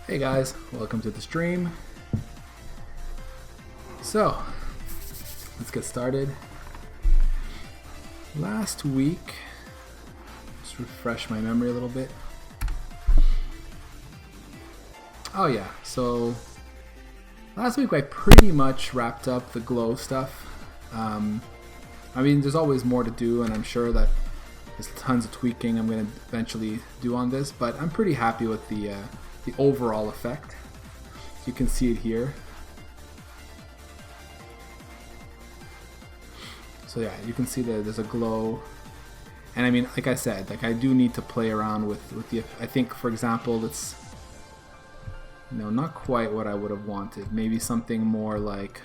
Hey guys, welcome to the stream. So, let's get started. Last week, just refresh my memory a little bit. Oh yeah, so last week I pretty much wrapped up the glow stuff. I mean, there's always more to do, and I'm sure that there's tons of tweaking I'm going to eventually do on this, but I'm pretty happy with the overall effect. You can see it here. So yeah, you can see that there's a glow, and I mean, like I said, like I do need to play around with the. I think, for example, it's not quite what I would have wanted. Maybe something more like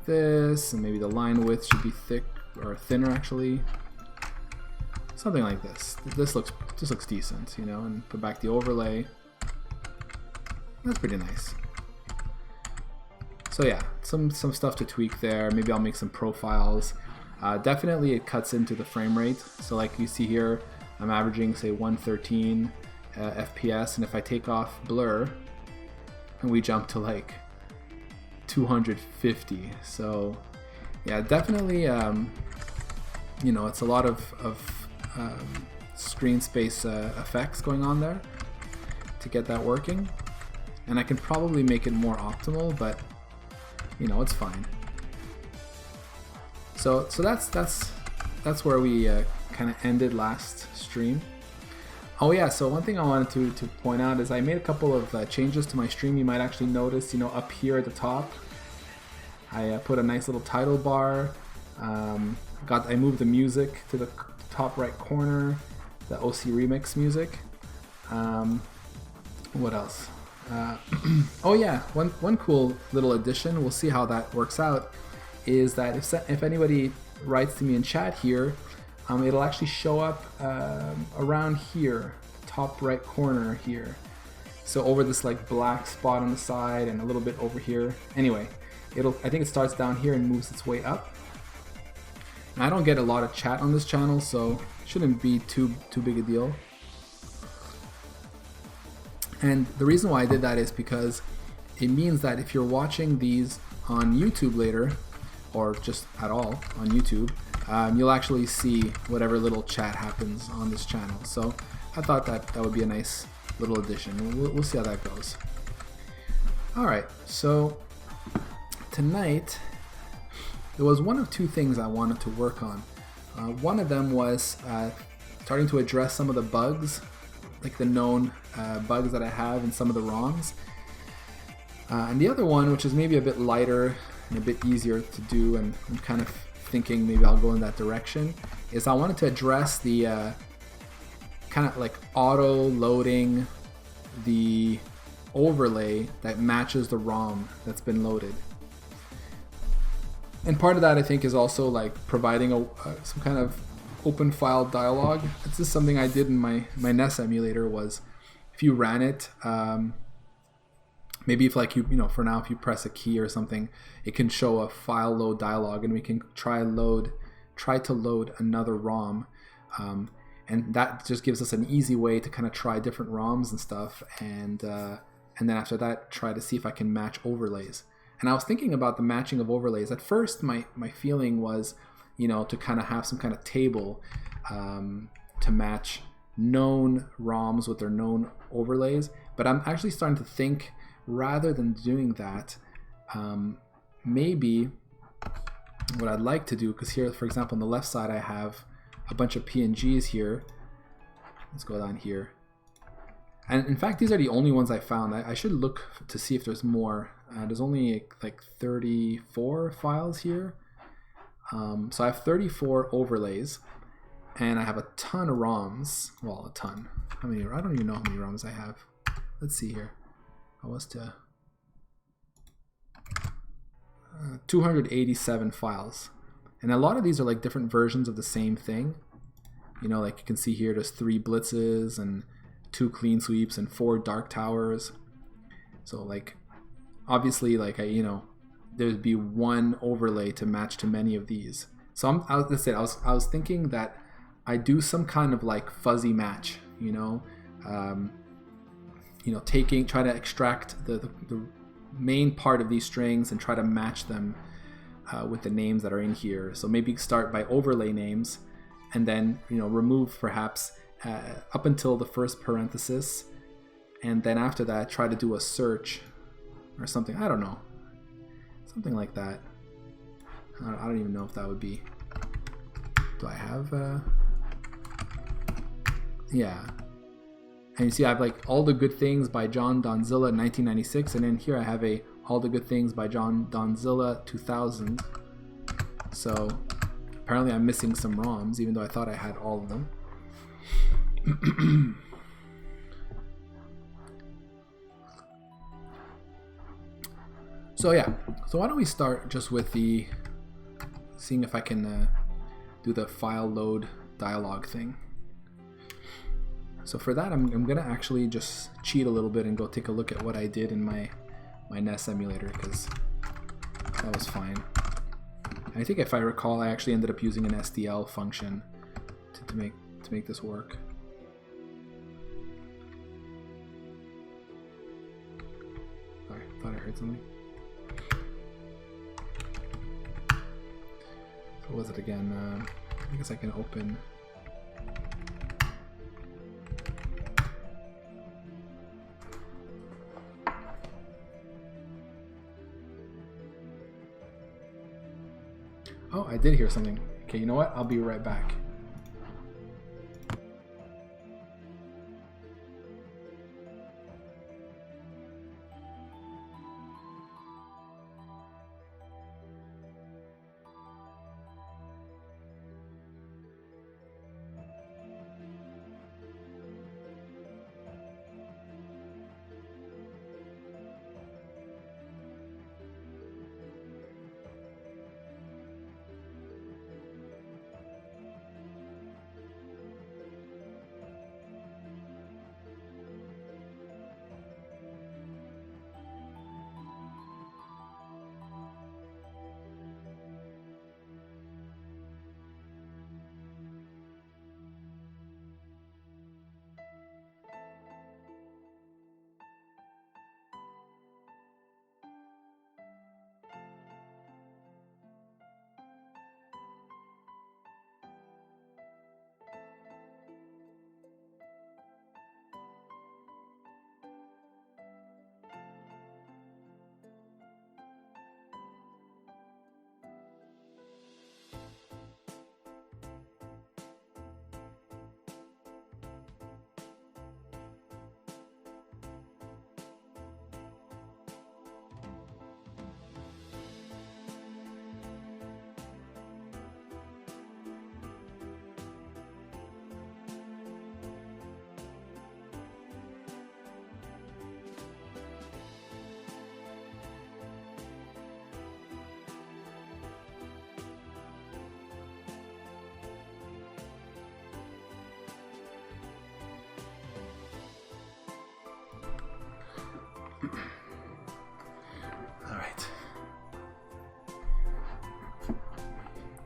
this, and maybe the line width should be thick or thinner actually. Something like this. This looks decent, and put back the overlay. That's pretty nice. So yeah, some stuff to tweak there. Maybe I'll make some profiles. Definitely it cuts into the frame rate. So like you see here, I'm averaging say 113 FPS, and if I take off blur, and we jump to like 250. So yeah, definitely it's a lot of screen space effects going on there to get that working, and I can probably make it more optimal, but it's fine. So that's where we kind of ended last stream. Oh yeah, so one thing I wanted to point out is I made a couple of changes to my stream. You might actually notice, up here at the top, I put a nice little title bar. I moved the music to the top right corner, the OC remix music. What else? Oh yeah, one cool little addition, we'll see how that works out, is that if anybody writes to me in chat here, it'll actually show up around here, top right corner here. So over this like black spot on the side and a little bit over here. Anyway, I think it starts down here and moves its way up. And I don't get a lot of chat on this channel, so it shouldn't be too big a deal. And the reason why I did that is because it means that if you're watching these on YouTube later, or just at all on YouTube, you'll actually see whatever little chat happens on this channel. So I thought that would be a nice little addition. We'll see how that goes. Alright, so tonight there was one of two things I wanted to work on. One of them was starting to address some of the bugs, like the known bugs that I have in some of the ROMs. And the other one, which is maybe a bit lighter and a bit easier to do, and I'm kind of thinking maybe I'll go in that direction, is I wanted to address the kind of like auto-loading the overlay that matches the ROM that's been loaded. And part of that, I think, is also like providing some kind of open file dialog. It's just something I did in my NES emulator. Was if you ran it, maybe if like for now, if you press a key or something, it can show a file load dialog, and we can try to load another ROM, and that just gives us an easy way to kind of try different ROMs and stuff, and then after that, try to see if I can match overlays. And I was thinking about the matching of overlays. At first, my feeling was, to kind of have some kind of table to match known ROMs with their known overlays. But I'm actually starting to think, rather than doing that, maybe what I'd like to do, because here, for example, on the left side, I have a bunch of PNGs here. Let's go down here. And in fact, these are the only ones I found. I should look to see if there's more. There's only like 34 files here. So I have 34 overlays, and I have a ton of ROMs. Well, a ton. How many? I don't even know how many ROMs I have. Let's see here. I was to 287 files, and a lot of these are like different versions of the same thing. Like you can see here, there's 3 blitzes and 2 clean sweeps and 4 dark towers. So like, obviously, like there'd be one overlay to match to many of these. So I was thinking that I do some kind of like fuzzy match, try to extract the main part of these strings and try to match them with the names that are in here. So maybe start by overlay names, and then remove perhaps up until the first parenthesis, and then after that try to do a search or something. I don't know, something like that. I don't even know if that would be. Do I have? Yeah. And you see, I have like All the Good Things by John Donzilla 1996, and then here I have a All the Good Things by John Donzilla 2000. So apparently I'm missing some ROMs, even though I thought I had all of them. So yeah, so why don't we start just with seeing if I can do the file load dialog thing. So for that, I'm gonna actually just cheat a little bit and go take a look at what I did in my NES emulator, because that was fine. And I think if I recall, I actually ended up using an SDL function to make this work. Sorry, thought I heard something. So what was it again? I guess I can open. Oh, I did hear something. Okay, you know what? I'll be right back.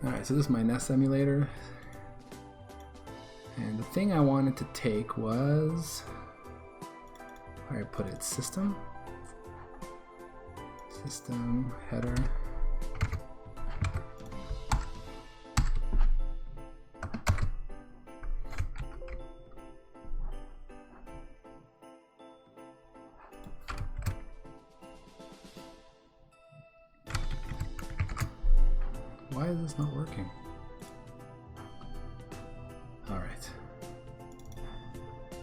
Alright, so this is my NES emulator. And the thing I wanted to take was, where I put it, system header. Why is this not working? All right.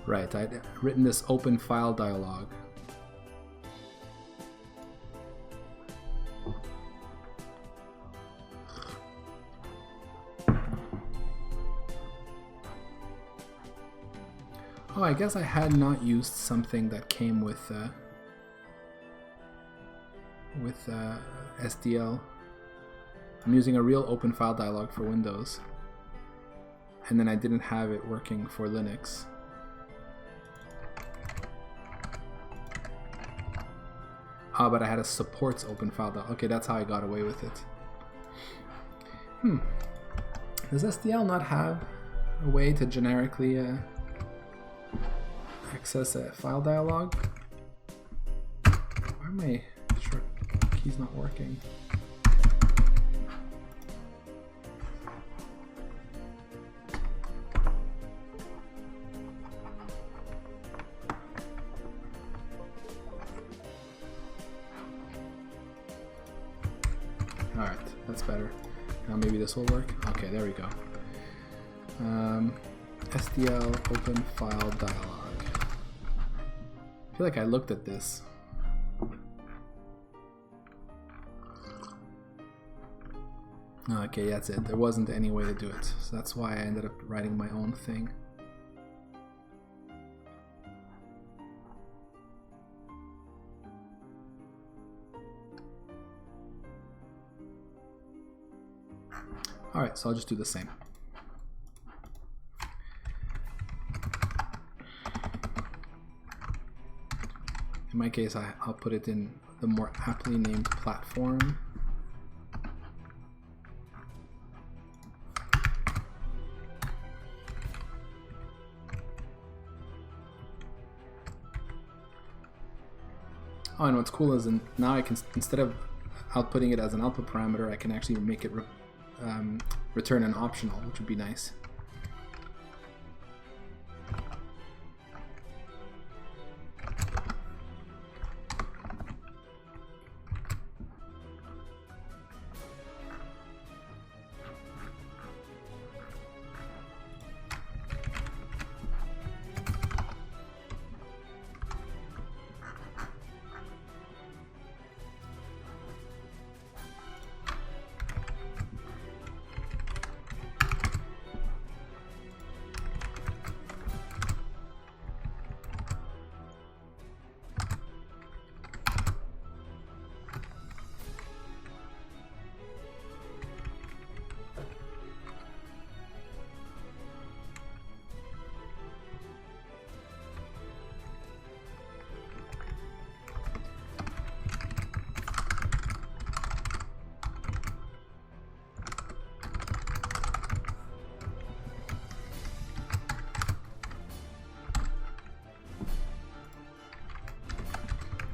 Right, I'd written this open file dialog. Oh, I guess I had not used something that came with SDL. I'm using a real open file dialog for Windows, and then I didn't have it working for Linux. Ah, but I had a supports open file dialog. Okay, that's how I got away with it. Does SDL not have a way to generically access a file dialog. Why are my short keys not working? Alright, that's better. Now maybe this will work. Okay, there we go. SDL open file dialog. I feel like I looked at this. Okay, that's it. There wasn't any way to do it. So that's why I ended up writing my own thing. Alright, so I'll just do the same. In my case, I'll put it in the more aptly named platform. Oh, and what's cool is now I can, instead of outputting it as an output parameter, I can actually make it return an optional, which would be nice.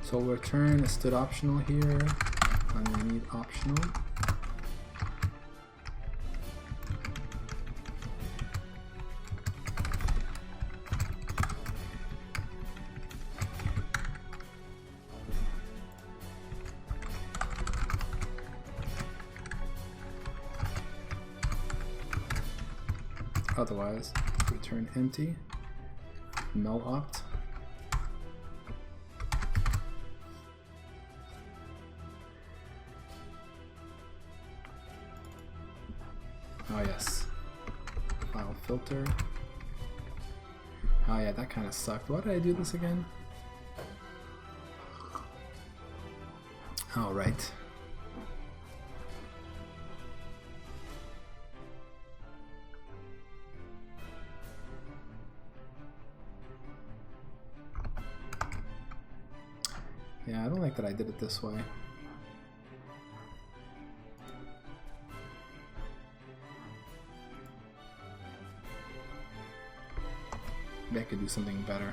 So we'll return a std optional here, and we need optional. Otherwise, return empty, null opt. Oh yes, file filter. Oh yeah, that kind of sucked. Why did I do this again? Oh right. Yeah, I don't like that I did it this way. Maybe I could do something better.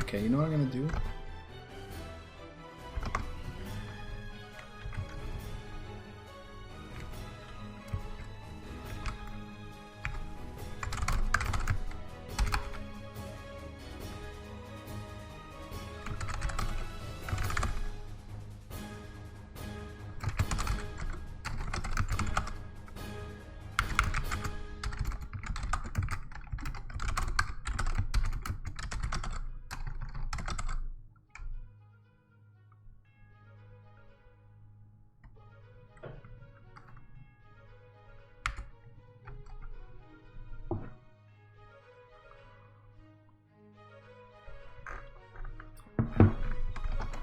Okay, you know what I'm gonna do?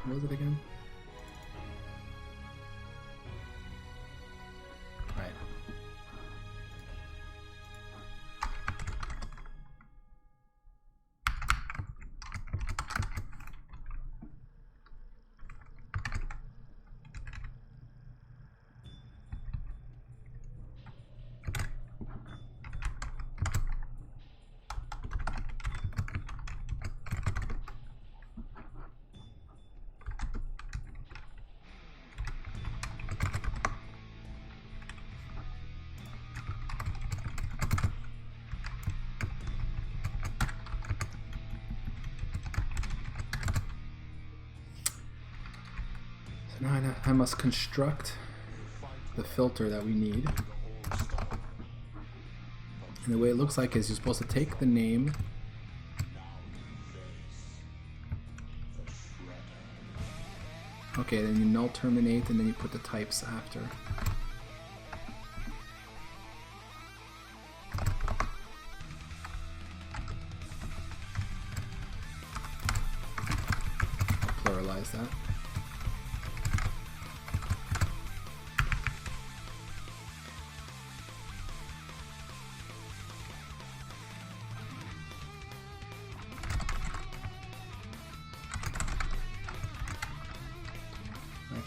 What was it again? Right. So now I must construct the filter that we need. And the way it looks like is you're supposed to take the name, okay, then you null terminate, and then you put the types after. I'll pluralize that.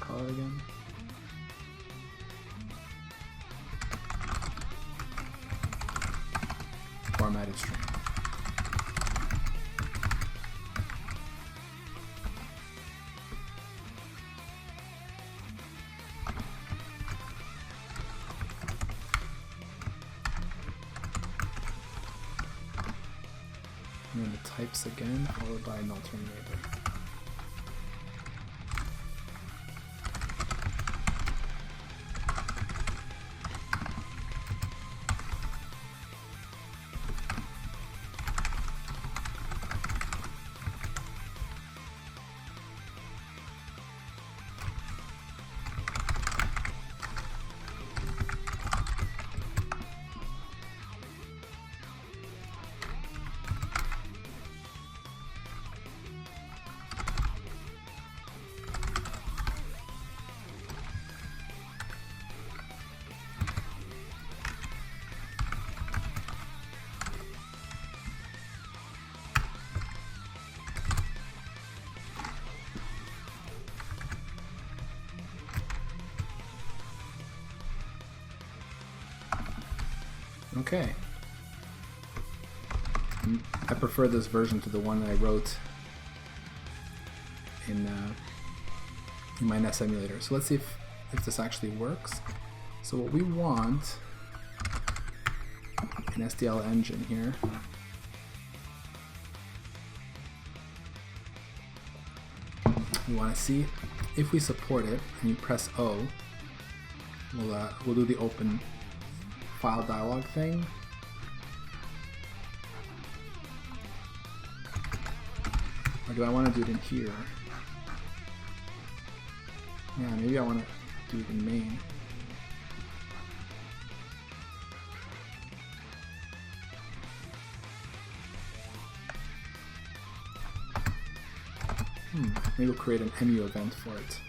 Color again. Formatted string. And then the types again, followed by null terminator. Okay. I prefer this version to the one that I wrote in my NES emulator. So let's see if this actually works. So what we want in SDL engine here, we want to see if we support it, and you press O, we'll do the open file dialog thing. Or do I want to do it in here? Yeah, maybe I want to do it in main. Maybe we'll create an emu event for it.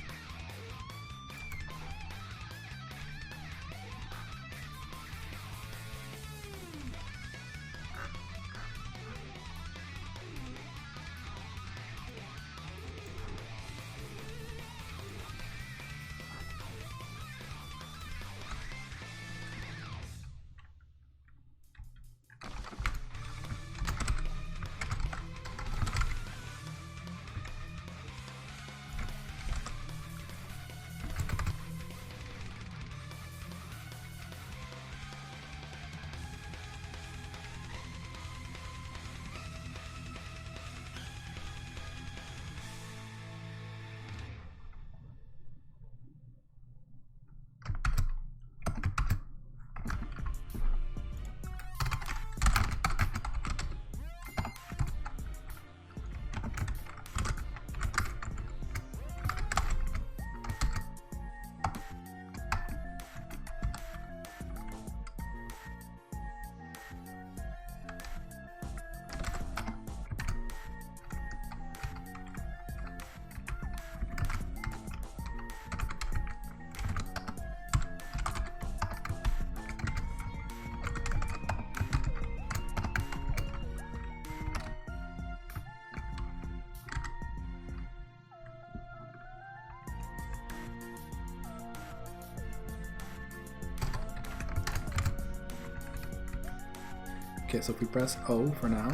Okay, so if we press O for now,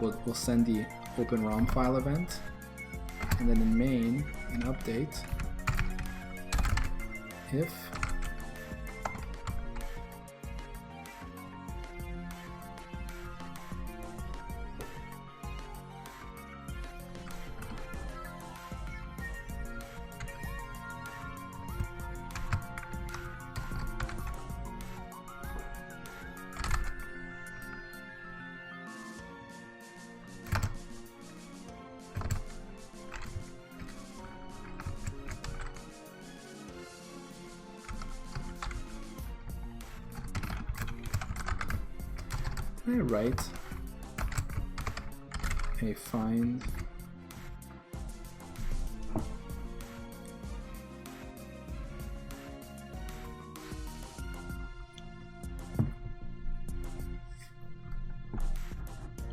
we'll send the open ROM file event, and then in main, in update, if I write a find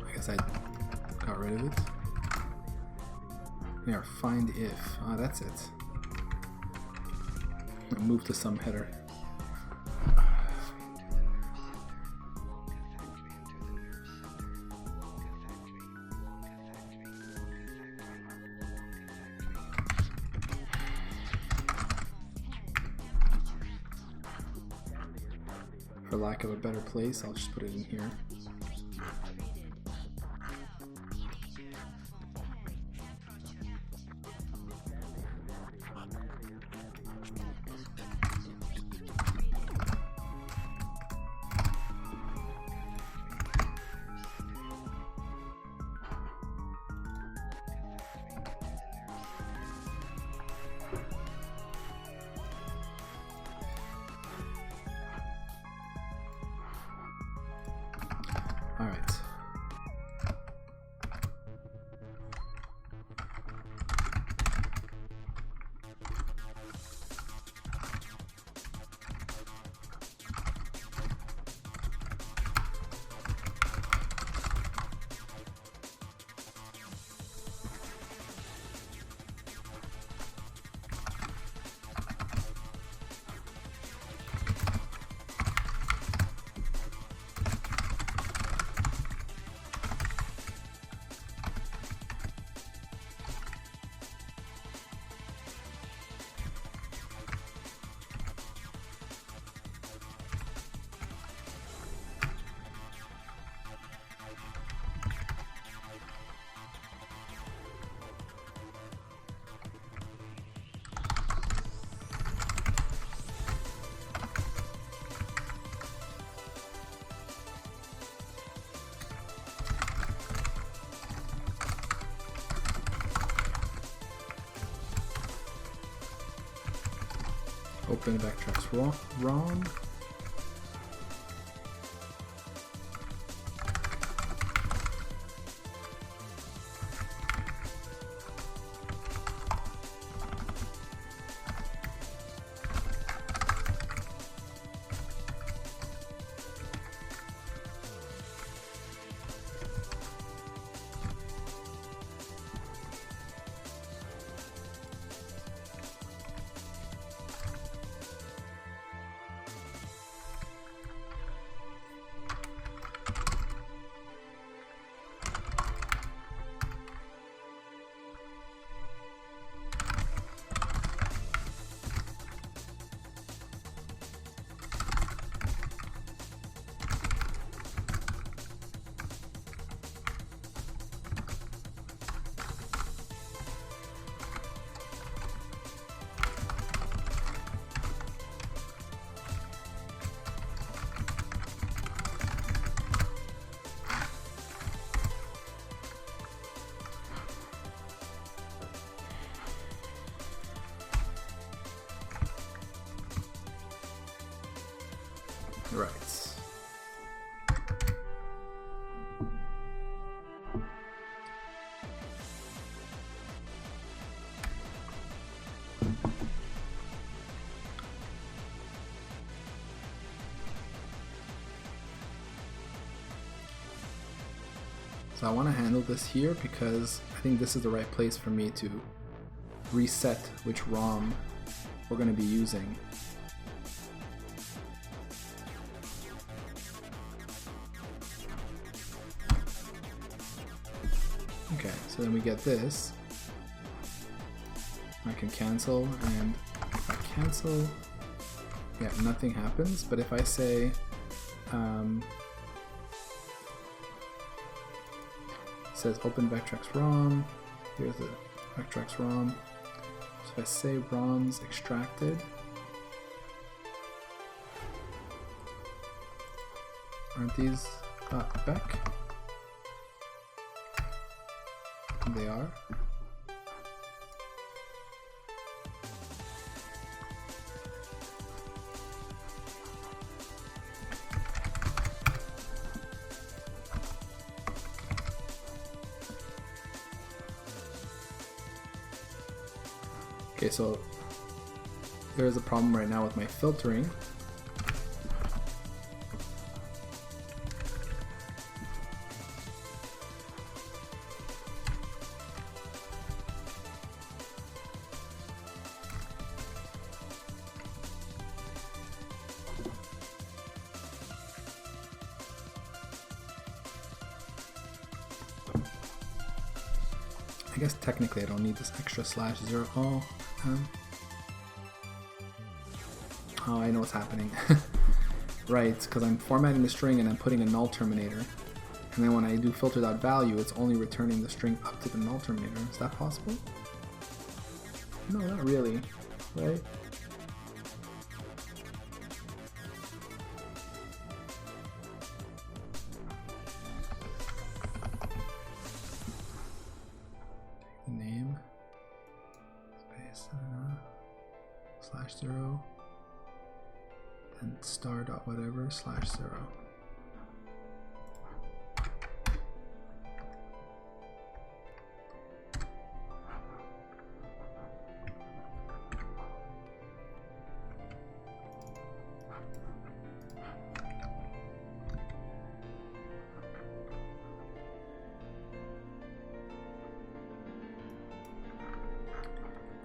I guess I got rid of it. Yeah, find if. Ah, that's it. I'll move to some header. For lack of a better place, I'll just put it in here. All right. Open Vectrex ROM. Right. So I want to handle this here because I think this is the right place for me to reset which ROM we're going to be using. Okay, so then we get this. I can cancel, and if I cancel, yeah, nothing happens. But if I say, it says open Vectrex ROM, here's the Vectrex ROM. So if I say ROMs extracted, aren't these .bec? They are. Okay, so there's a problem right now with my filtering. I guess technically I don't need this extra /0. Oh, I know what's happening. Right, because I'm formatting the string and I'm putting a null terminator. And then when I do filter.value, it's only returning the string up to the null terminator. Is that possible? No, not really, right? Name space /0 and star dot whatever /0.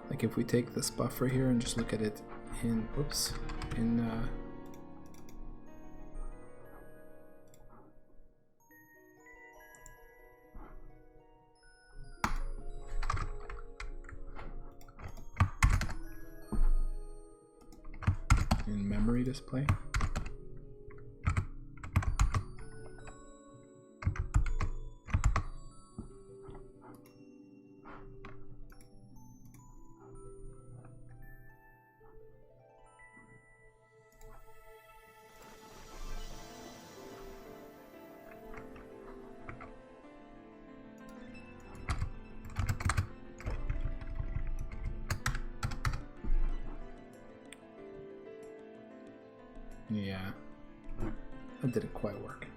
Like if we take this buffer here and just look at it in, oops, in memory display. Yeah, that didn't quite work.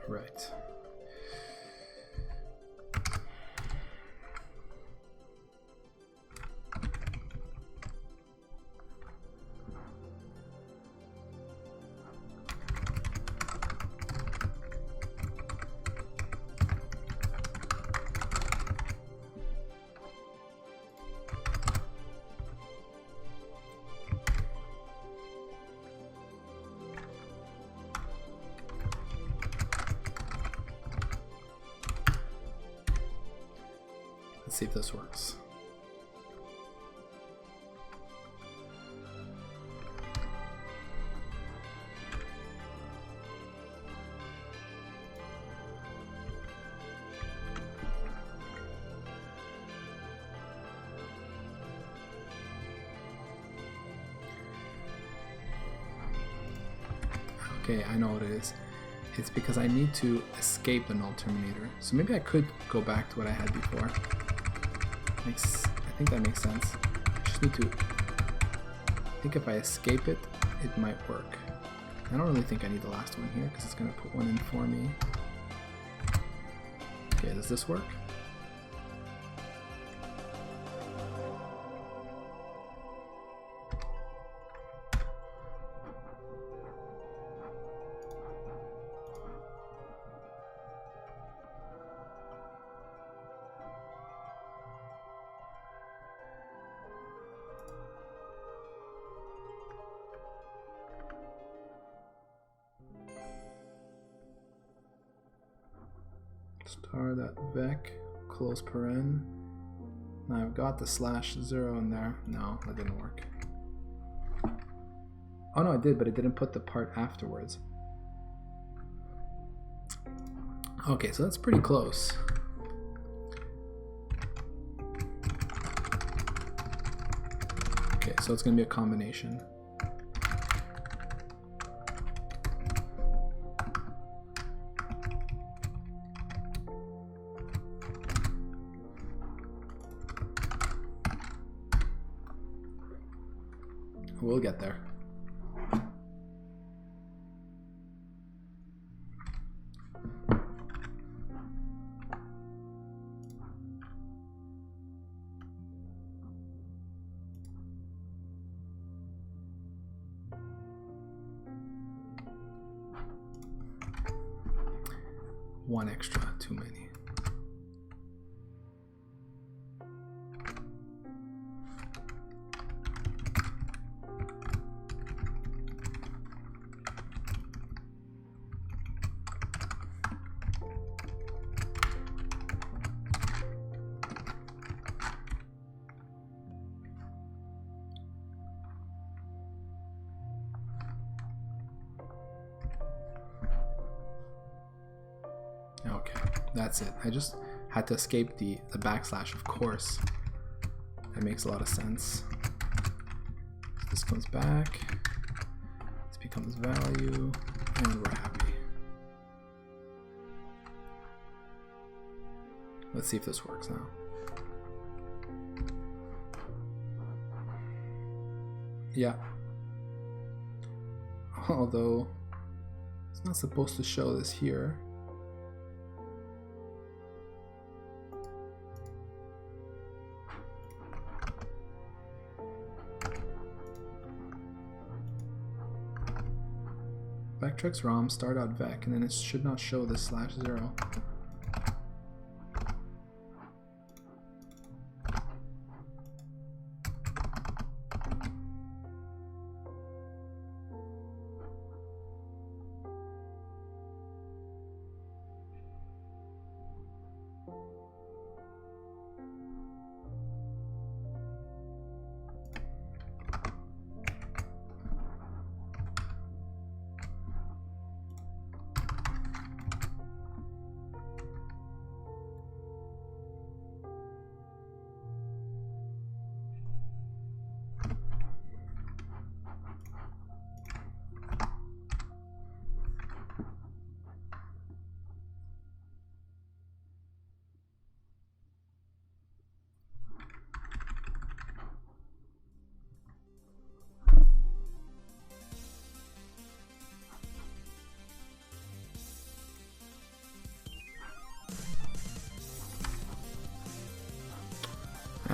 Right. Let's see if this works. Okay, I know what it is. It's because I need to escape the null terminator. So maybe I could go back to what I had before. I think that makes sense. I just need to... I think if I escape it, it might work. I don't really think I need the last one here because it's going to put one in for me. Okay, does this work? Star that vec, close paren. Now I've got the /0 in there. No, that didn't work. Oh no, I did, but it didn't put the part afterwards. Okay, so that's pretty close. Okay, so it's going to be a combination. We'll get there. One extra, too many. Okay, that's it. I just had to escape the backslash, of course. That makes a lot of sense. So this comes back, this becomes value, and we're happy. Let's see if this works now. Yeah. Although, it's not supposed to show this here. Vectrex ROM star.vec, and then it should not show this /0.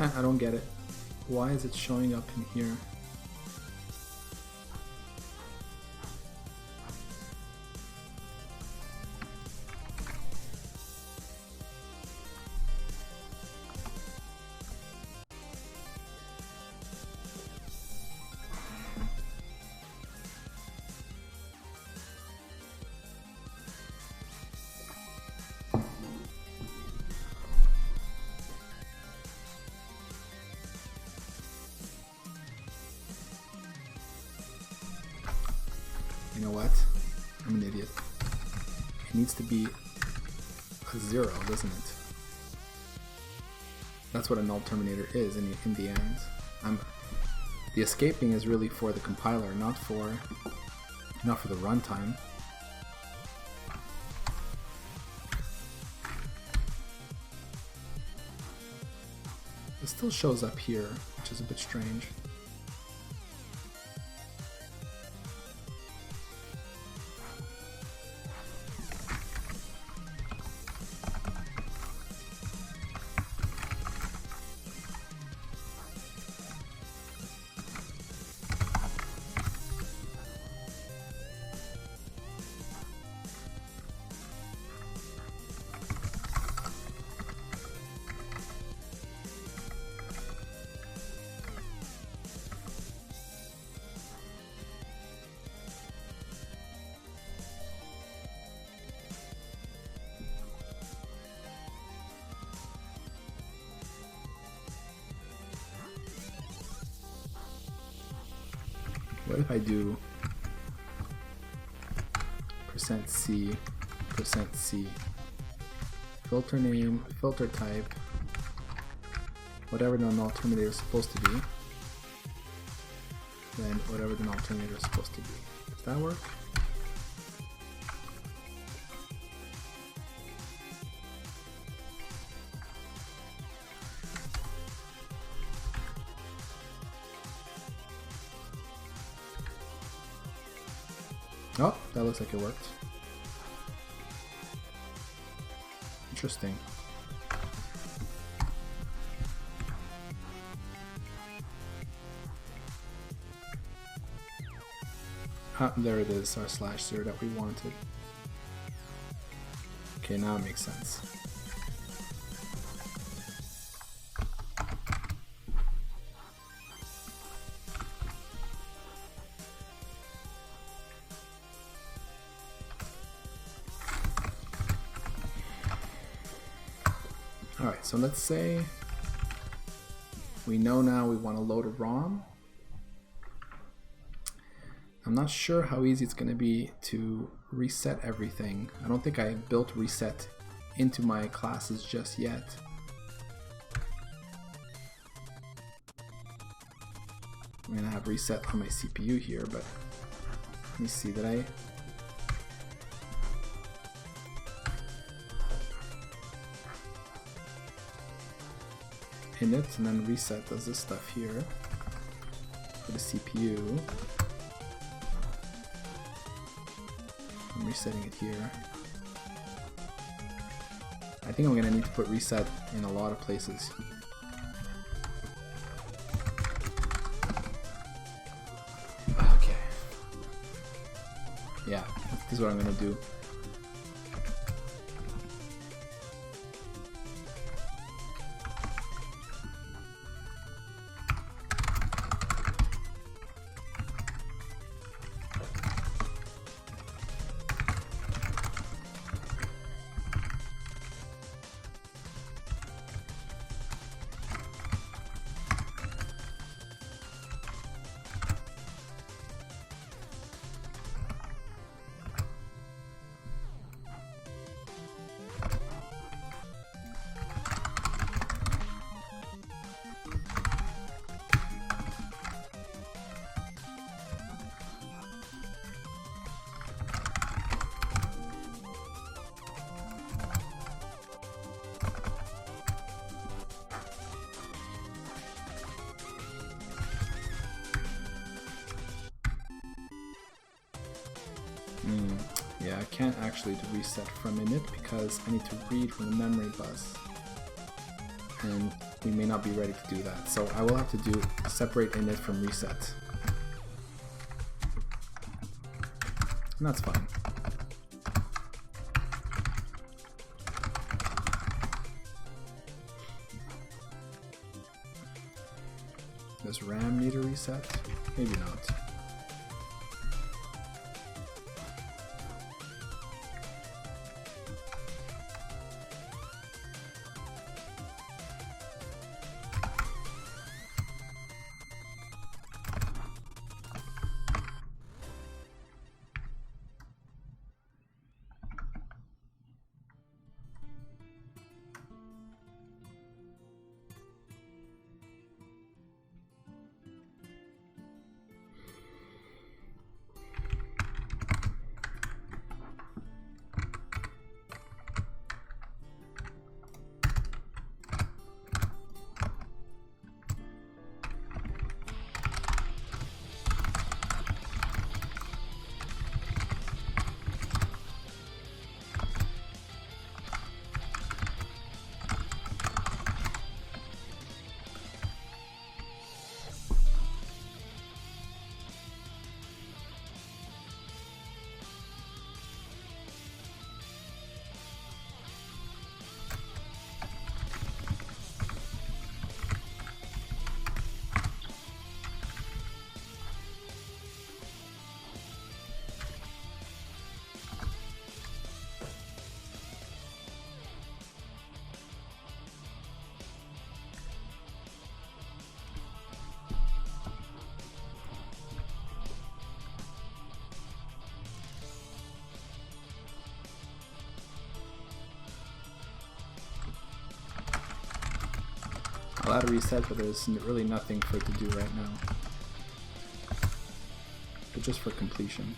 I don't get it. Why is it showing up in here? You know what? I'm an idiot. It needs to be a 0, doesn't it? That's what a null terminator is in the end. The escaping is really for the compiler, not for Not for the runtime. It still shows up here, which is a bit strange. What if I do %C, %C, filter name, filter type, whatever the null terminator is supposed to be, then whatever the null terminator is supposed to be. Does that work? Oh, that looks like it worked. Interesting. Ah, there it is, our /0 that we wanted. Okay, now it makes sense. Alright, so let's say we know now we want to load a ROM. I'm not sure how easy it's going to be to reset everything. I don't think I built reset into my classes just yet. I'm going to have reset on my CPU here, but let me see, did I? Init and then reset does this stuff here for the CPU. I'm resetting it here. I think I'm gonna need to put reset in a lot of places. Okay. Yeah, this is what I'm gonna do. Yeah, I can't actually do reset from init because I need to read from the memory bus, and we may not be ready to do that. So I will have to do separate init from reset, and that's fine. Does RAM need a reset? Maybe not. how to reset, but there's really nothing for it to do right now. But just for completion.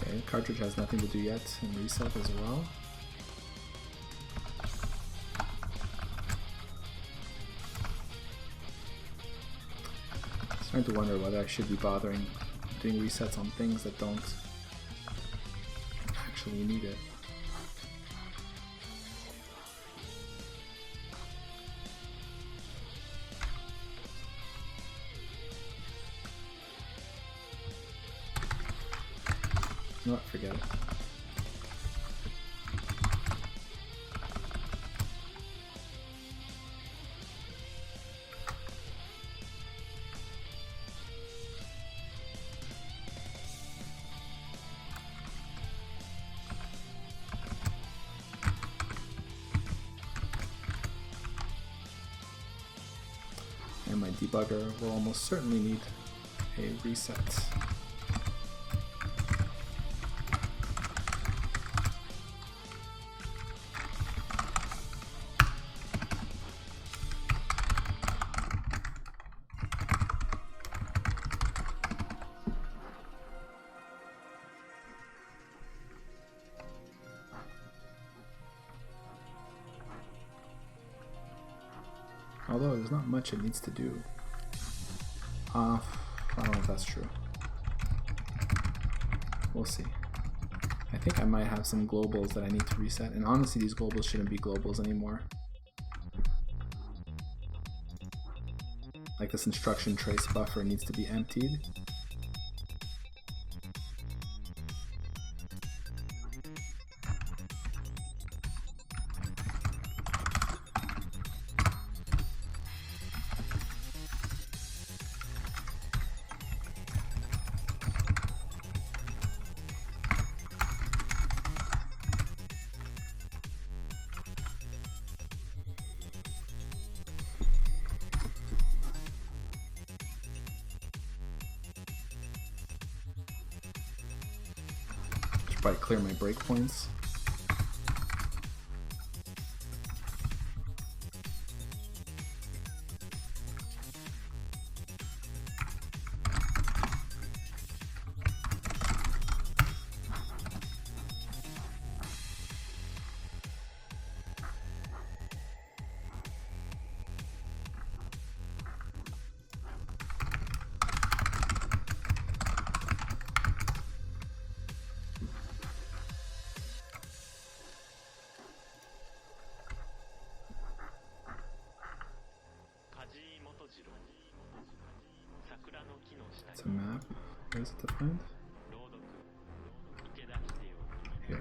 Okay, cartridge has nothing to do yet, and reset as well. Starting to wonder whether I should be bothering doing resets on things that don't actually need it. You know what, forget it. And my debugger will almost certainly need a reset. Although there's not much it needs to do. I don't know if that's true. We'll see. I think I might have some globals that I need to reset, and honestly these globals shouldn't be globals anymore. Like this instruction trace buffer needs to be emptied. Probably clear my breakpoints. It's a map. Where is it defined? Here.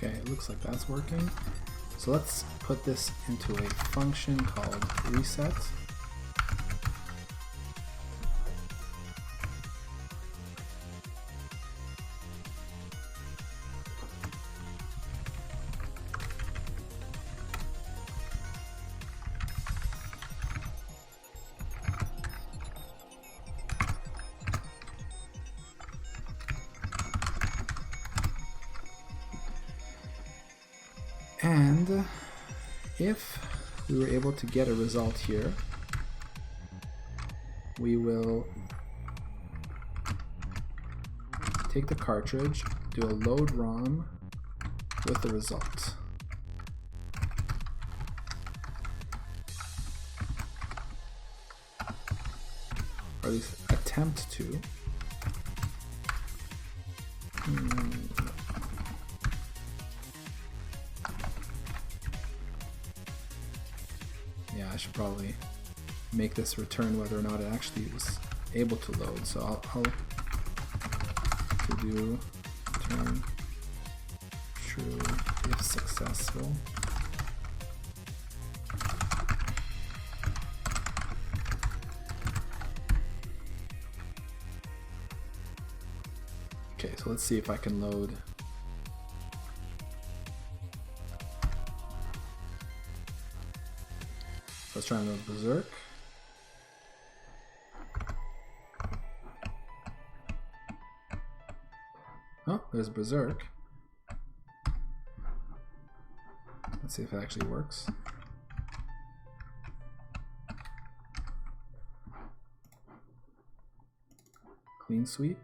Okay, it looks like that's working. So let's put this into a function called reset. And if we were able to get a result here, we will take the cartridge, do a load ROM with the result. Or at least attempt to. Yeah, I should probably make this return whether or not it actually was able to load. So I'll to do return true if successful. Okay, so let's see if I can load. Let's try and load Berserk. Oh, there's Berserk. Let's see if it actually works. Clean sweep.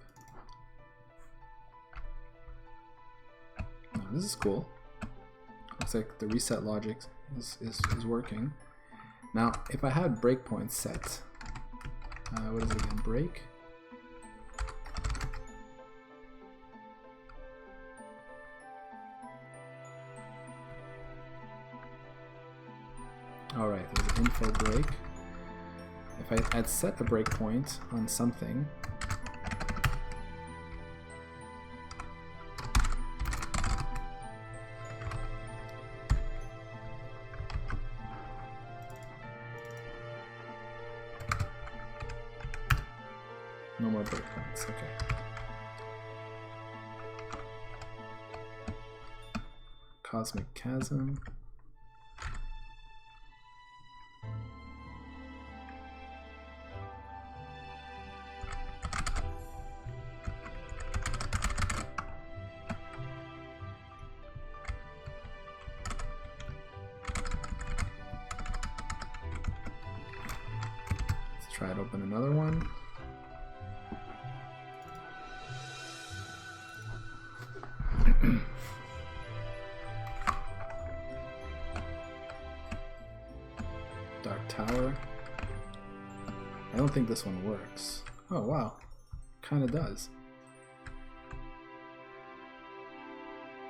Oh, this is cool. Looks like the reset logic is working. Now, if I had breakpoints set, what is it again? Break. Alright, there's an info break. If I had set a breakpoint on something, no more breakpoints, okay. Cosmic Chasm. Let's try to open another one. Dark Tower. I don't think this one works. Oh wow, kind of does.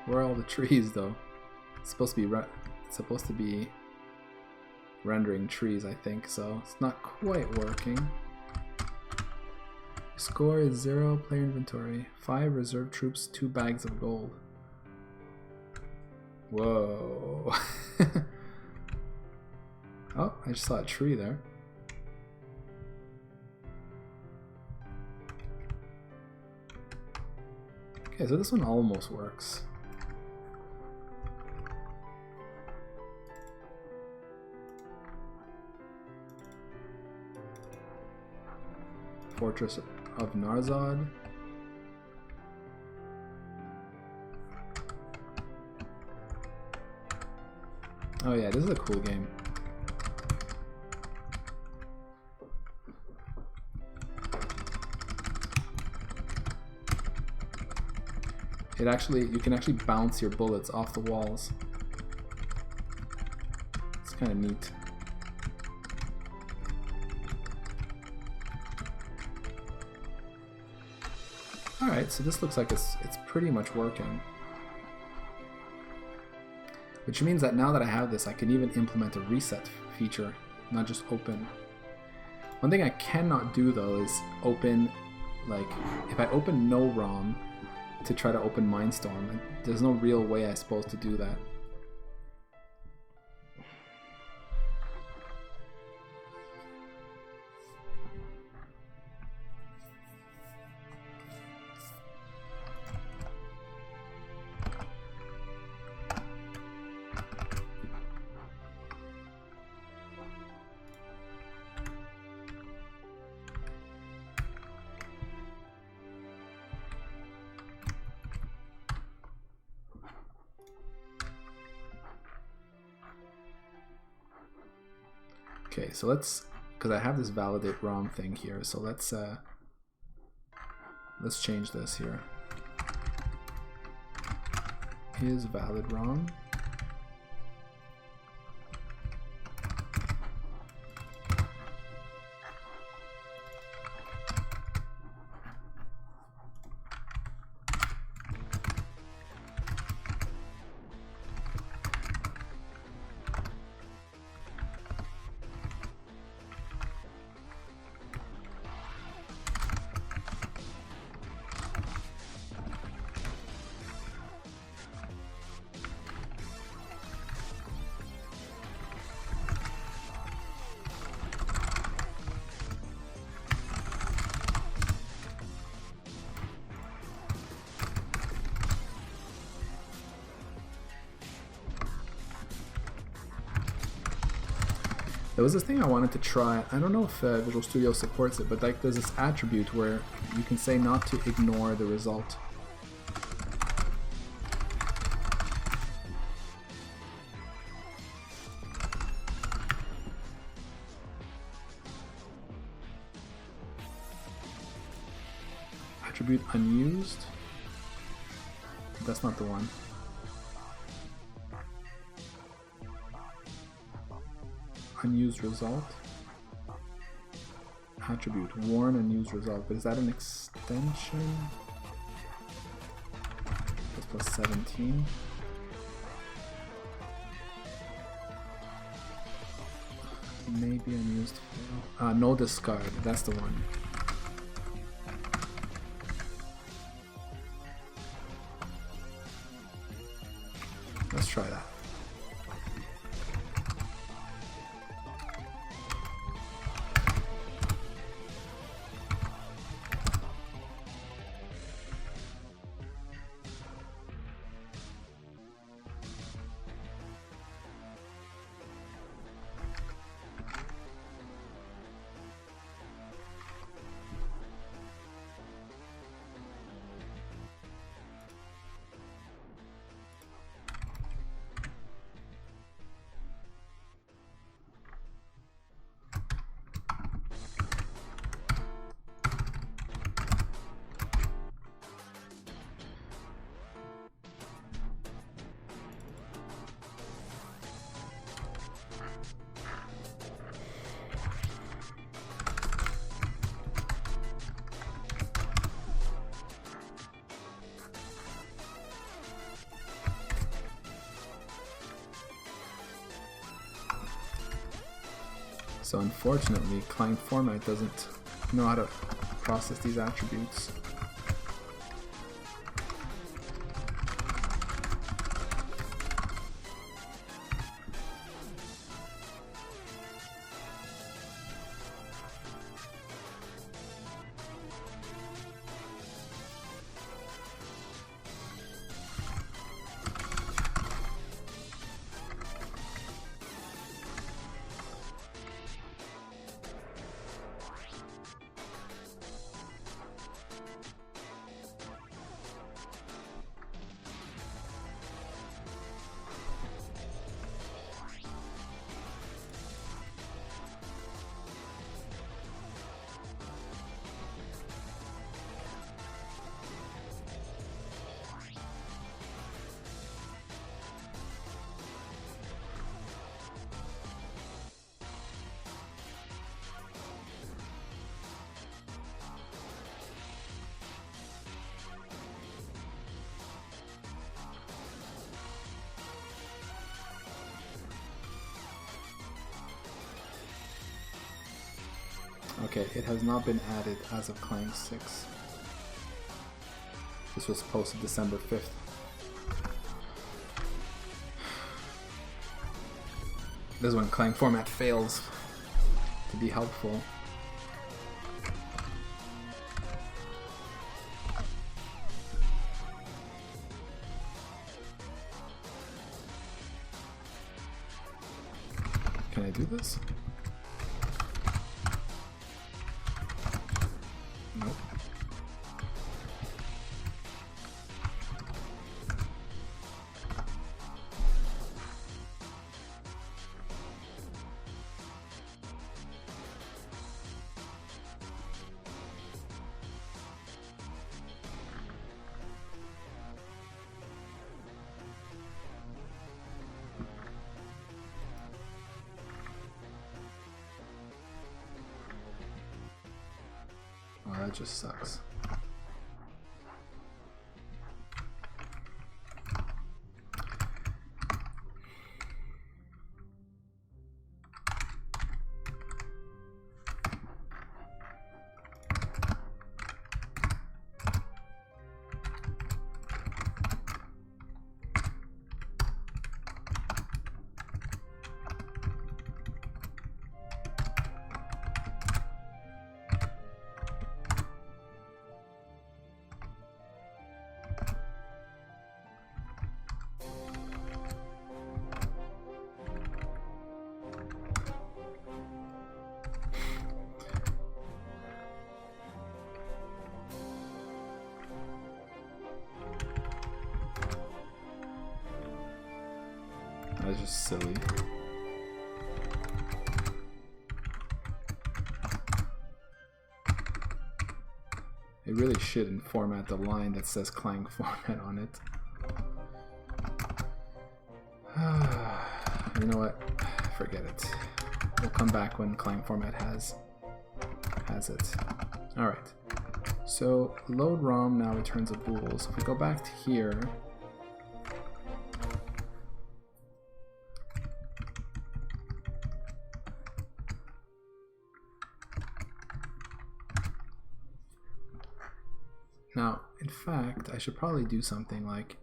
Where are all the trees though? It's supposed to be rendering trees, I think, so it's not quite working. Score is 0, player inventory, 5 reserve troops, 2 bags of gold. Whoa. Oh, I just saw a tree there. Okay, so this one almost works. Fortress of Narzad. Oh yeah, this is a cool game. You can actually bounce your bullets off the walls. It's kind of neat. Alright, so this looks like it's pretty much working. Which means that now that I have this, I can even implement a reset feature, not just open. One thing I cannot do though is open, like, if I open no ROM, to try to open Mindstorm. There's no real way, I suppose, to do that. Okay, so let's, because I have this validate ROM thing here, so let's change this here. Is valid ROM. There was this thing I wanted to try. I don't know if Visual Studio supports it, but like there's this attribute where you can say not to ignore the result. Attribute unused. That's not the one. Unused result. Attribute warn unused result, but is that an extension? That's plus 17. Maybe unused fail. No discard, that's the one. Let's try that. So unfortunately, client format doesn't know how to process these attributes. Okay, it has not been added as of client 6. This was posted December 5th. This is when Clang format fails to be helpful. Can I do this? Nope. Oh, that just sucks. That's just silly. It really shouldn't format the line that says Clang format on it. You know what? Forget it. We'll come back when Clang format has it. Alright. So load ROM now returns a bool. So if we go back to here, now, in fact, I should probably do something like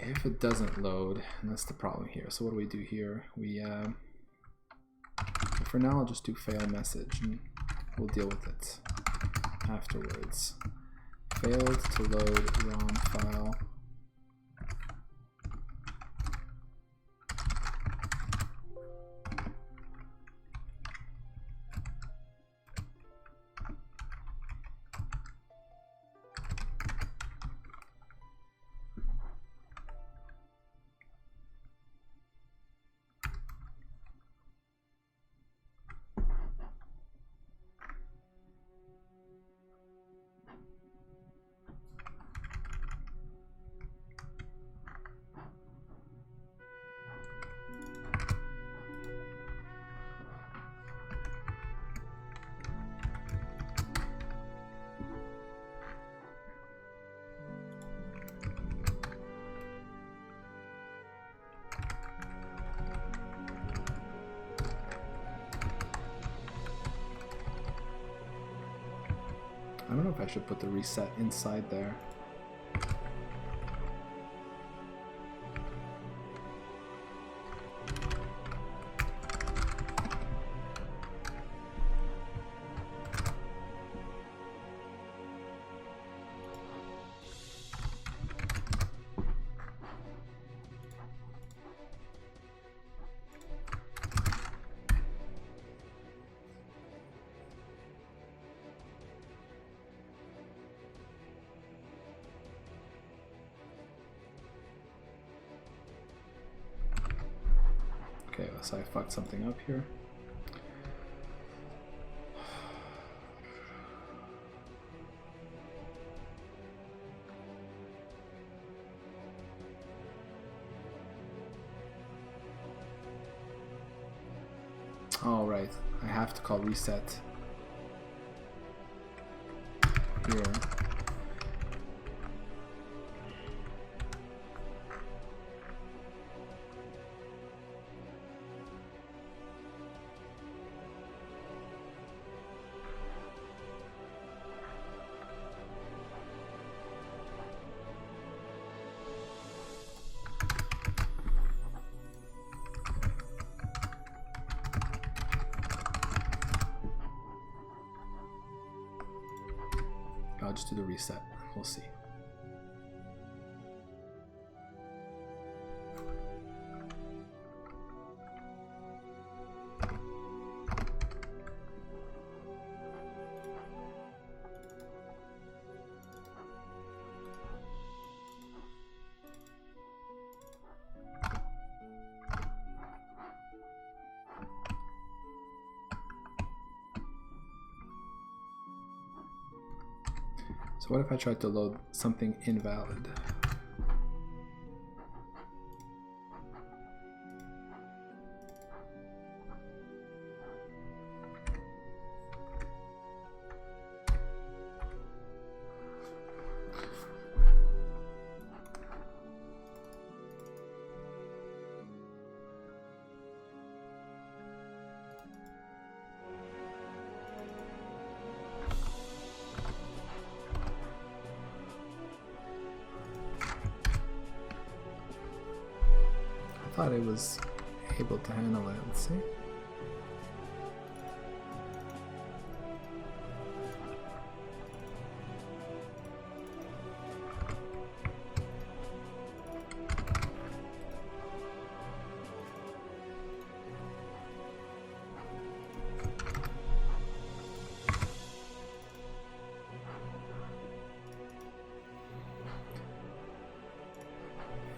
if it doesn't load, and that's the problem here. So what do we do here? We for now I'll just do fail message and we'll deal with it afterwards. Failed to load ROM file. I don't know if I should put the reset inside there. Okay, so I fucked something up here. All right, I have to call reset here. I'll just do the reset. We'll see. So what if I tried to load something invalid? I thought it was able to handle it. Let's see.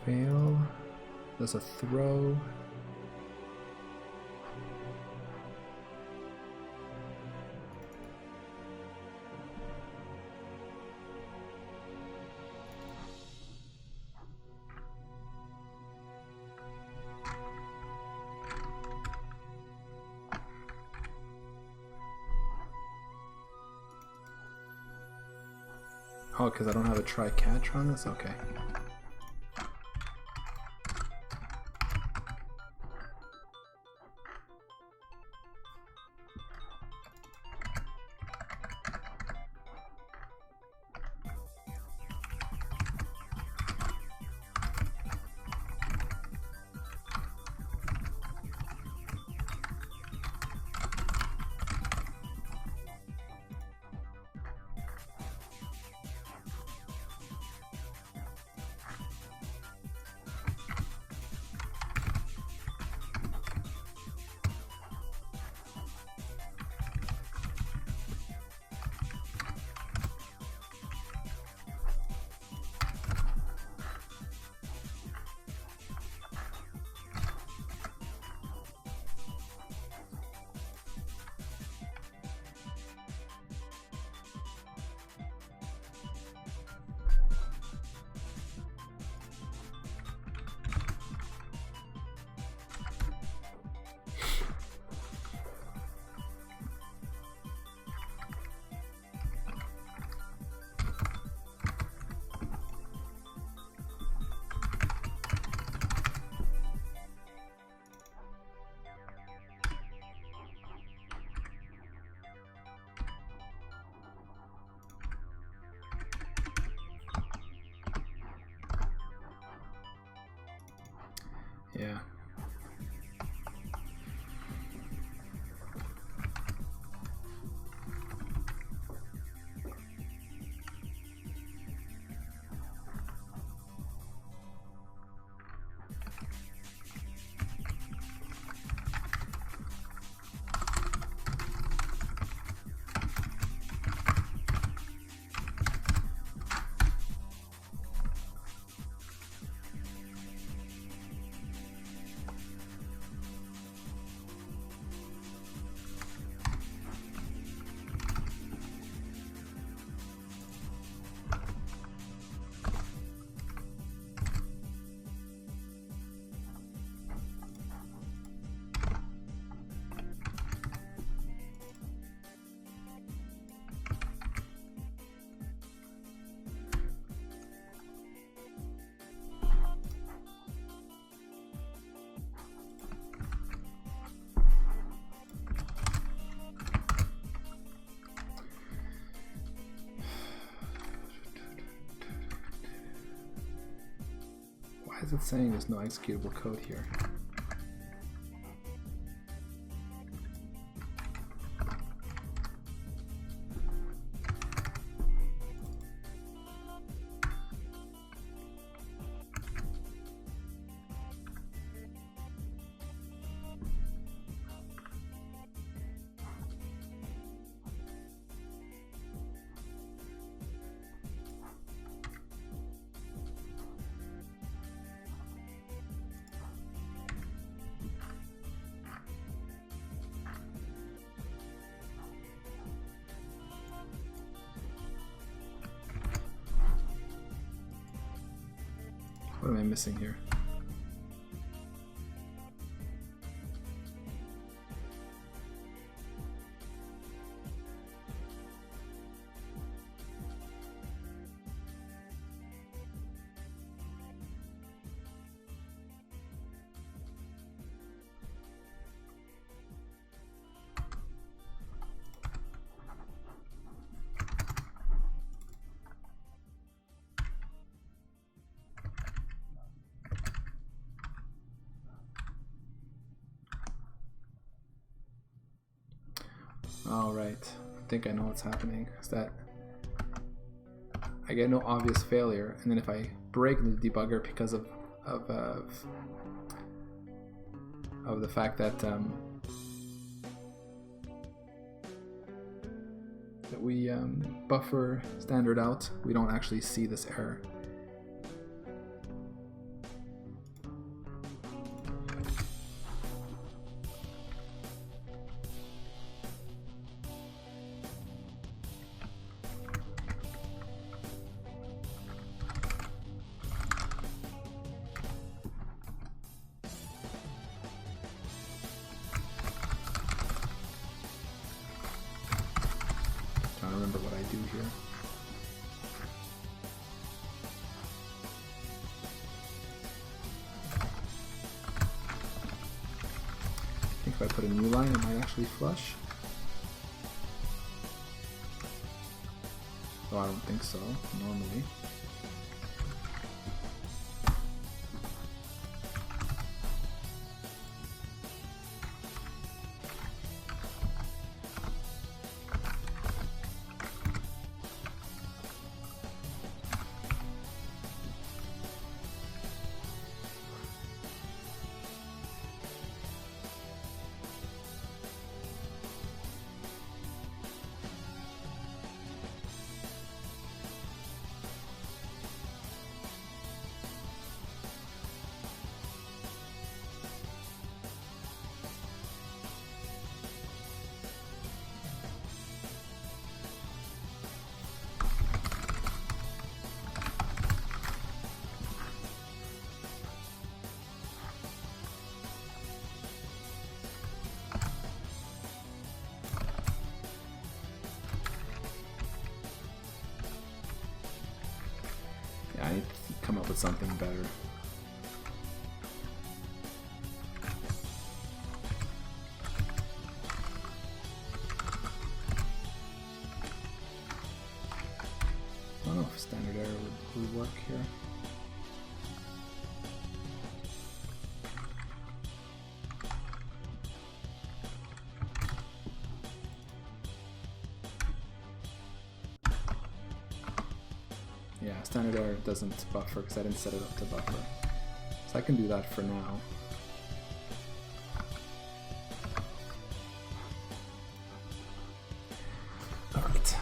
Fail. There's a throw. Oh, because I don't have a try catch on this? Okay. is it saying there's no executable code here? What am I missing here? All right, I think I know what's happening. Is that I get no obvious failure, and then if I break the debugger because of the fact that we buffer standard out, we don't actually see this error. Remember what I do here. I think if I put a new line, it might actually flush. Though I don't think so, normally. I need to come up with something better. I don't know if standard error would work here. Yeah, standard error doesn't buffer because I didn't set it up to buffer. So I can do that for now. All right.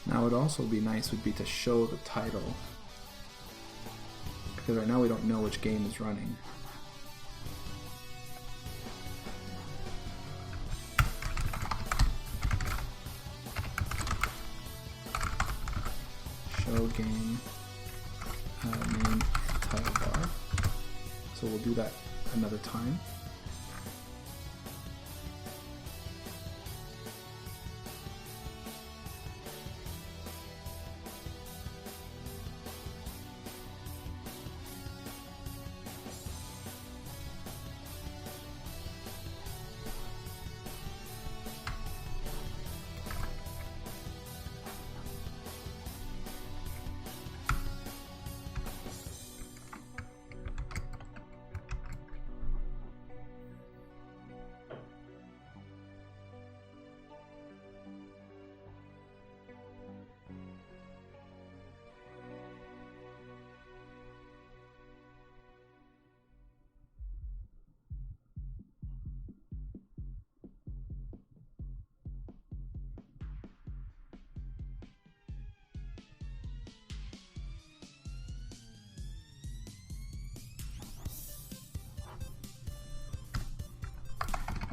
Now, what would also be nice would be to show the title, because right now we don't know which game is running. show game name title bar. So we'll do that another time.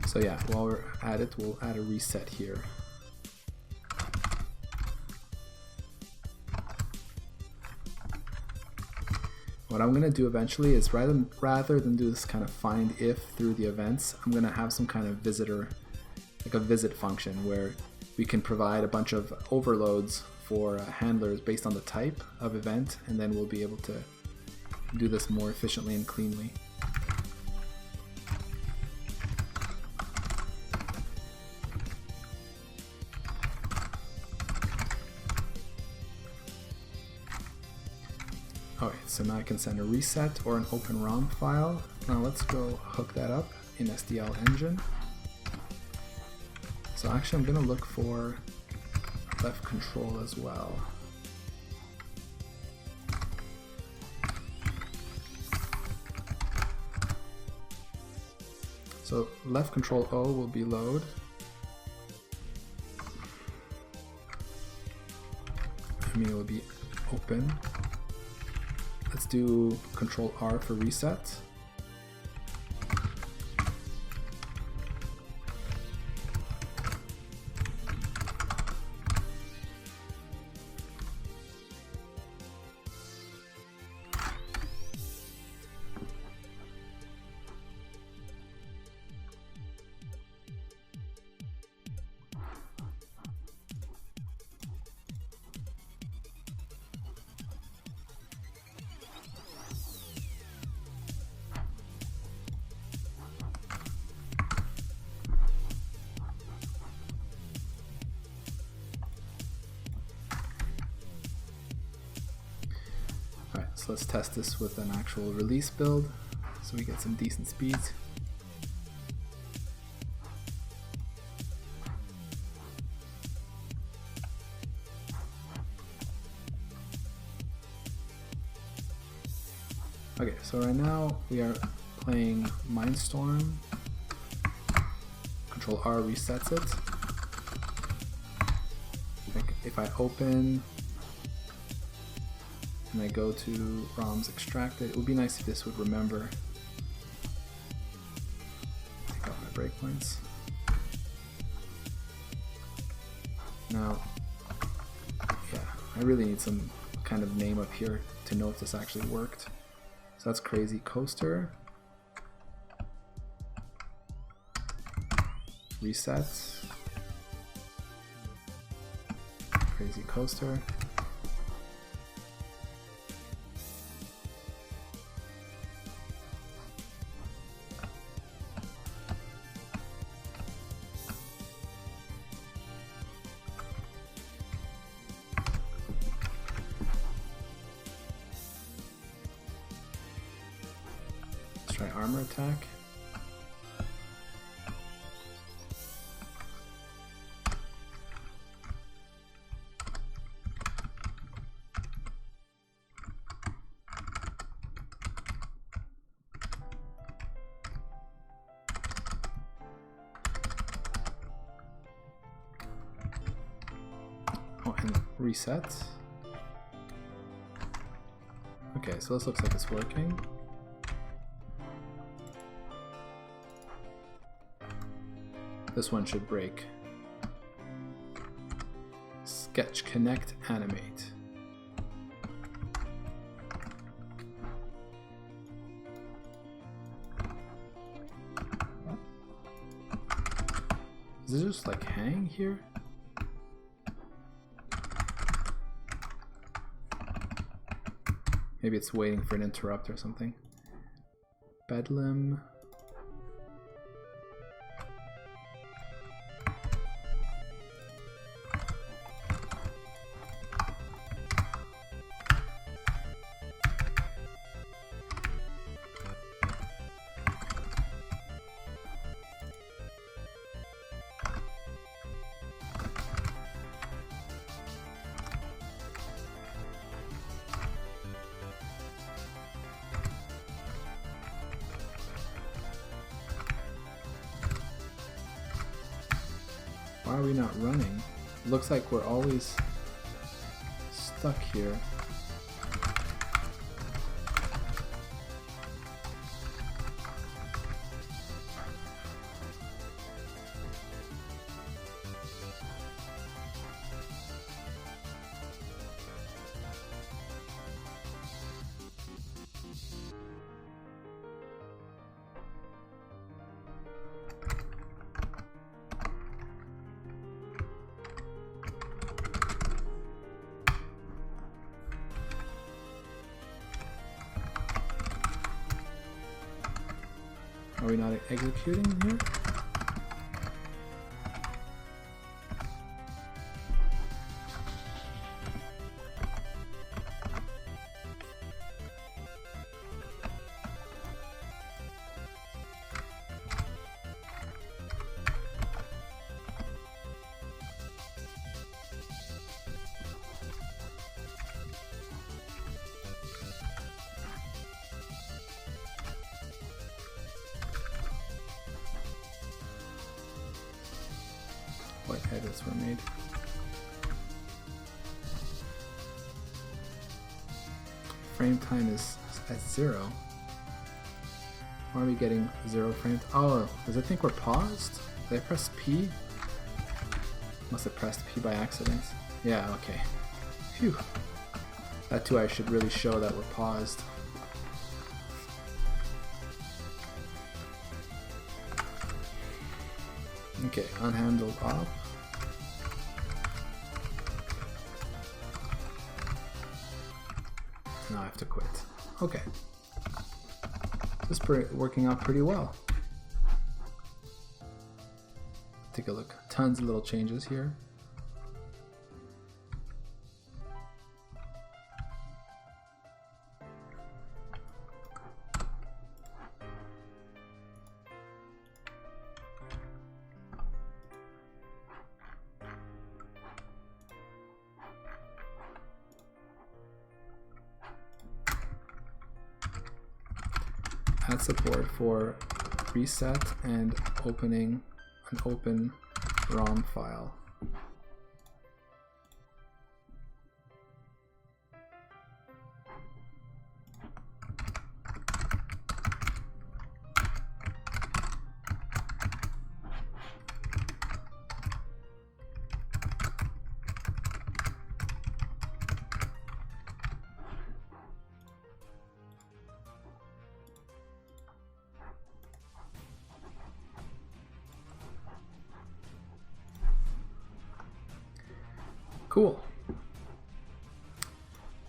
So yeah, while we're at it, we'll add a reset here. What I'm gonna do eventually is rather than do this kind of find if through the events, I'm gonna have some kind of visitor, like a visit function where we can provide a bunch of overloads for handlers based on the type of event, and then we'll be able to do this more efficiently and cleanly. Alright, so now I can send a reset or an open ROM file. Now let's go hook that up in SDL engine. So actually I'm going to look for left control as well. So left control O will be load. I mean it will be open. Let's do control R for reset. So let's test this with an actual release build so we get some decent speeds. Okay, so right now we are playing Mindstorm. Control R resets it. If I open and I go to ROMs extracted, it would be nice if this would remember. Take out my breakpoints. Now, yeah, I really need some kind of name up here to know if this actually worked. So that's Crazy Coaster. Reset. Crazy Coaster. Try armor attack. Oh, and reset. Okay, so this looks like it's working. This one should break. Sketch, connect, animate. Does it just like hang here? Maybe it's waiting for an interrupt or something. Bedlam. Why are we not running? It looks like we're always stuck here. Are we not executing here? What edits were made? Frame time is at 0. Why are we getting 0 frames? Oh, does it think we're paused? Did I press P? Must have pressed P by accident. Yeah, okay. Phew. That too, I should really show that we're paused. Okay, unhandled op. Now I have to quit. Okay. This is working out pretty well. Take a look. Tons of little changes here. Add support for reset and opening an open ROM file. Cool.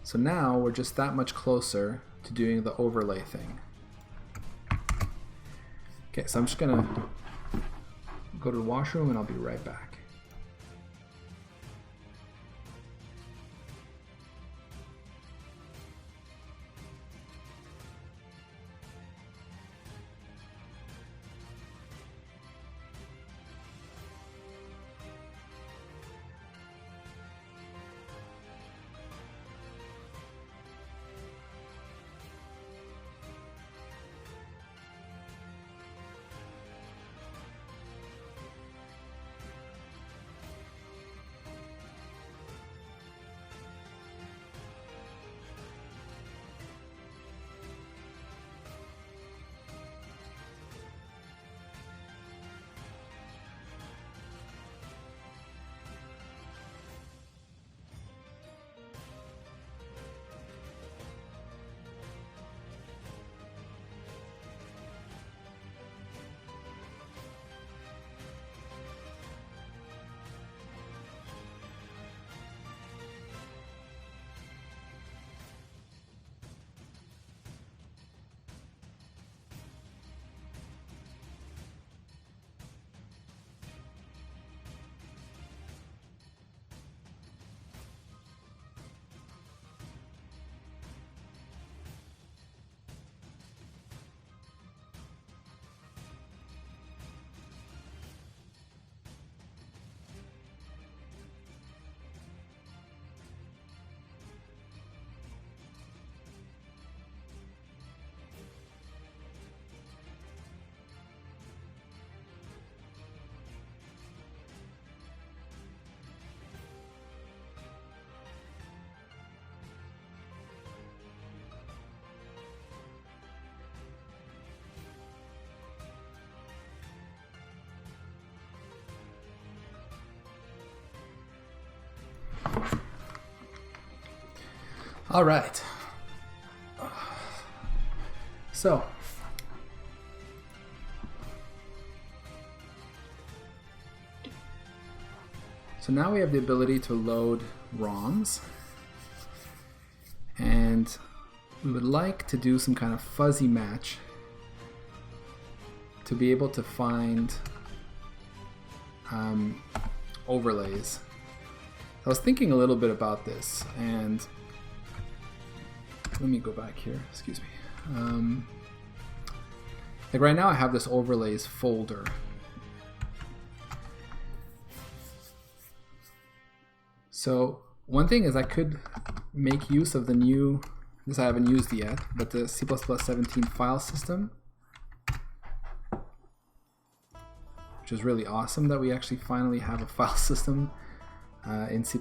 So now we're just that much closer to doing the overlay thing. Okay, so I'm just gonna go to the washroom and I'll be right back. All right. So now we have the ability to load ROMs, and we would like to do some kind of fuzzy match to be able to find overlays. I was thinking a little bit about this, and let me go back here, excuse me. Like right now I have this overlays folder. So one thing is I could make use of the new, this I haven't used yet, but the C++ 17 file system, which is really awesome that we actually finally have a file system in C++.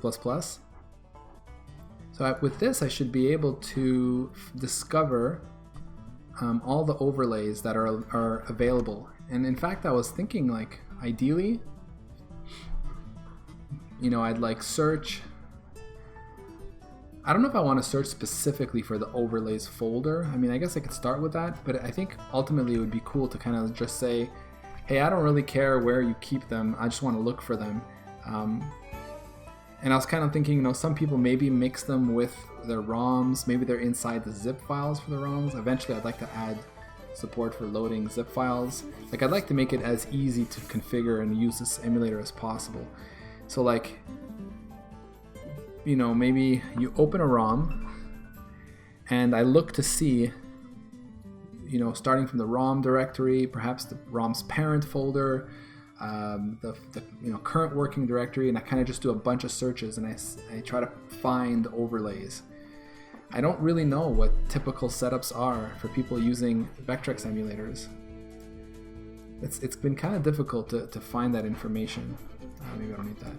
So with this I should be able to discover all the overlays that are available. And in fact I was thinking, like, ideally, you know, I'd like search. I don't know if I want to search specifically for the overlays folder. I mean, I guess I could start with that, but I think ultimately it would be cool to kind of just say, hey, I don't really care where you keep them, I just want to look for them. And I was kind of thinking, you know, some people maybe mix them with their ROMs, maybe they're inside the zip files for the ROMs. Eventually I'd like to add support for loading zip files. Like, I'd like to make it as easy to configure and use this emulator as possible. So, like, you know, maybe you open a ROM and I look to see, you know, starting from the ROM directory, perhaps the ROM's parent folder, the you know, current working directory, and I kind of just do a bunch of searches and I try to find overlays. I don't really know what typical setups are for people using Vectrex emulators. It's been kind of difficult to find that information. Maybe I don't need that.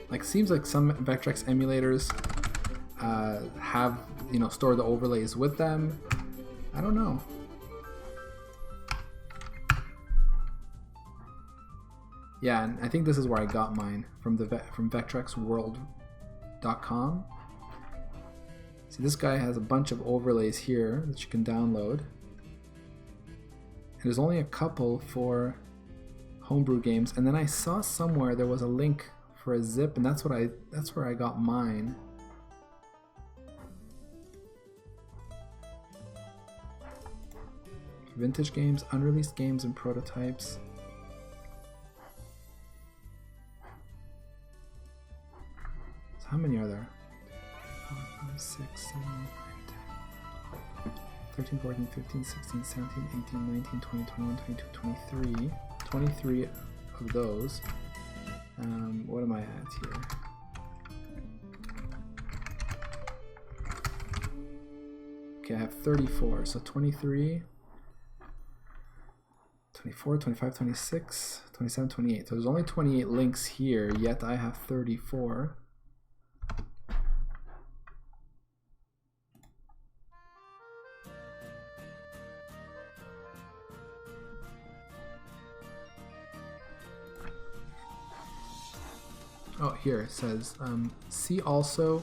Like, seems like some Vectrex emulators have, you know, store the overlays with them. I don't know. Yeah, and I think this is where I got mine, from vectrexworld.com. See, this guy has a bunch of overlays here that you can download. And there's only a couple for homebrew games, and then I saw somewhere there was a link for a zip, and that's where I got mine. Vintage games, unreleased games, and prototypes. So how many are there? 4, 5, 6, 7, 8, 9, 10, 13, 14, 15, 16, 17, 18, 19, 20, 21, 22, 23. 23 of those. What am I at here? Okay, I have 34, so 23, 24, 25, 26, 27, 28. So there's only 28 links here, yet I have 34. Oh, here it says, see also,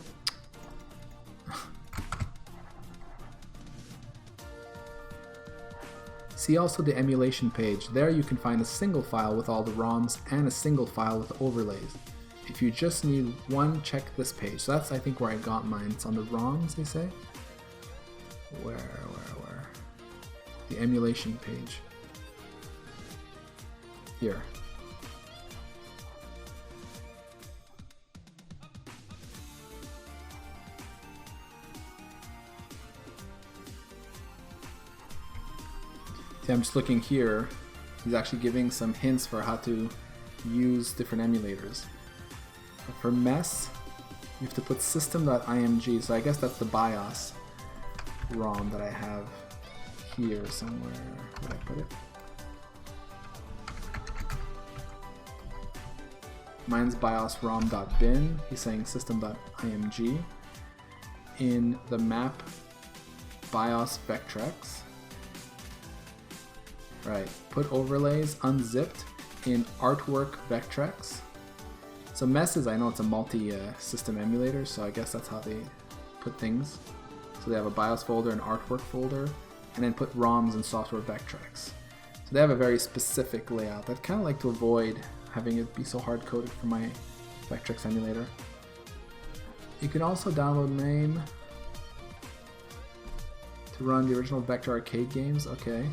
see also the emulation page. There you can find a single file with all the ROMs and a single file with overlays. If you just need one, check this page. So that's, I think, where I got mine. It's on the ROMs, they say. Where? The emulation page. Here. See, I'm just looking here. He's actually giving some hints for how to use different emulators. For MES, you have to put system.img, so I guess that's the BIOS ROM that I have here somewhere. Where did I put it? Mine's BIOS ROM.bin. He's saying system.img. In the map, BIOS Vectrex. Right, put overlays unzipped in artwork Vectrex. So MES is, I know it's a multi-system emulator, so I guess that's how they put things. So they have a BIOS folder, an artwork folder, and then put ROMs and software Vectrex. So they have a very specific layout. I'd kind of like to avoid having it be so hard-coded for my Vectrex emulator. You can also download MAME to run the original Vector arcade games. Okay.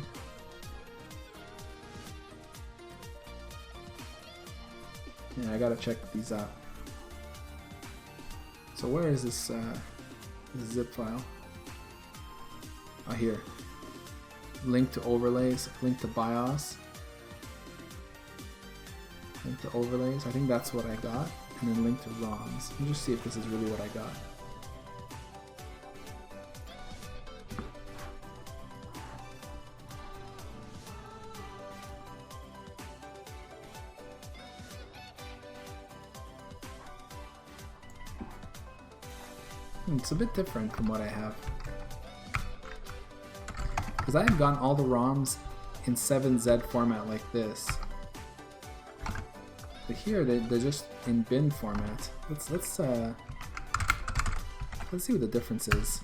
Yeah, I gotta check these out. So where is this zip file? Oh, here. Link to overlays, link to BIOS, link to overlays. I think that's what I got. And then link to ROMs. Let me just see if this is really what I got. It's a bit different from what I have. Because I have gotten all the ROMs in 7Z format like this. But here they're just in bin format. Let's see what the difference is.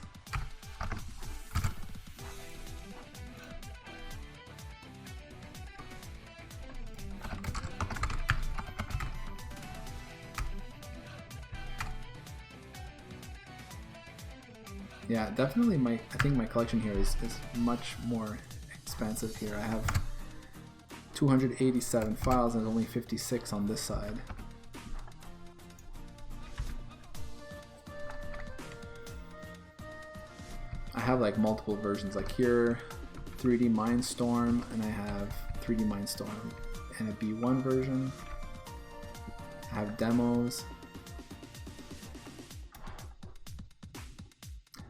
Yeah, definitely I think my collection here is much more expansive here. I have 287 files and only 56 on this side. I have like multiple versions, like here 3D Mindstorm, and I have 3D Mindstorm and a B1 version. I have demos.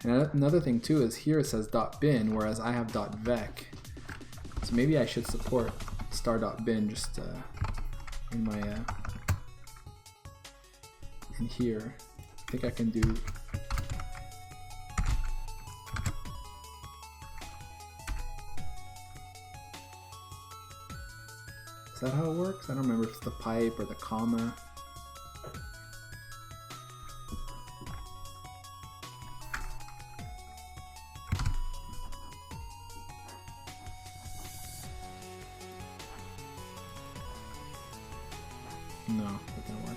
And another thing too is here it says .bin, whereas I have .vec. So maybe I should support star.bin just in my in here. I think I can do. Is that how it works? I don't remember if it's the pipe or the comma. No, that didn't work.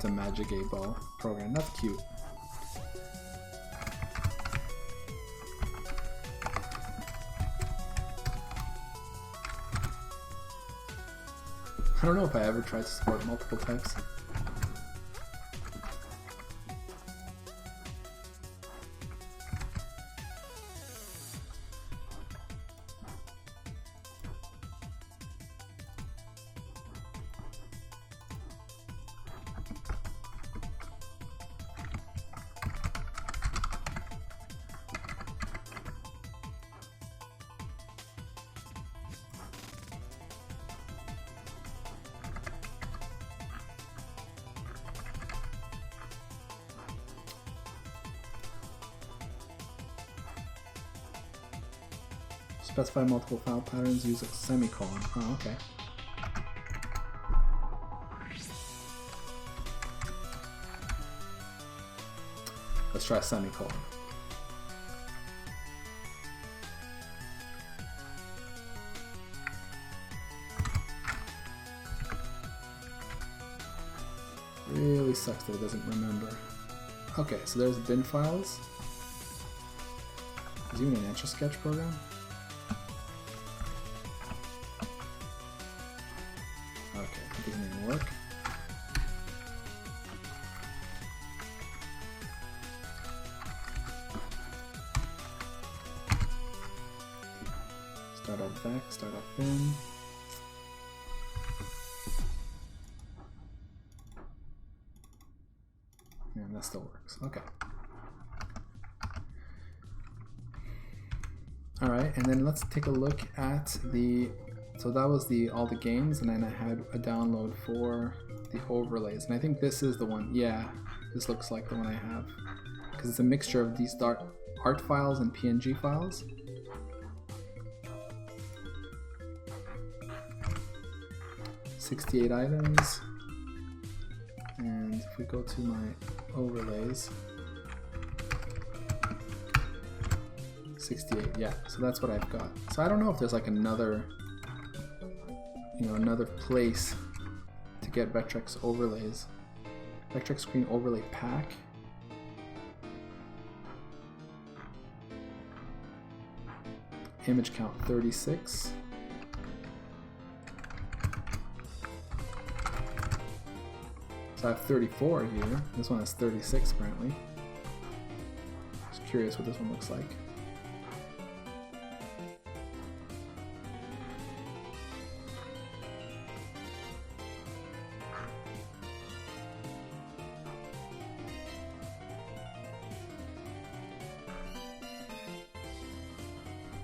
A Magic 8 Ball program. That's cute. I don't know if I ever tried to support multiple types. Specify multiple file patterns, use a semicolon. Oh, okay. Let's try a semicolon. Really sucks that it doesn't remember. Okay, so there's bin files. Is even an Etch-a-Sketch program? Okay, that doesn't even work. Start up back, start up bin. that still works. Okay. All right, and then let's take a look at the, so that was all the games, and then I had a download for the overlays, and I think this is the one. Yeah, this looks like the one I have, because it's a mixture of these art files and PNG files. $68 items, and if we go to my overlays, 68, yeah, so that's what I've got. So I don't know if there's like another, another place to get Vectrex overlays. Vectrex screen overlay pack. Image count 36. So I have 34 here. This one has 36 apparently. Just curious what this one looks like.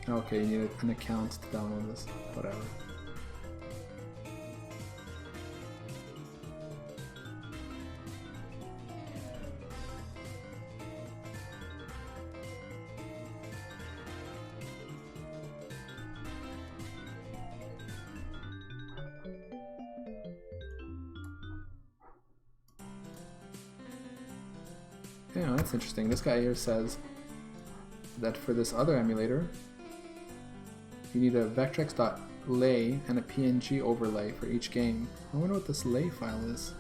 Okay, you need an account to download this, whatever. Yeah, that's interesting. This guy here says that for this other emulator, you need a vectrex.lay and a PNG overlay for each game. I wonder what this lay file is.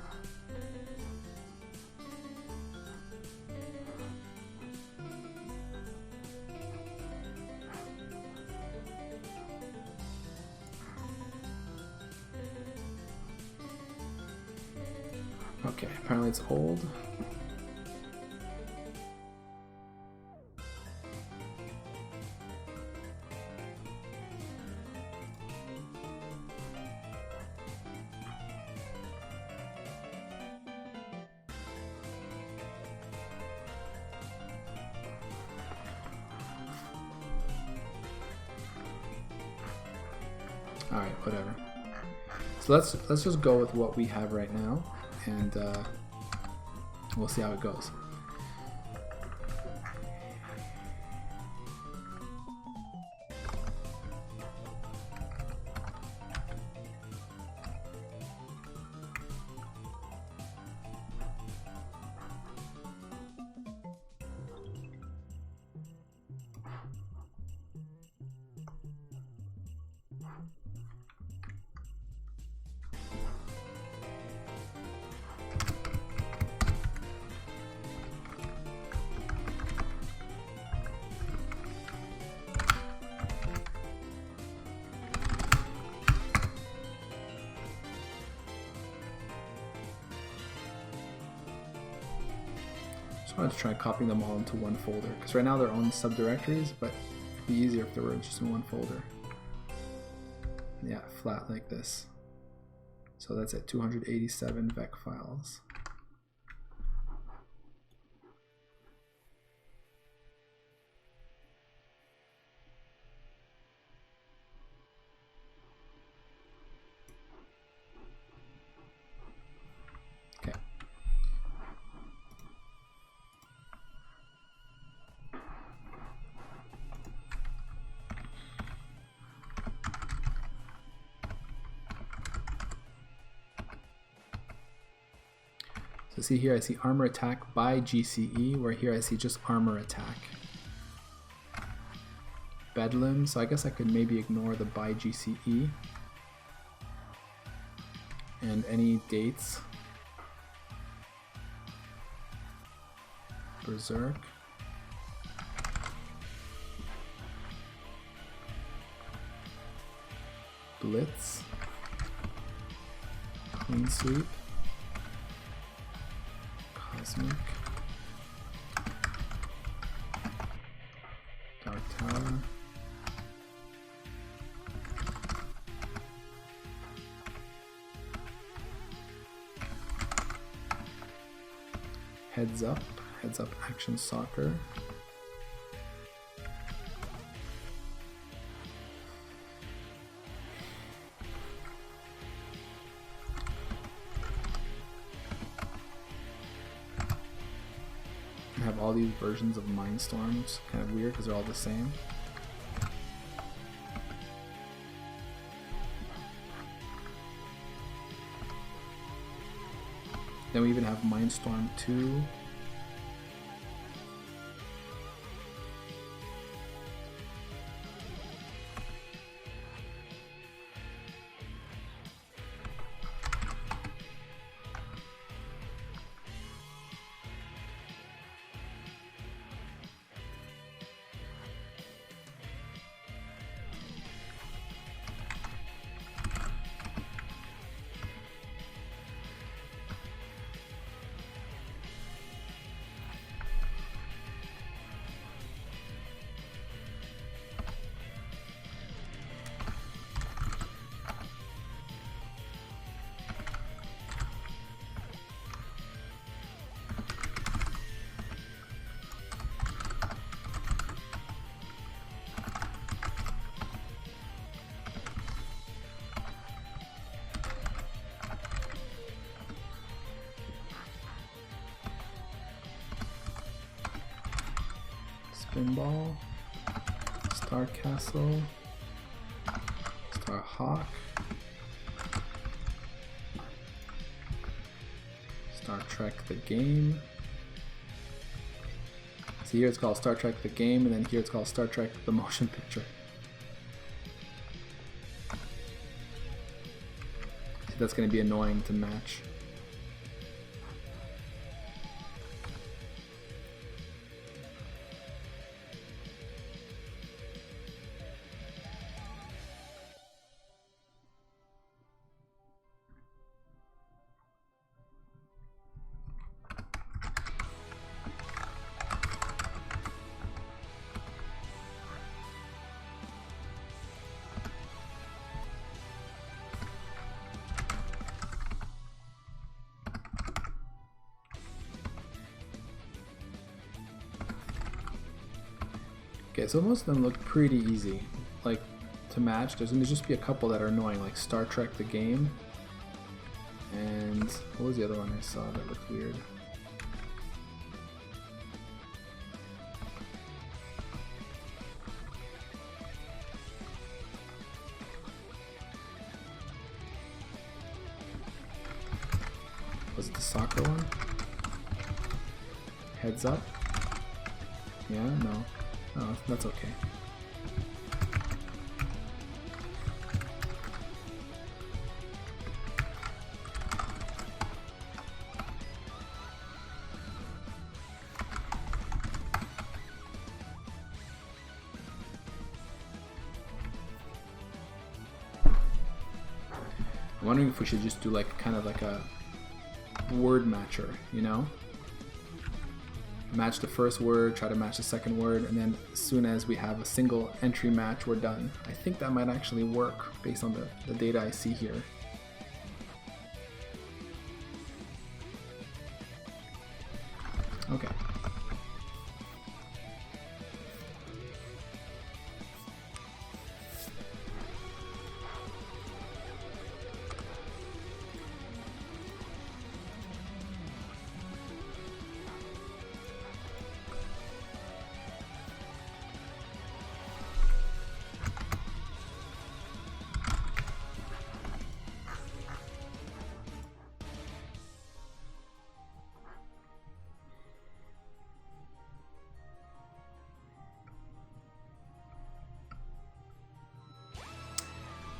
Okay, apparently it's old. All right, whatever. So let's just go with what we have right now, and we'll see how it goes. I wanted to try copying them all into one folder, because right now they're own subdirectories, but it'd be easier if they were just in one folder. Yeah, flat like this. So that's it, 287 vec files. Okay. So see here, I see armor attack by GCE, where here I see just armor attack. Bedlam, so I guess I could maybe ignore the by GCE. And any dates. Berserk. Blitz. Clean sweep. Cosmic. Dark Tower. Heads Up Action Soccer. I have all these versions of Mindstorm. It's kind of weird because they're all the same. Then we even have Mindstorm 2. Pinball, Star Castle, Star Hawk, Star Trek the Game. See, here it's called Star Trek the Game, and then here it's called Star Trek the Motion Picture. See, that's going to be annoying to match. Okay, so most of them look pretty easy, like to match. There's gonna just be a couple that are annoying, like Star Trek the Game, and what was the other one I saw that looked weird? Was it the soccer one? Heads Up? Yeah, no. Oh, that's okay. I'm wondering if we should just do like kind of like a word matcher, you know? Match the first word, try to match the second word, and then as soon as we have a single entry match, we're done. I think that might actually work based on the data I see here. Okay.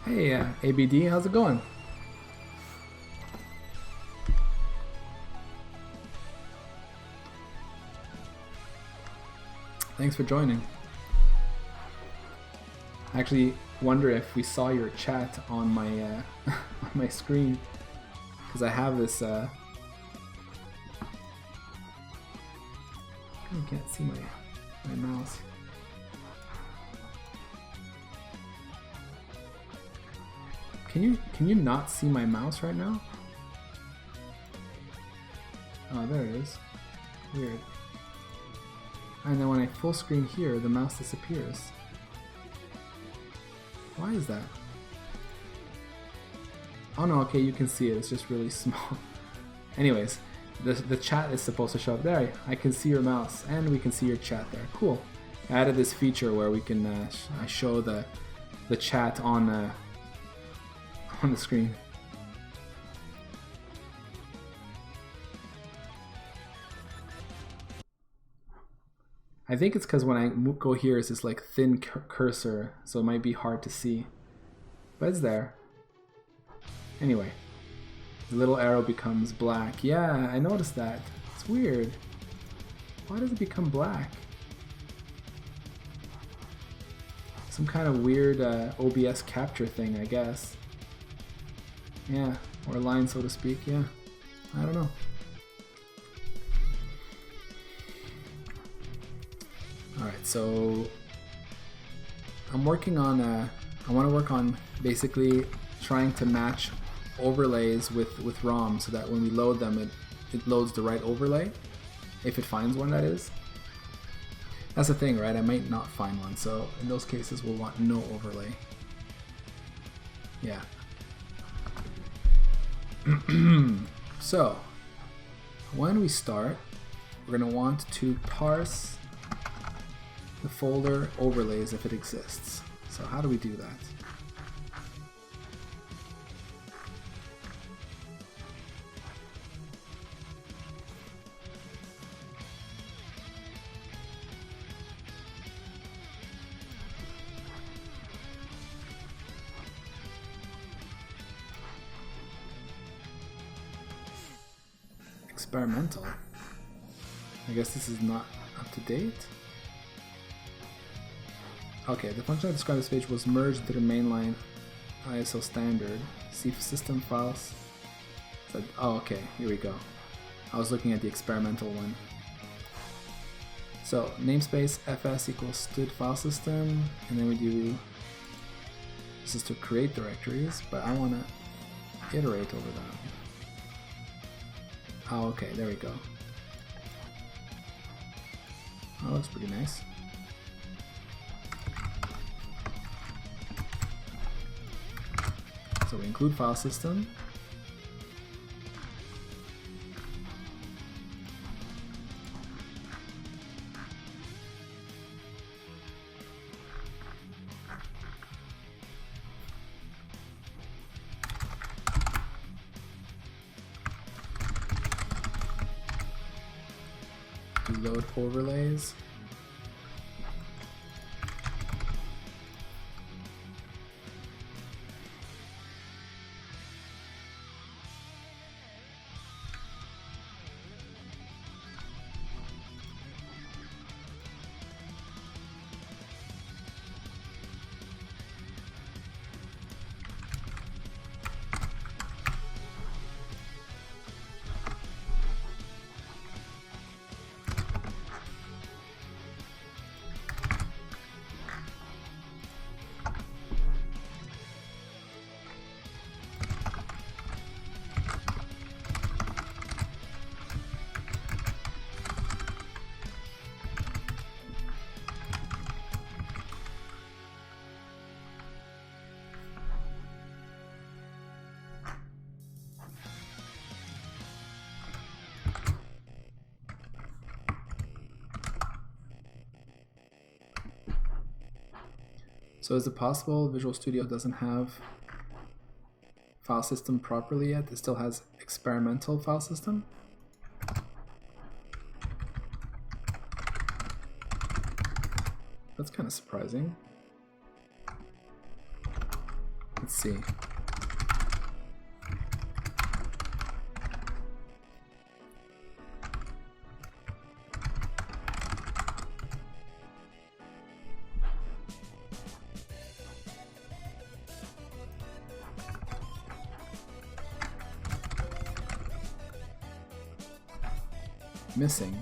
Hey, ABD, how's it going? Thanks for joining. I actually wonder if we saw your chat on my on my screen, because I have this. You can't see my mouse. Can you not see my mouse right now? Oh, there it is. Weird. And then when I full screen here, the mouse disappears. Why is that? Oh no, okay, you can see it. It's just really small. Anyways, the chat is supposed to show up there. I can see your mouse, and we can see your chat there. Cool. I added this feature where we can I show the chat on the screen. I think it's because when I go here, it's this like thin cursor, so it might be hard to see, but it's there. Anyway, the little arrow becomes black. Yeah, I noticed that. It's weird. Why does it become black? Some kind of weird OBS capture thing, I guess. Yeah, or a line, so to speak. Yeah, I don't know. Alright, so I'm working on, I want to work on basically trying to match overlays with ROM so that when we load them, it loads the right overlay, if it finds one, that is. That's the thing, right? I might not find one, so in those cases we'll want no overlay. Yeah. So, when we start, we're going to want to parse the folder overlays if it exists. So how do we do that? Experimental. I guess this is not up to date. Okay, the function I described this page was merged into the mainline ISO standard. See system files. Oh, okay, here we go. I was looking at the experimental one. So namespace fs equals std file system, and then we do, this is to create directories, but I want to iterate over that. Oh, okay, there we go. That looks pretty nice. So we include file system. Load overlays. So is it possible Visual Studio doesn't have file system properly yet? It still has experimental file system? That's kind of surprising. Let's see. Missing.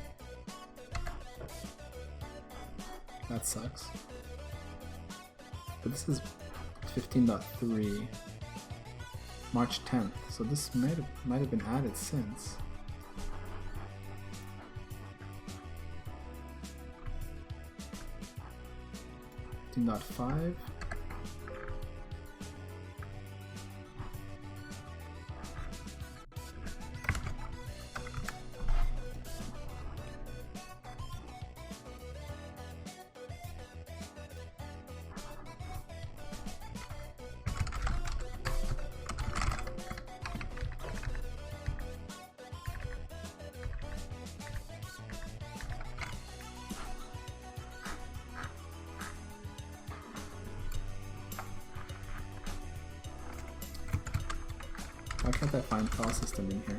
That sucks. But this is 15.3, March 10th, so this might have been added since. 15.5. Why can't I find file system in here?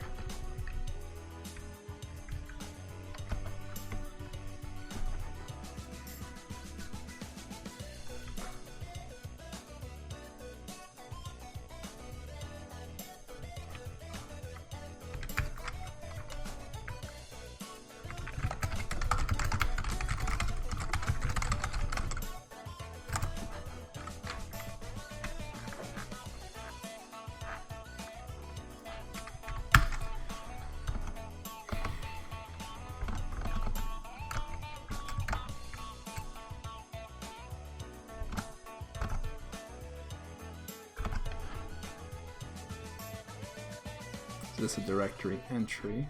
This is a directory entry.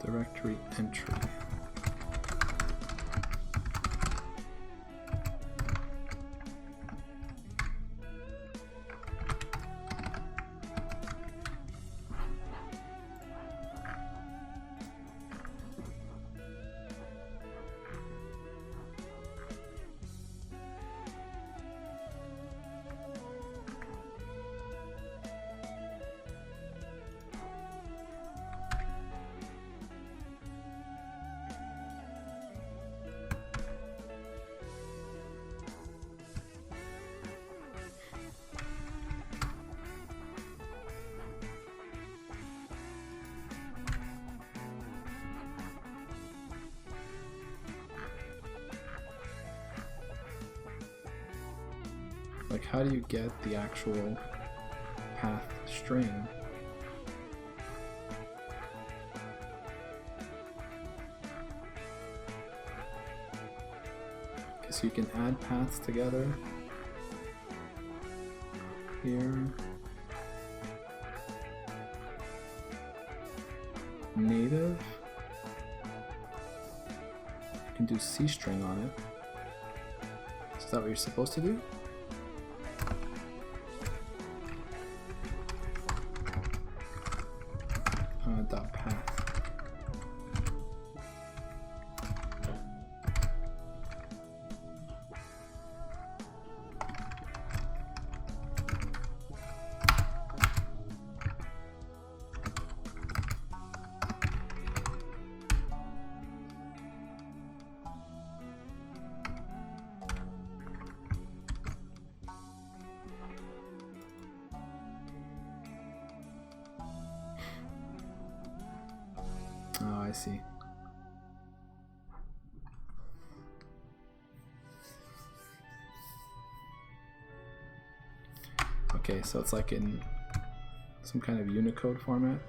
Directory entry. Like, how do you get the actual path string? Okay, so you can add paths together here. Native. You can do C string on it. Is that what you're supposed to do? Dot path. Oh, I see. Okay, so it's like in some kind of Unicode format.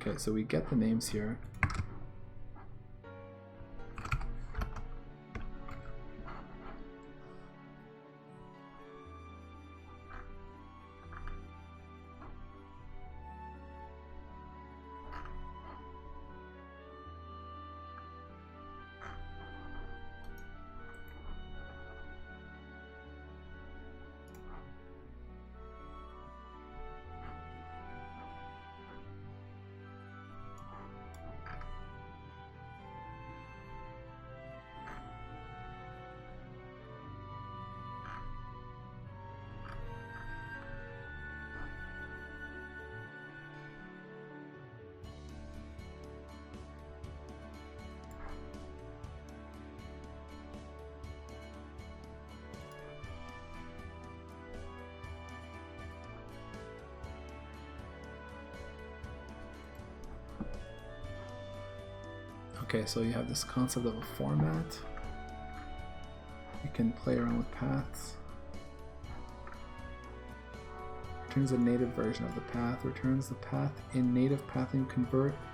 Okay, so we get the names here. Okay, so you have this concept of a format. You can play around with paths. Returns a native version of the path. Returns the path in native pathing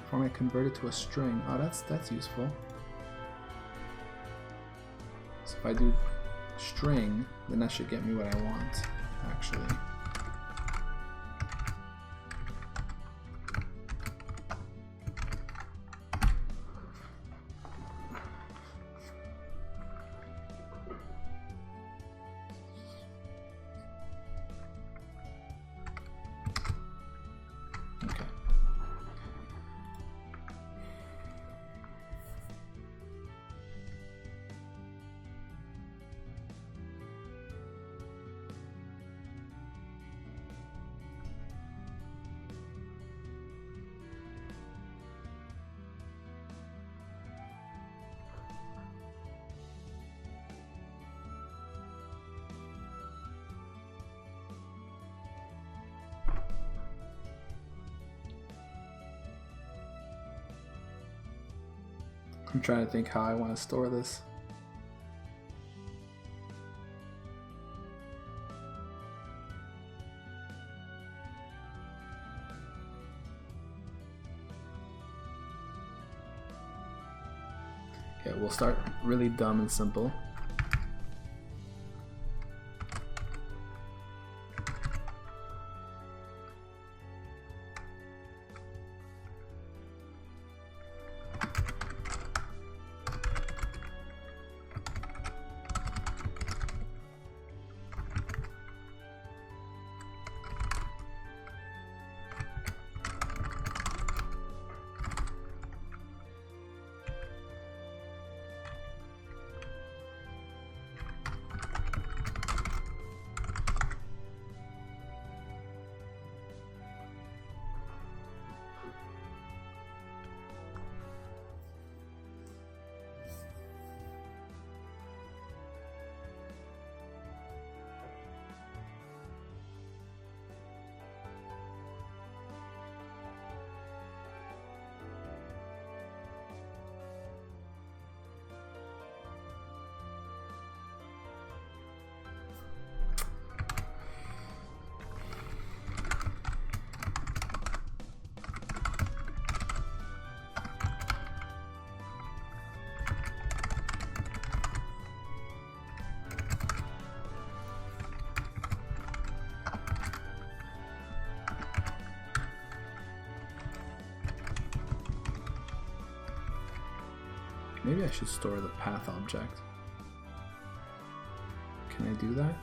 format converted to a string. Oh, that's useful. So if I do string, then that should get me what I want, actually. I'm trying to think how I want to store this. Okay, we'll start really dumb and simple. Maybe I should store the path object. Can I do that?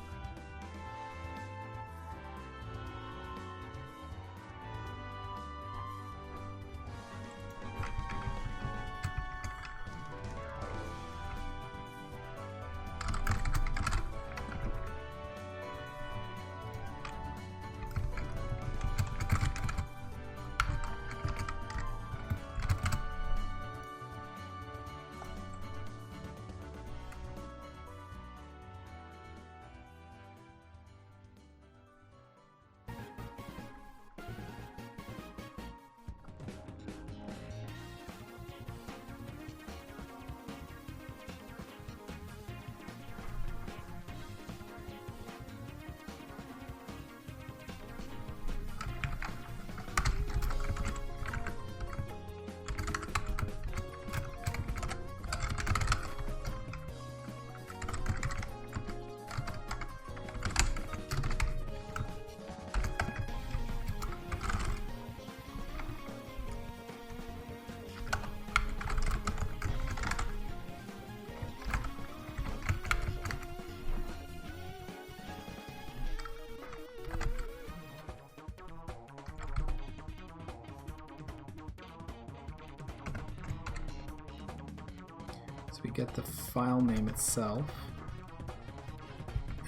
we get the file name itself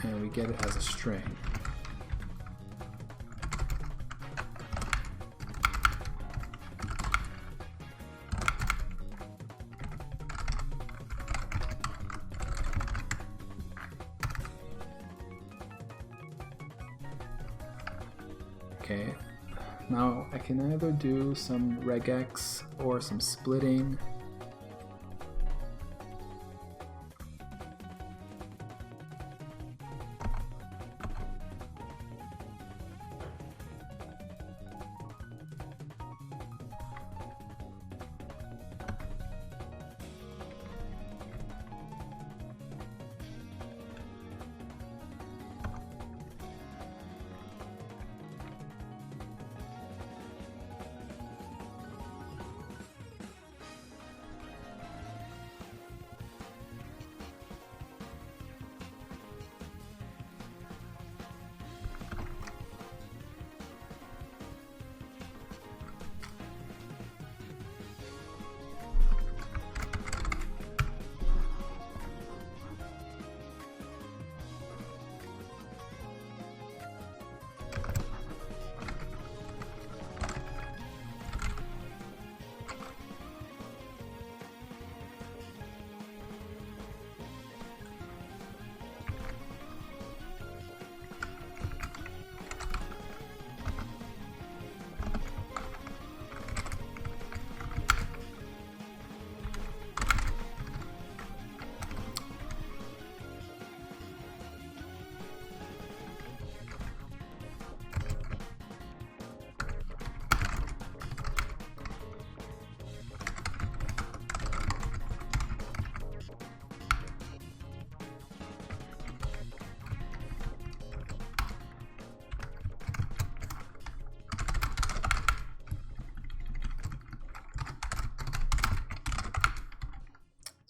and we get it as a string. Okay, now I can either do some regex or some splitting.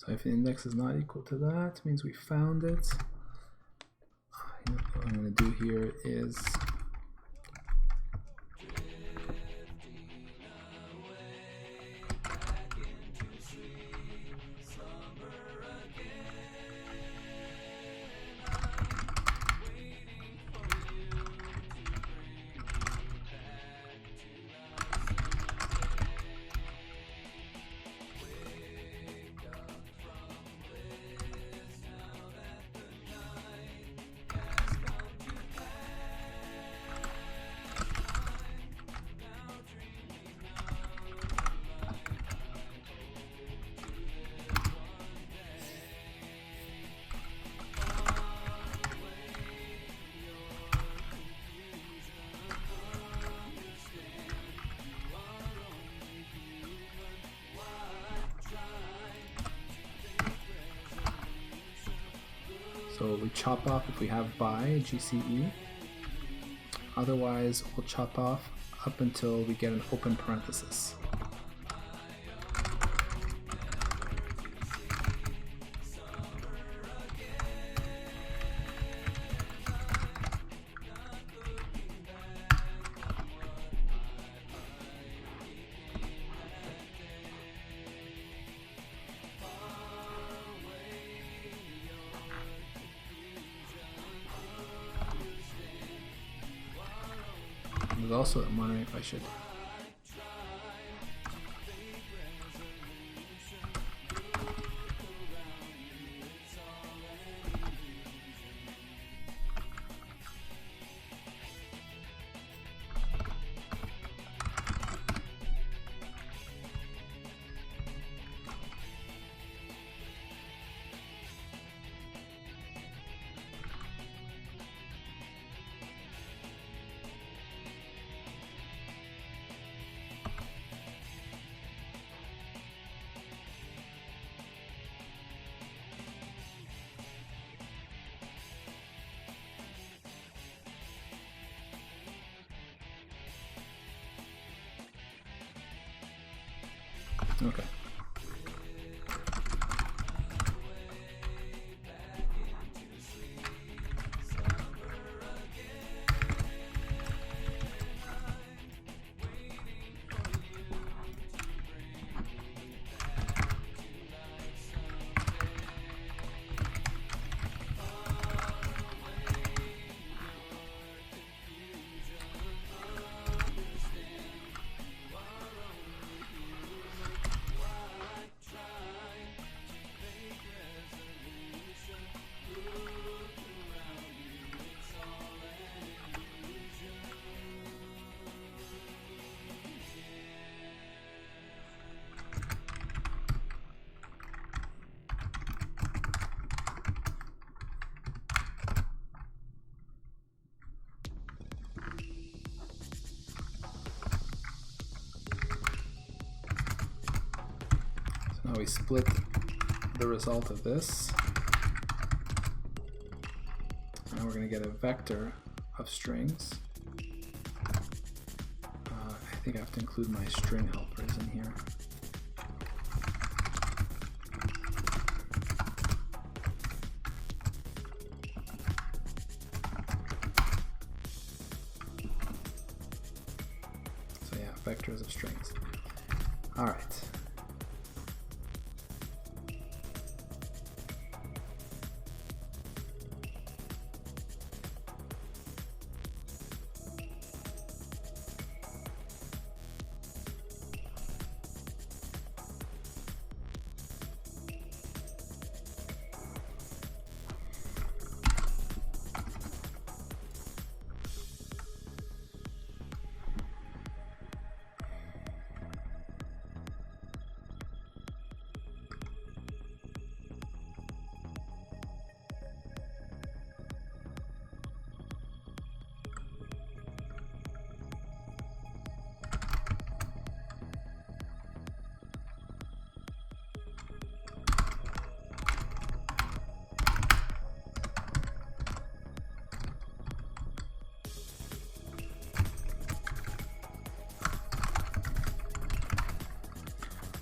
So if the index is not equal to that, means we found it. What I'm going to do here is so we chop off if we have by GCE. Otherwise, we'll chop off up until we get an open parenthesis. Also, I'm wondering if I should okay. Now we split the result of this. Now we're going to get a vector of strings. I think I have to include my string helpers in here. So yeah, vectors of strings. All right.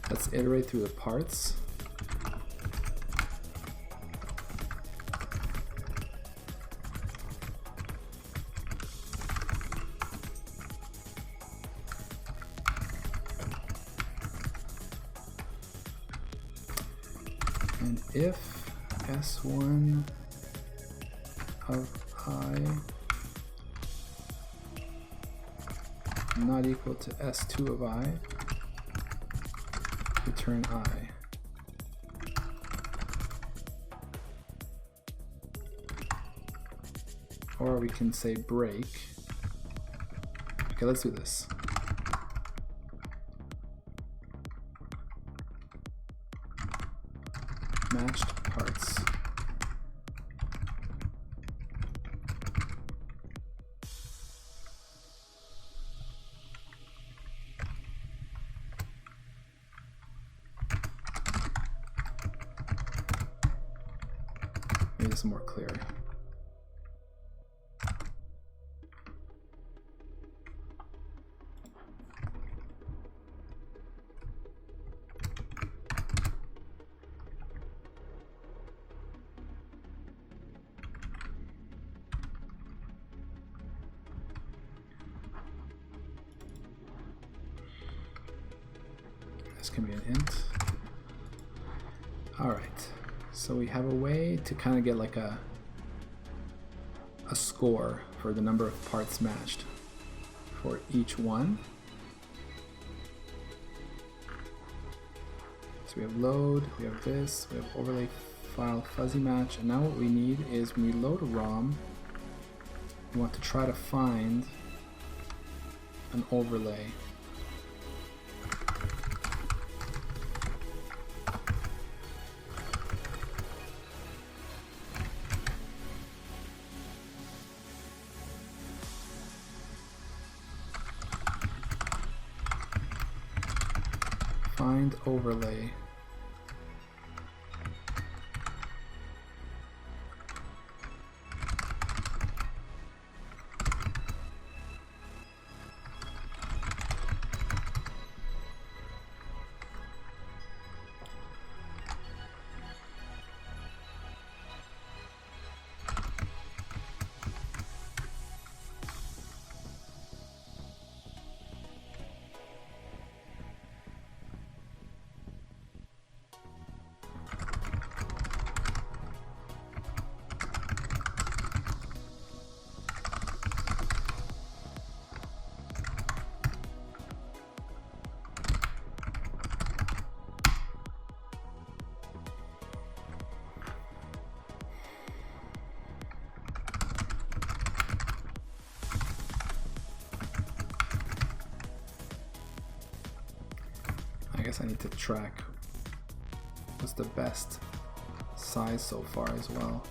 Let's iterate through the parts. And if S1 of I not equal to S2 of I, return I. Or we can say break. Okay, let's do this. Matched parts. Maybe this is more clear. This can be an int. All right. So we have a way to kind of get like a score for the number of parts matched for each one. So we have load, we have this, we have overlay file fuzzy match, and now what we need is when we load a ROM, we want to try to find an overlay. Find overlay. I guess I need to track what's the best size so far as well.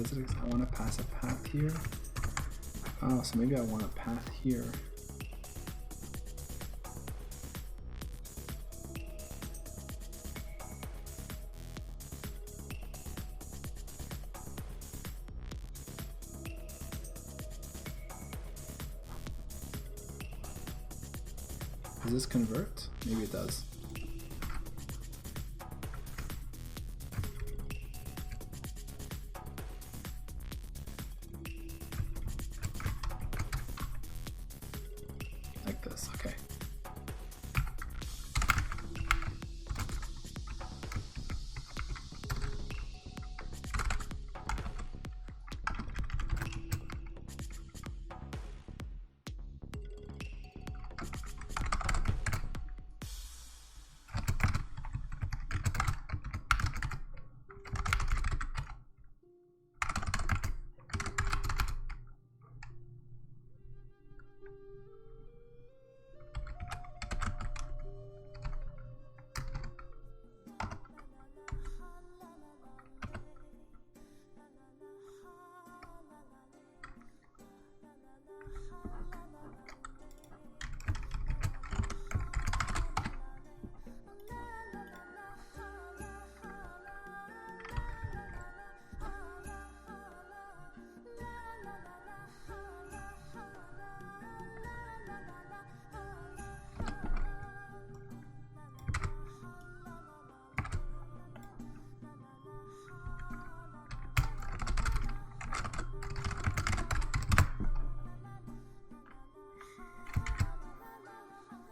does it? I want to pass a path here. Oh, so maybe I want a path here. Does this convert? Maybe it does. Like this, okay.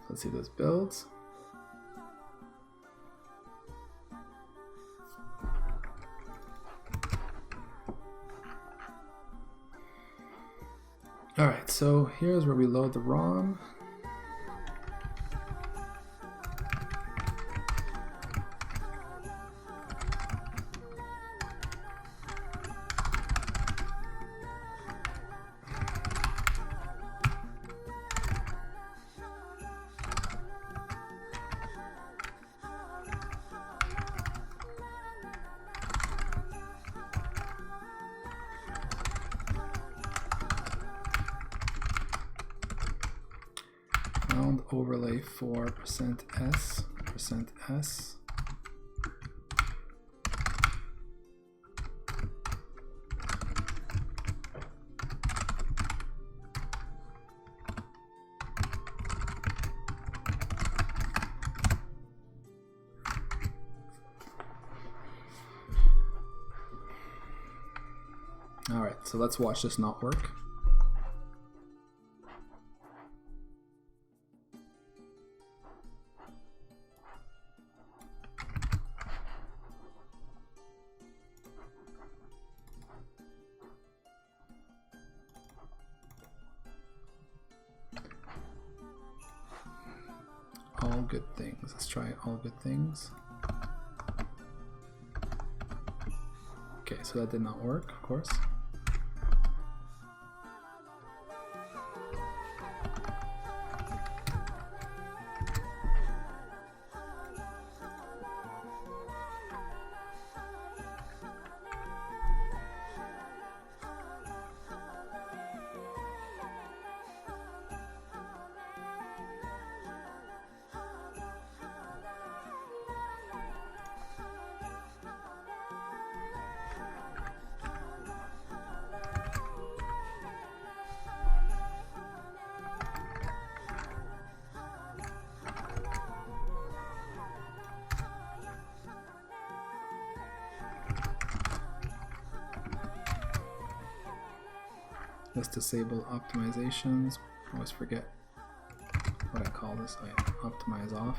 Let's see this builds. All right, so here's where we load the ROM. Overlay for %s, %s. All right, so let's watch this not work. All good things. Let's try all good things. Okay, so that did not work, of course. Let's disable optimizations. I always forget what I call this. Optimize off,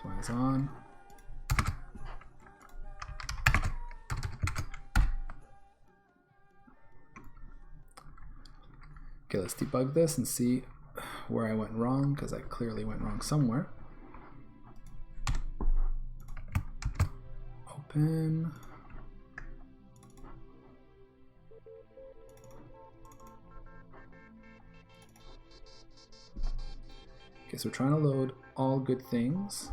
optimize on. Okay, let's debug this and see where I went wrong, because I clearly went wrong somewhere. Open. Okay, so we're trying to load all good things.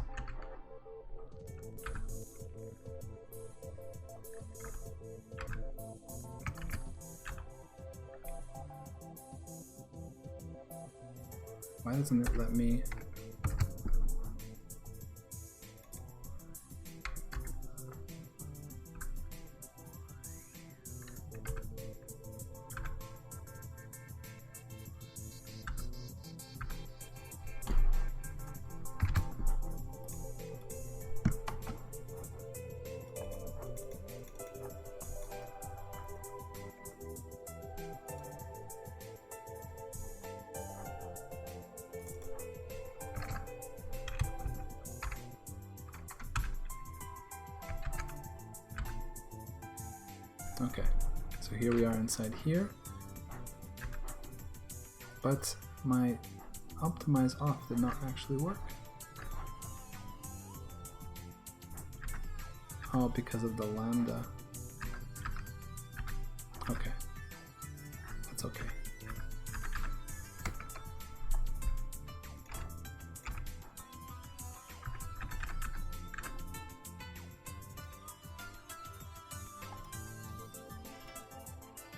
Why doesn't it let me? Okay, so here we are inside here, but my optimize off did not actually work. Oh, because of the lambda. Okay, that's okay.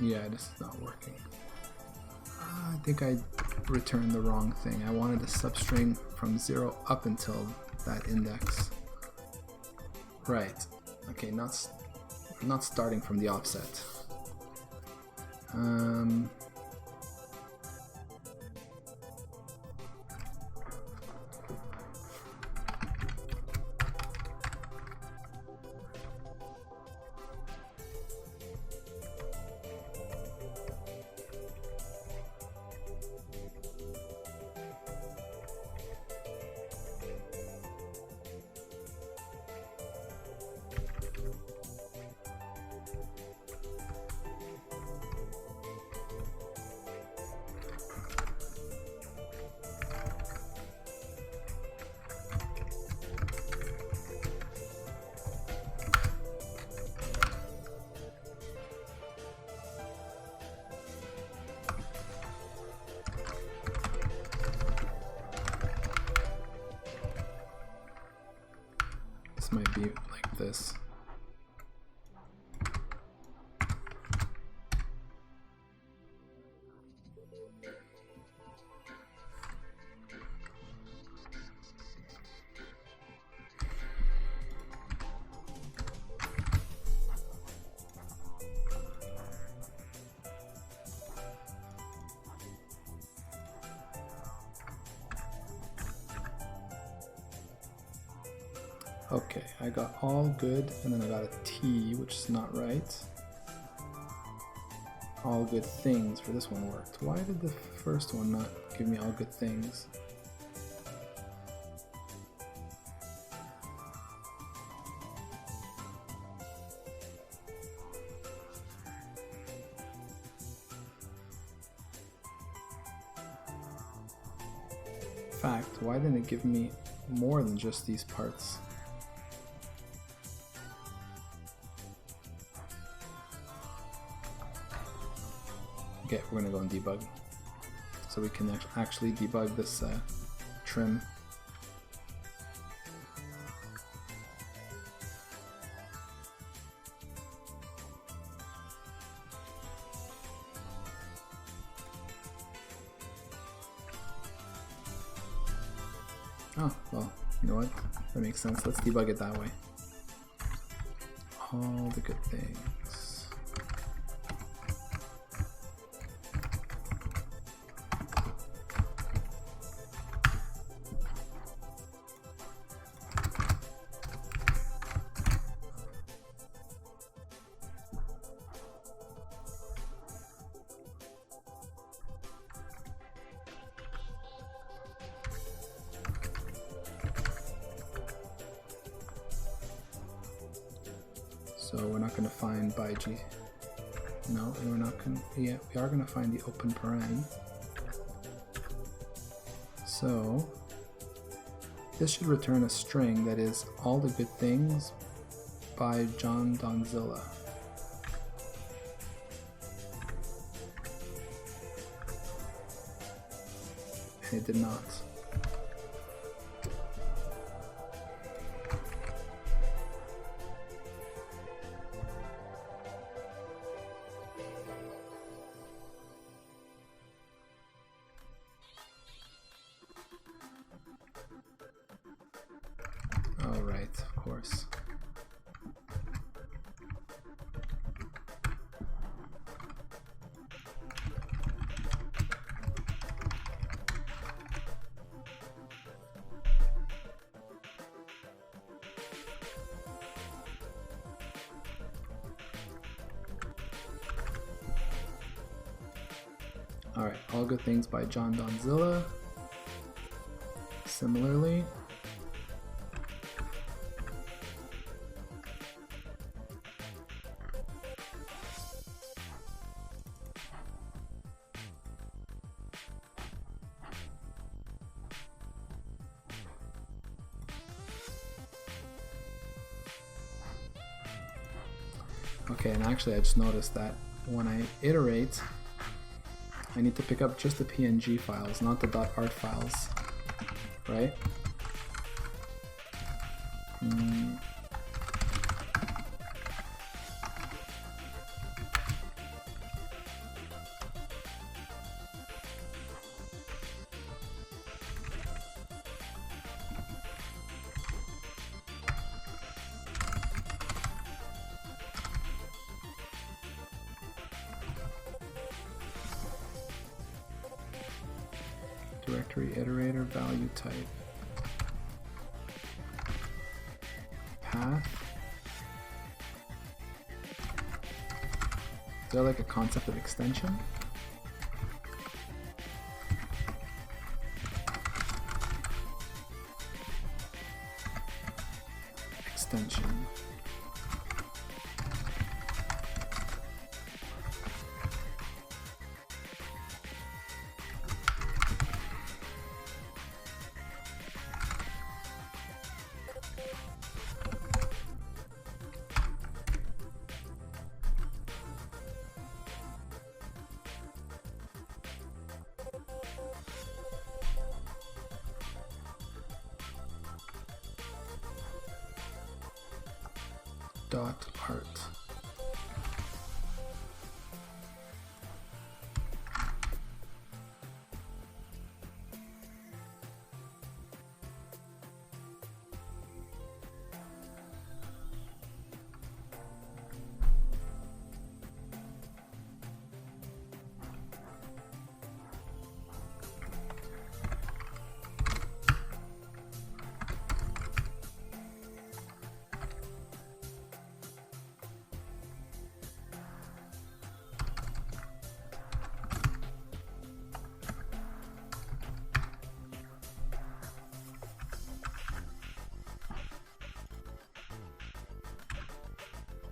Yeah, this is not working. I think I returned the wrong thing. I wanted a substring from 0 up until that index. Right. Okay, not starting from the offset. Might be like this. Okay, I got all good, and then I got a T, which is not right. All good things for this one worked. Why did the first one not give me all good things? In fact, why didn't it give me more than just these parts? Okay, we're gonna go and debug, so we can actually debug this trim. Oh, well, you know what? That makes sense. Let's debug it that way. All the good things. So we're not going to find by G. No, we're not going to. Yeah, we are going to find the open paren. So this should return a string that is all the good things by John Donzilla. And it did not. Right, of course. Alright, All Good Things by John Donzilla. Similarly. Okay, and actually I just noticed that when I iterate, I need to pick up just the PNG files, not the .art files, right? Directory iterator value type. Path. Is there like a concept of extension? Extension. .art.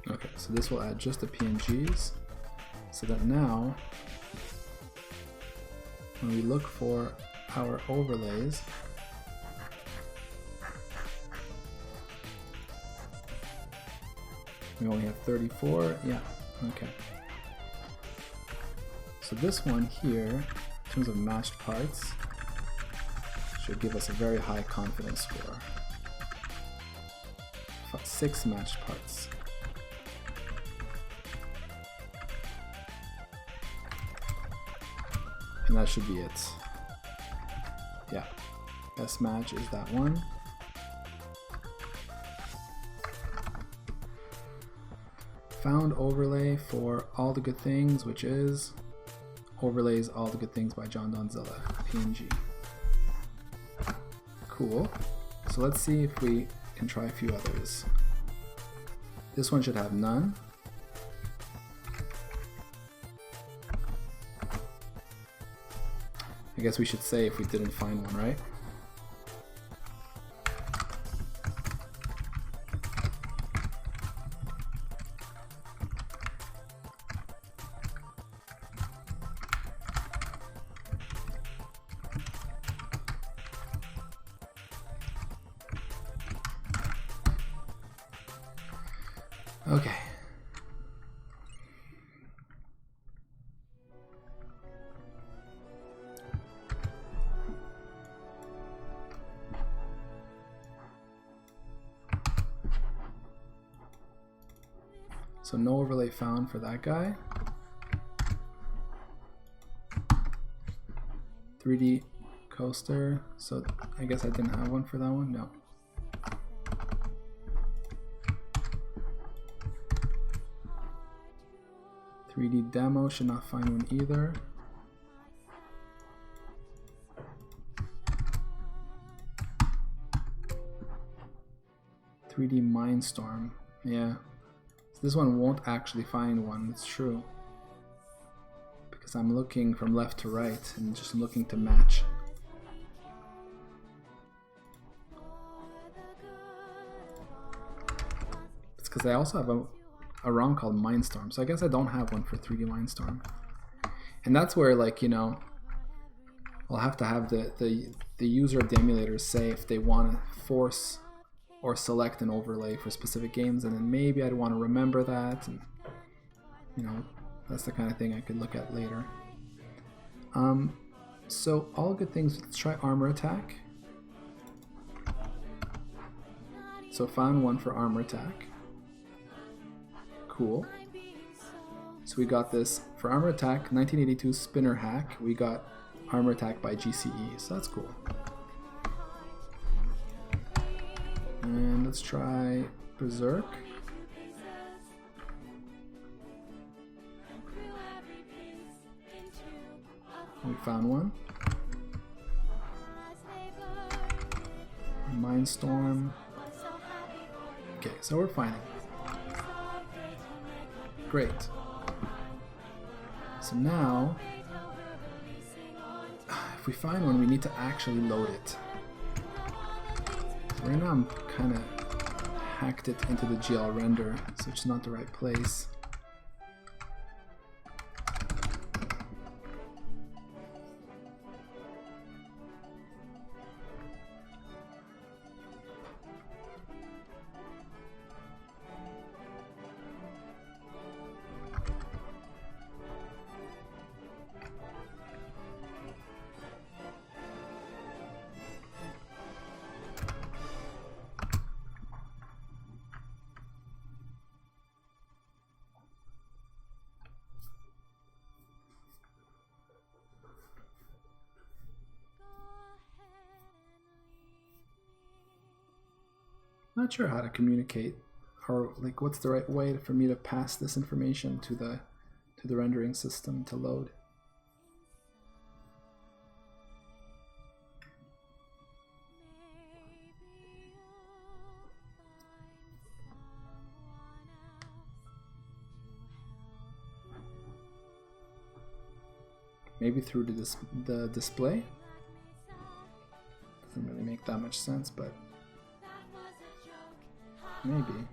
Okay, so this will add just the PNGs, so that now, when we look for our overlays, we only have 34, yeah, okay. So this one here, in terms of matched parts, should give us a very high confidence score. 6 matched parts. And that should be it. Yeah, best match is that one. Found overlay for All the Good Things, which is overlays All the Good Things by John Donzilla, PNG. Cool. So let's see if we can try a few others. This one should have none. I guess we should say if we didn't find one, right? Okay. So no overlay found for that guy. 3D coaster. So I guess I didn't have one for that one. No. 3D demo, should not find one either. "3D Mindstorm." Yeah. So this one won't actually find one, it's true. Because I'm looking from left to right and just looking to match. It's because I also have a ROM called Mindstorm, so I guess I don't have one for 3D Mindstorm. And that's where, like, you know, I'll have to have the user of the emulator say if they want to force or select an overlay for specific games, and then maybe I'd want to remember that, and you know, that's the kind of thing I could look at later. So all good things. Let's try armor attack. So found one for armor attack. Cool. So we got this for armor attack, 1982 spinner hack. We got armor attack by GCE, so that's cool. And let's try Berserk. We found one. Mindstorm. Okay, so we're finding. Great. So now, if we find one, we need to actually load it. Right now I'm kind of hacked it into the GL render, so it's not the right place. Not sure how to communicate, or like what's the right way for me to pass this information to the rendering system to load. Maybe through the display? Doesn't really make that much sense, but maybe.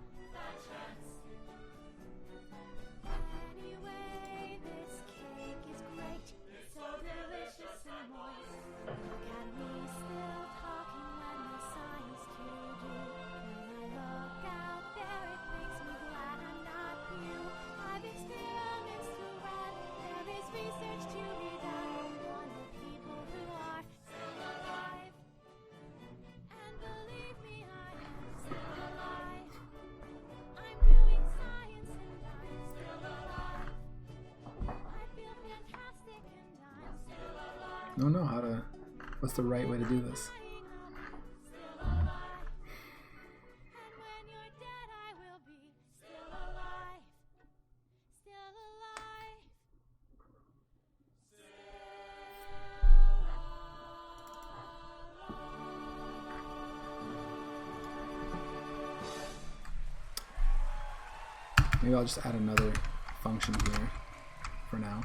I don't know how to, what's the right way to do this? Maybe I'll just add another function here for now.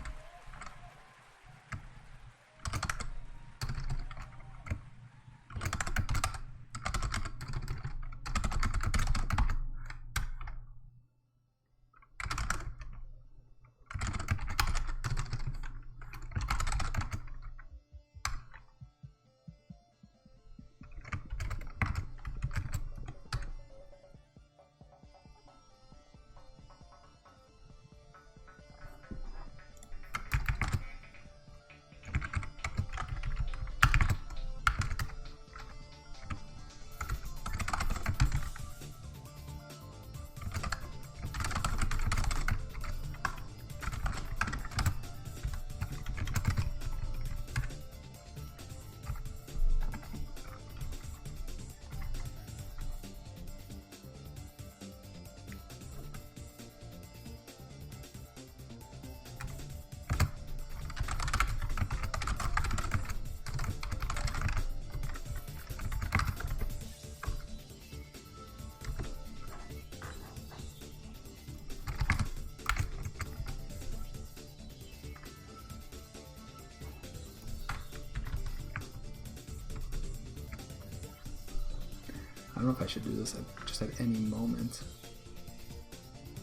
don't know if I should do this just at any moment.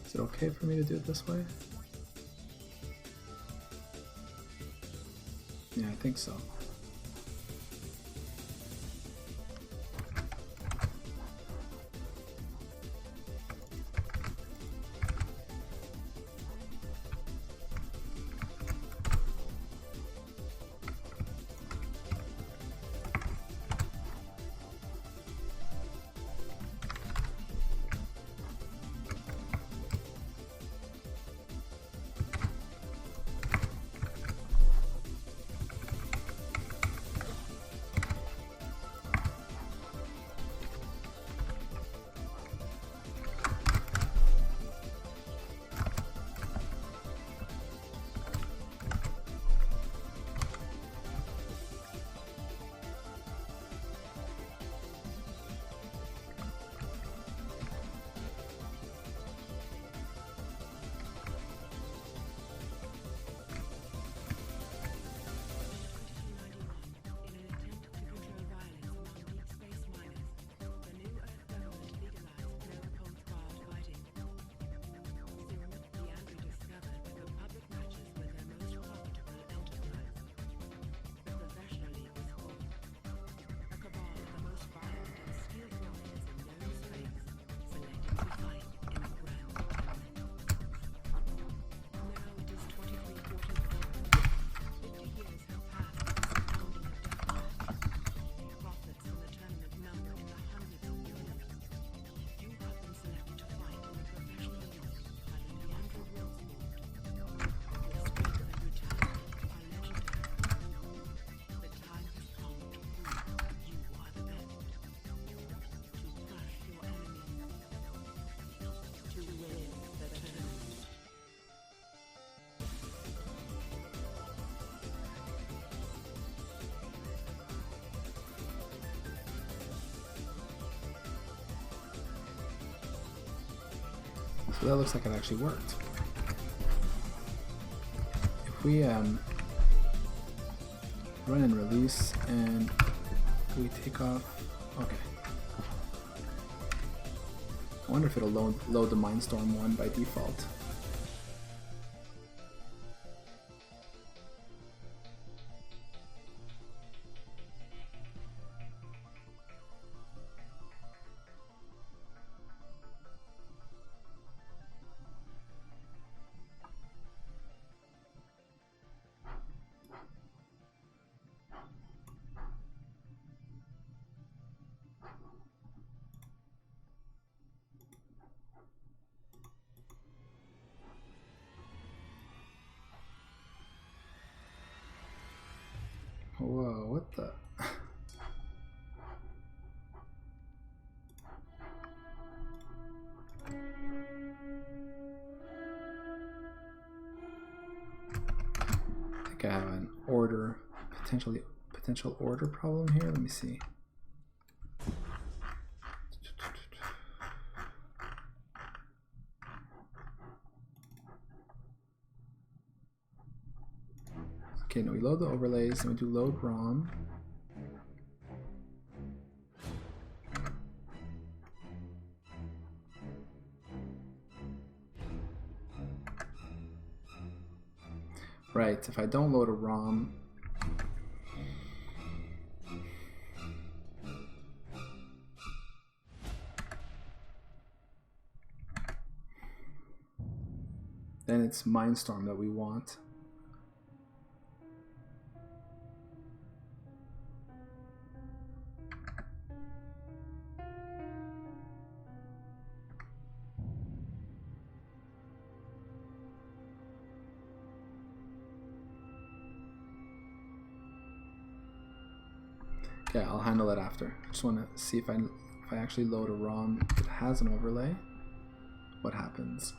Is it okay for me to do it this way? Yeah, I think so. So that looks like it actually worked. If we run and release and we take off, okay. I wonder if it'll load the Mindstorm one by default. Whoa, what the? I think I have an potential order problem here. Let me see. Okay, now we load the overlays and we do load ROM. Right, if I don't load a ROM, then it's Mindstorm that we want. Okay, I'll handle it after. I just want to see if I actually load a ROM that has an overlay, what happens.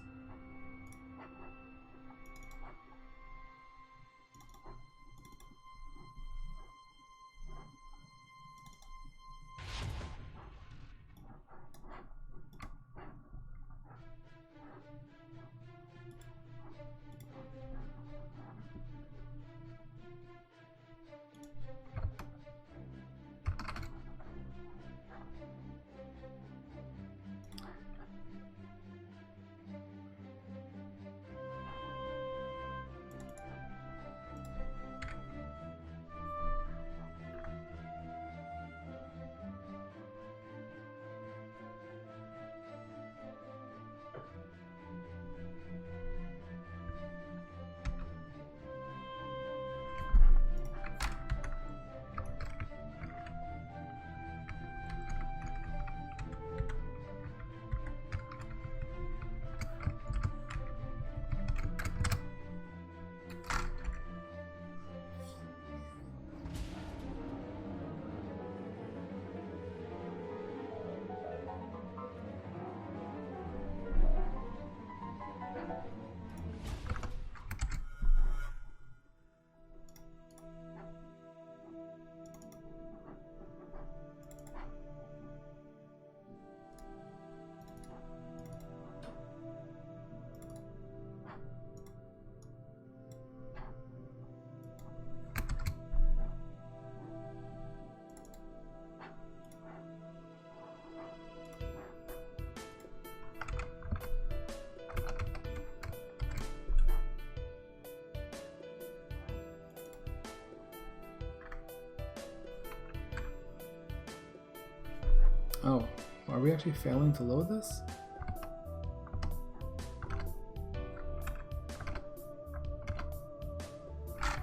Oh, are we actually failing to load this?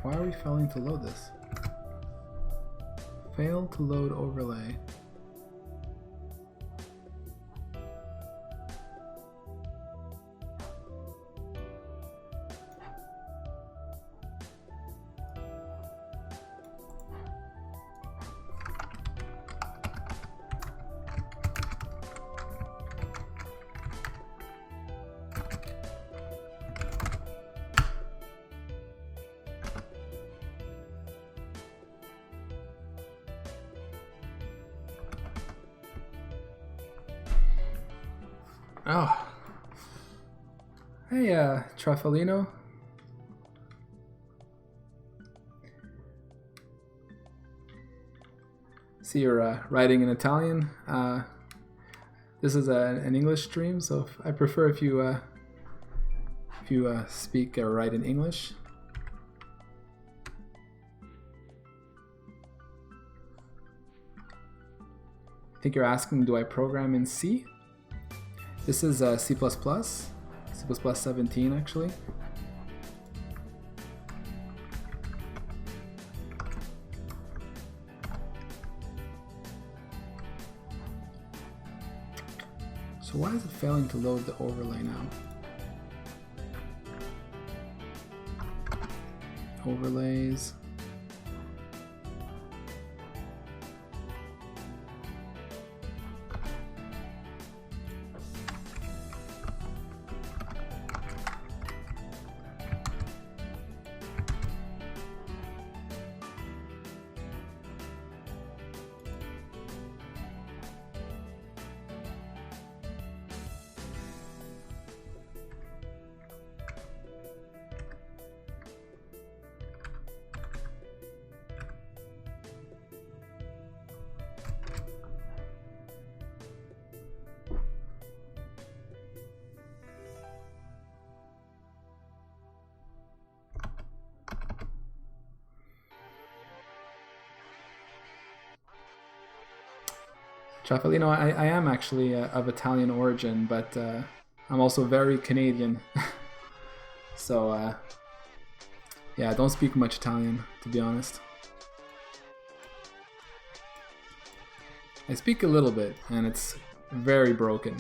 Why are we failing to load this? Fail to load overlay. Oh. Hey, Trafalino. See you're writing in Italian. This is an English stream, so I prefer if you speak or write in English. I think you're asking, do I program in C? This is C++, C++ 17 actually. So why is it failing to load the overlay now? Overlays. Trafalino, I am actually of Italian origin, but I'm also very Canadian. So, yeah, I don't speak much Italian, to be honest. I speak a little bit, and it's very broken.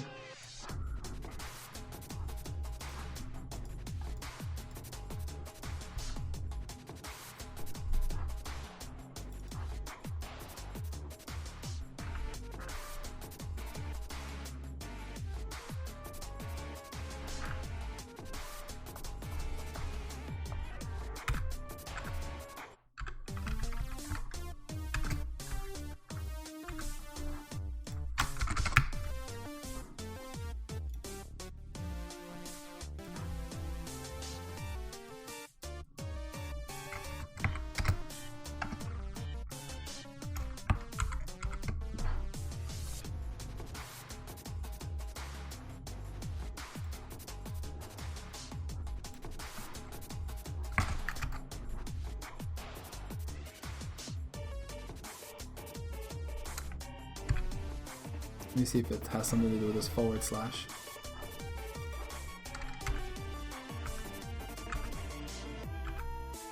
Let me see if it has something to do with this /.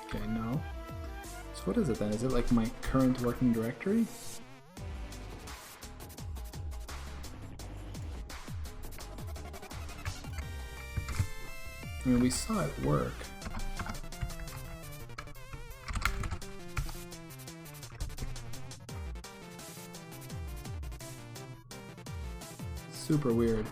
Okay, no. So what is it then? Is it like my current working directory? I mean, we saw it work. Super weird.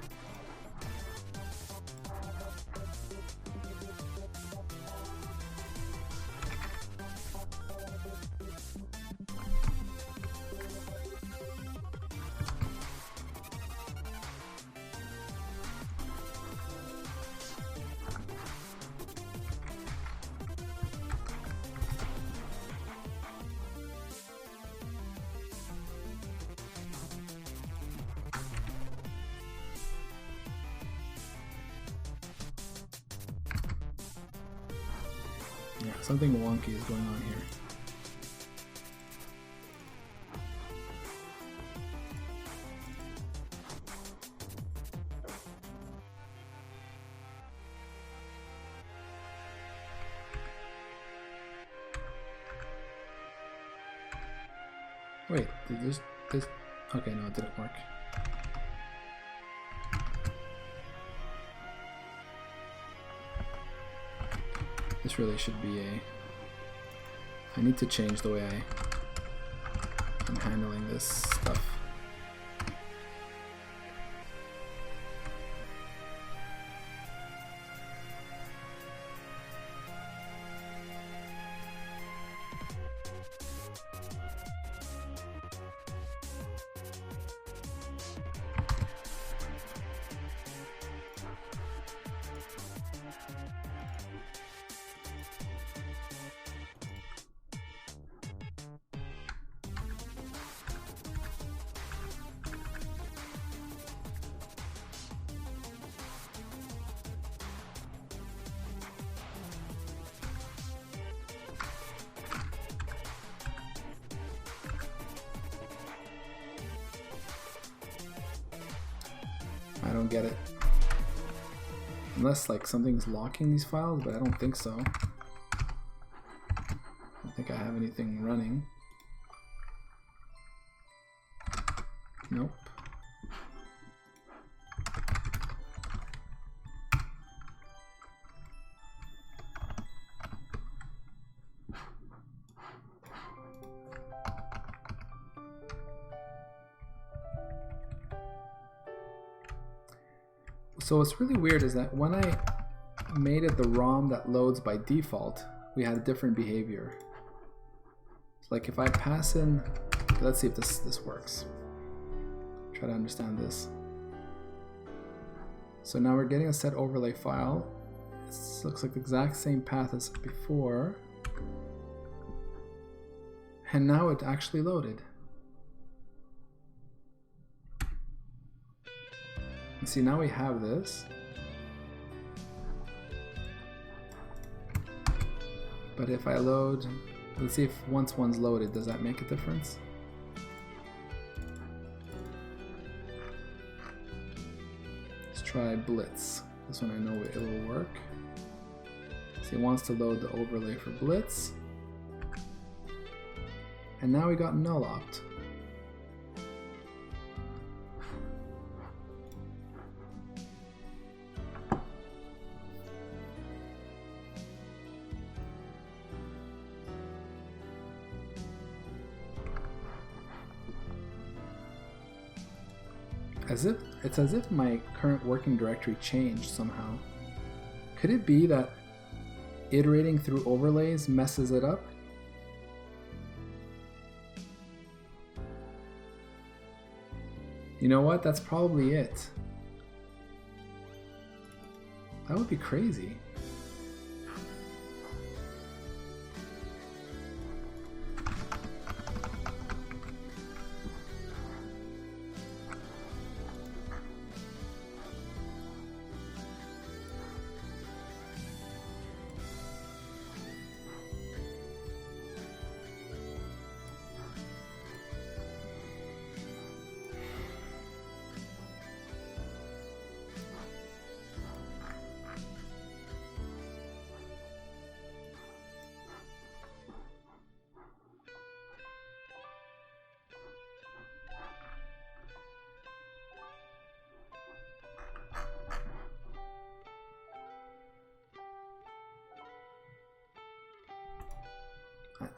Yeah, something wonky is going on here. Wait, did this... Okay, no, it didn't work. This really should be a... I need to change the way I'm handling this stuff. I don't get it. Unless like something's locking these files, but I don't think so. I don't think I have anything running. Nope. So what's really weird is that when I made it the ROM that loads by default, we had a different behavior. Like if I pass in, let's see if this works. Try to understand this. So now we're getting a set overlay file. This looks like the exact same path as before. And now it actually loaded. And see, now we have this. But if I load, let's see if once one's loaded, does that make a difference? Let's try Blitz. This one I know it will work. See, it wants to load the overlay for Blitz. And now we got null opt. It's as if my current working directory changed somehow. Could it be that iterating through overlays messes it up? You know what? That's probably it. That would be crazy.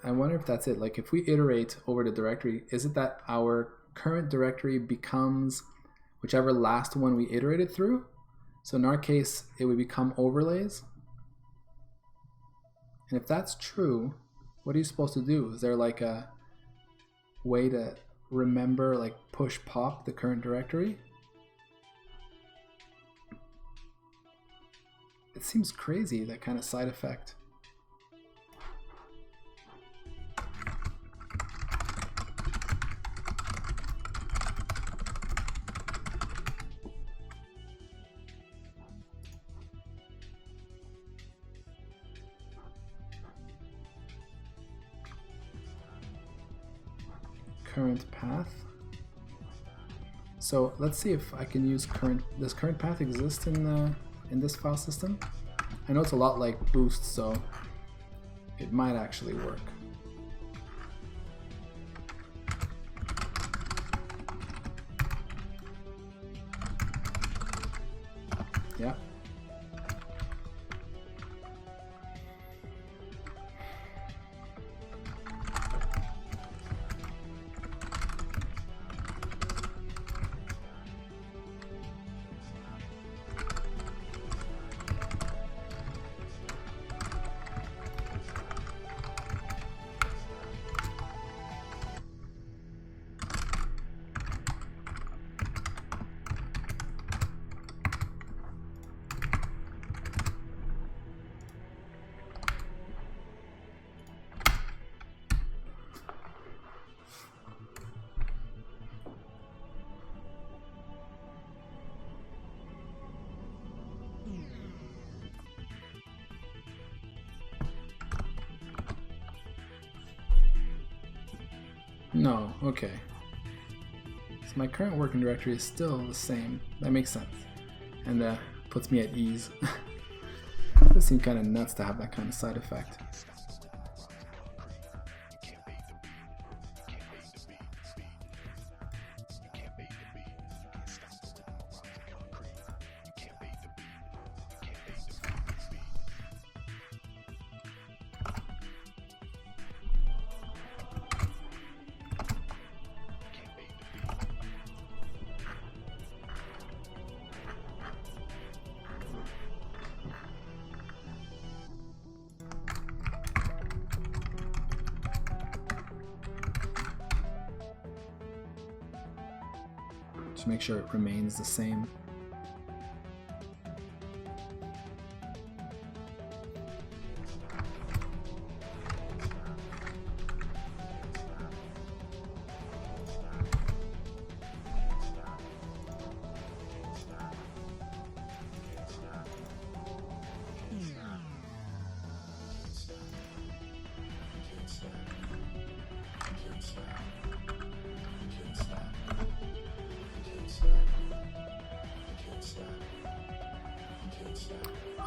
I wonder if that's it. Like if we iterate over the directory, is it that our current directory becomes whichever last one we iterated through? So in our case, it would become overlays. And if that's true, what are you supposed to do? Is there like a way to remember, like push pop the current directory? It seems crazy, that kind of side effect. Current path. So let's see if I can use current. Does current path exist in this file system? I know it's a lot like boost, so it might actually work. No, okay. So my current working directory is still the same. That makes sense. And puts me at ease. It does seem kind of nuts to have that kind of side effect. To make sure it remains the same.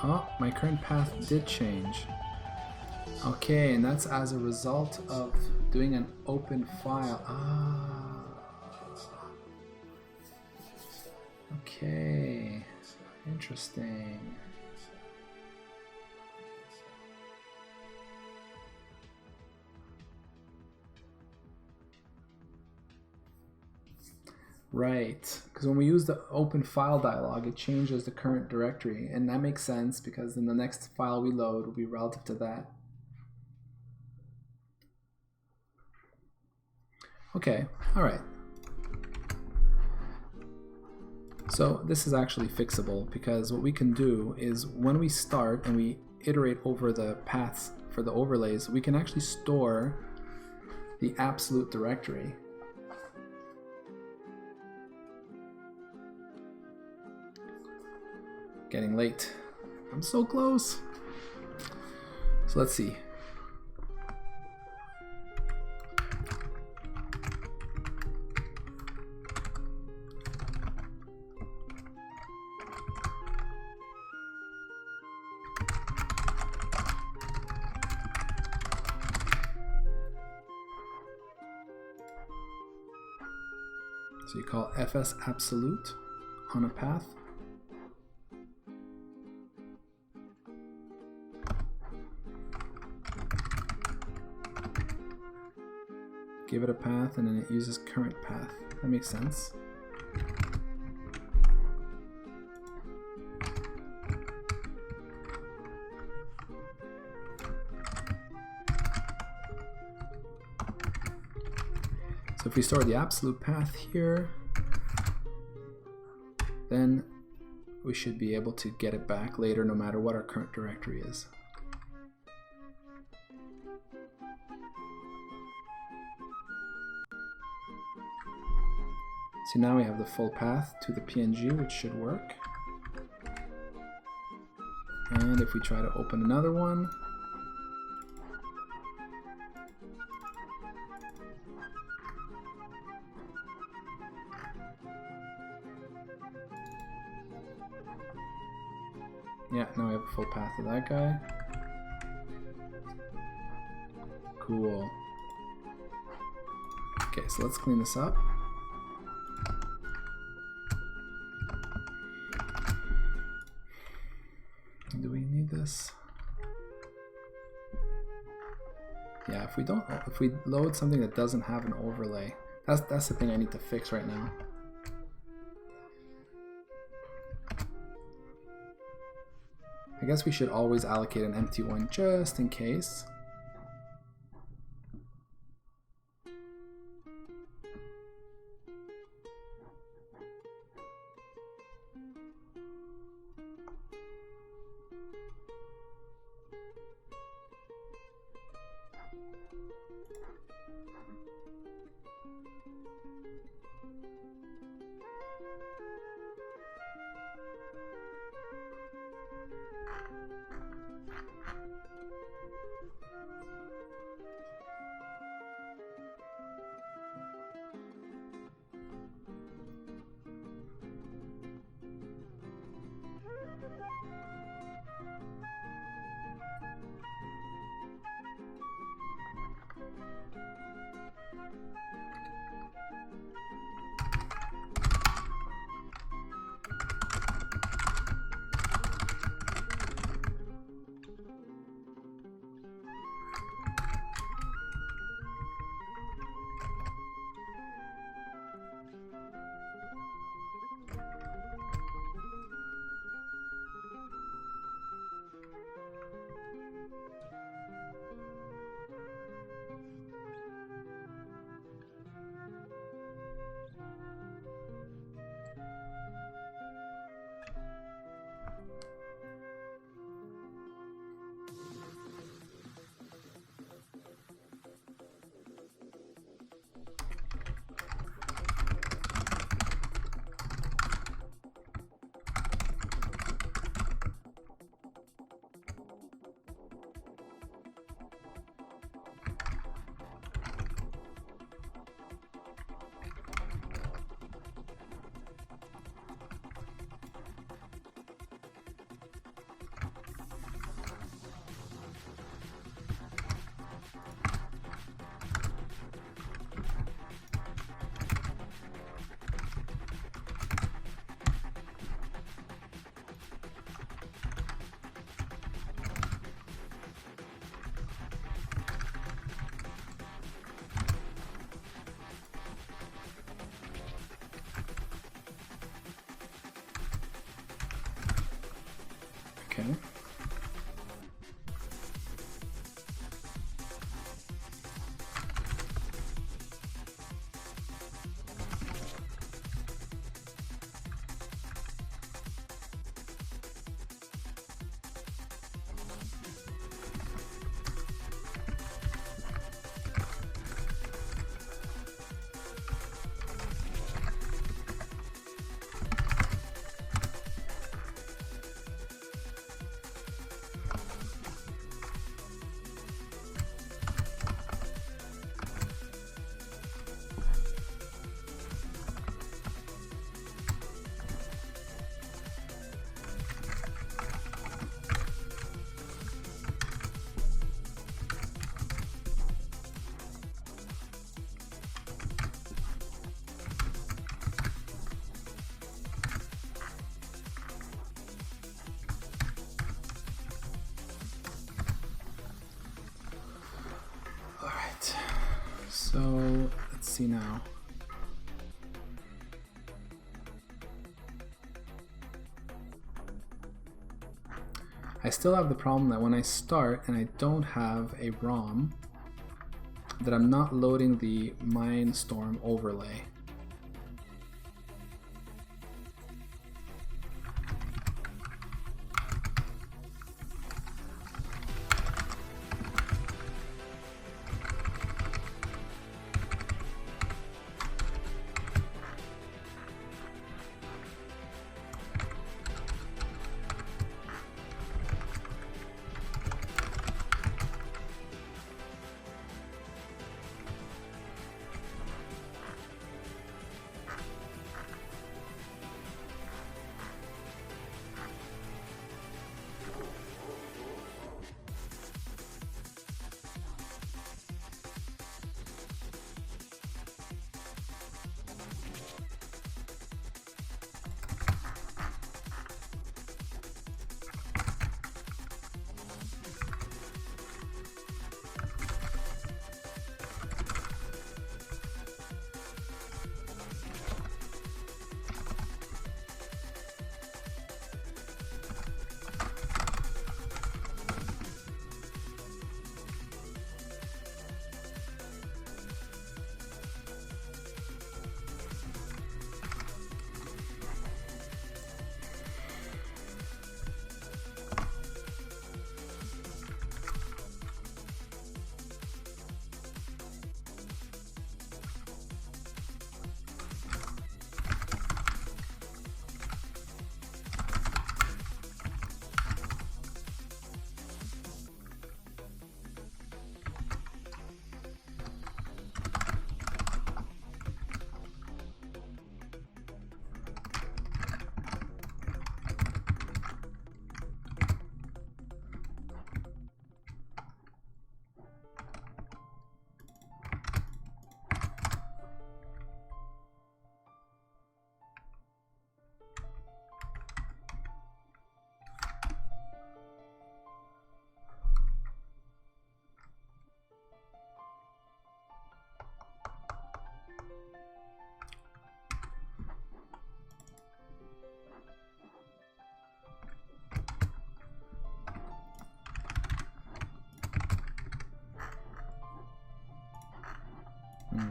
Oh, my current path did change. Okay, and that's as a result of doing an open file. Ah. Okay, interesting. Right, because when we use the open file dialog, it changes the current directory, and that makes sense because then the next file we load will be relative to that. Okay, all right. So this is actually fixable because what we can do is when we start and we iterate over the paths for the overlays, we can actually store the absolute directory. Getting late. I'm so close. So let's see. So you call fs absolute on a path. Give it a path and then it uses current path. That makes sense. So if we store the absolute path here, then we should be able to get it back later no matter what our current directory is. So now we have the full path to the PNG, which should work. And if we try to open another one, yeah, now we have a full path to that guy. Cool. Okay, so let's clean this up. Do we need this? Yeah, if we load something that doesn't have an overlay, that's the thing I need to fix right now. I guess we should always allocate an empty one just in case. thing. So let's see now. I still have the problem that when I start and I don't have a ROM, that I'm not loading the Mindstorm overlay.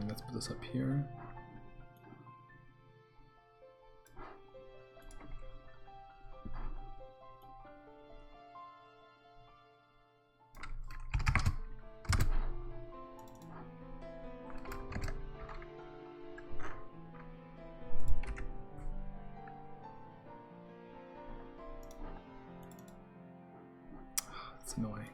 Let's put this up here. It's annoying.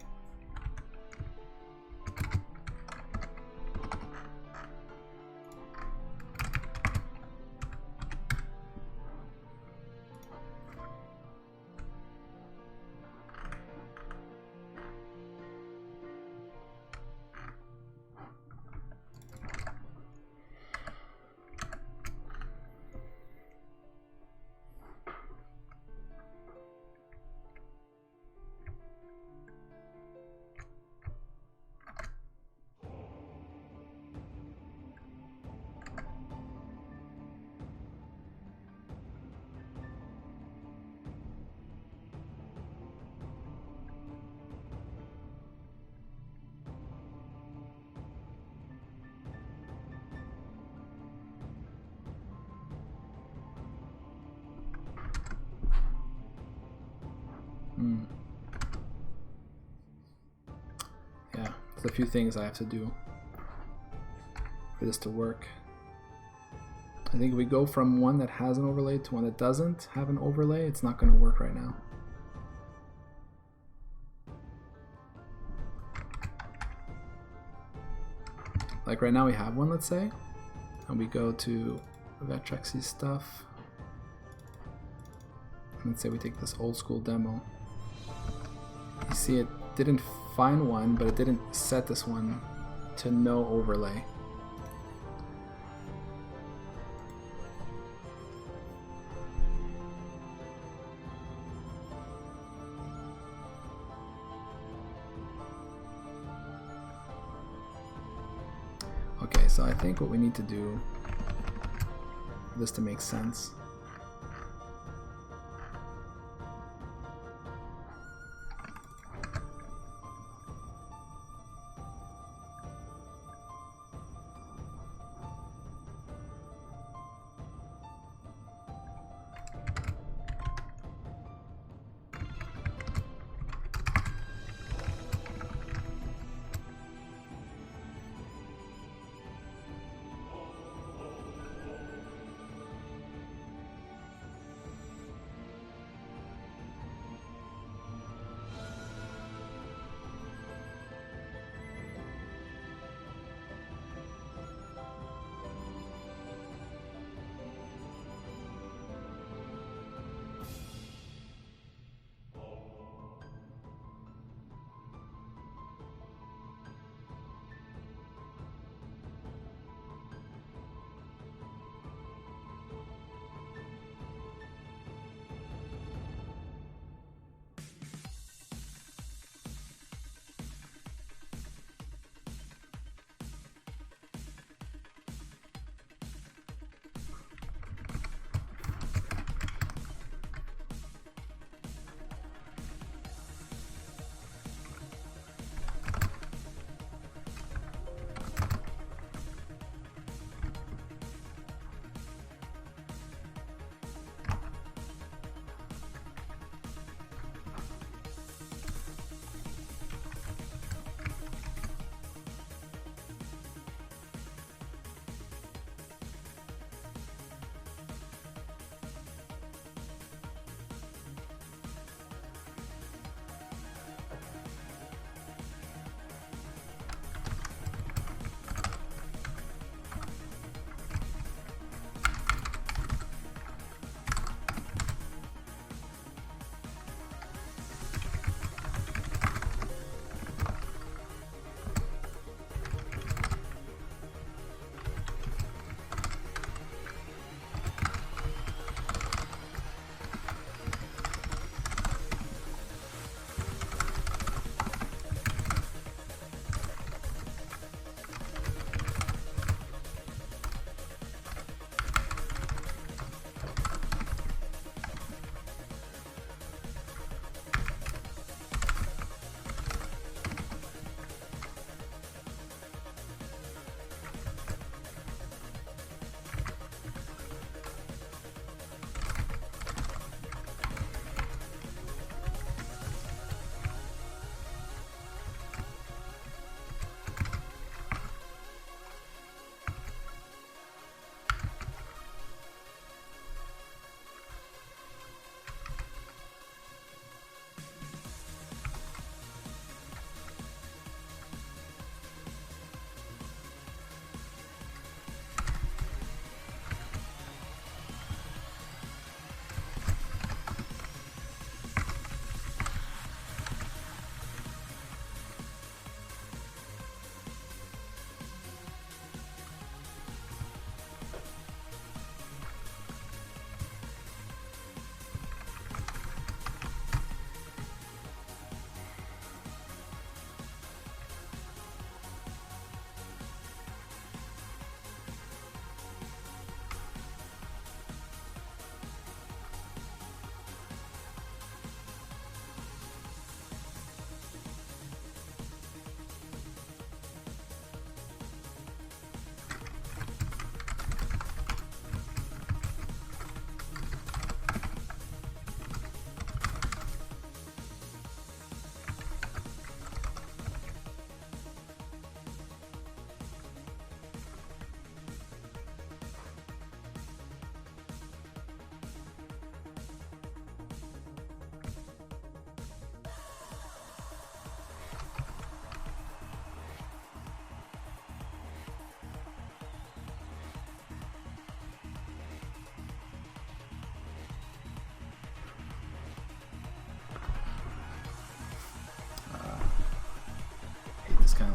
Yeah, there's a few things I have to do for this to work. I think if we go from one that has an overlay to one that doesn't have an overlay, it's not going to work right now. Like right now we have one, let's say, and we go to Vectrexy stuff. Let's say we take this old school demo. You see it didn't find one, but it didn't set this one to no overlay. Okay, so I think what we need to do for this to make sense .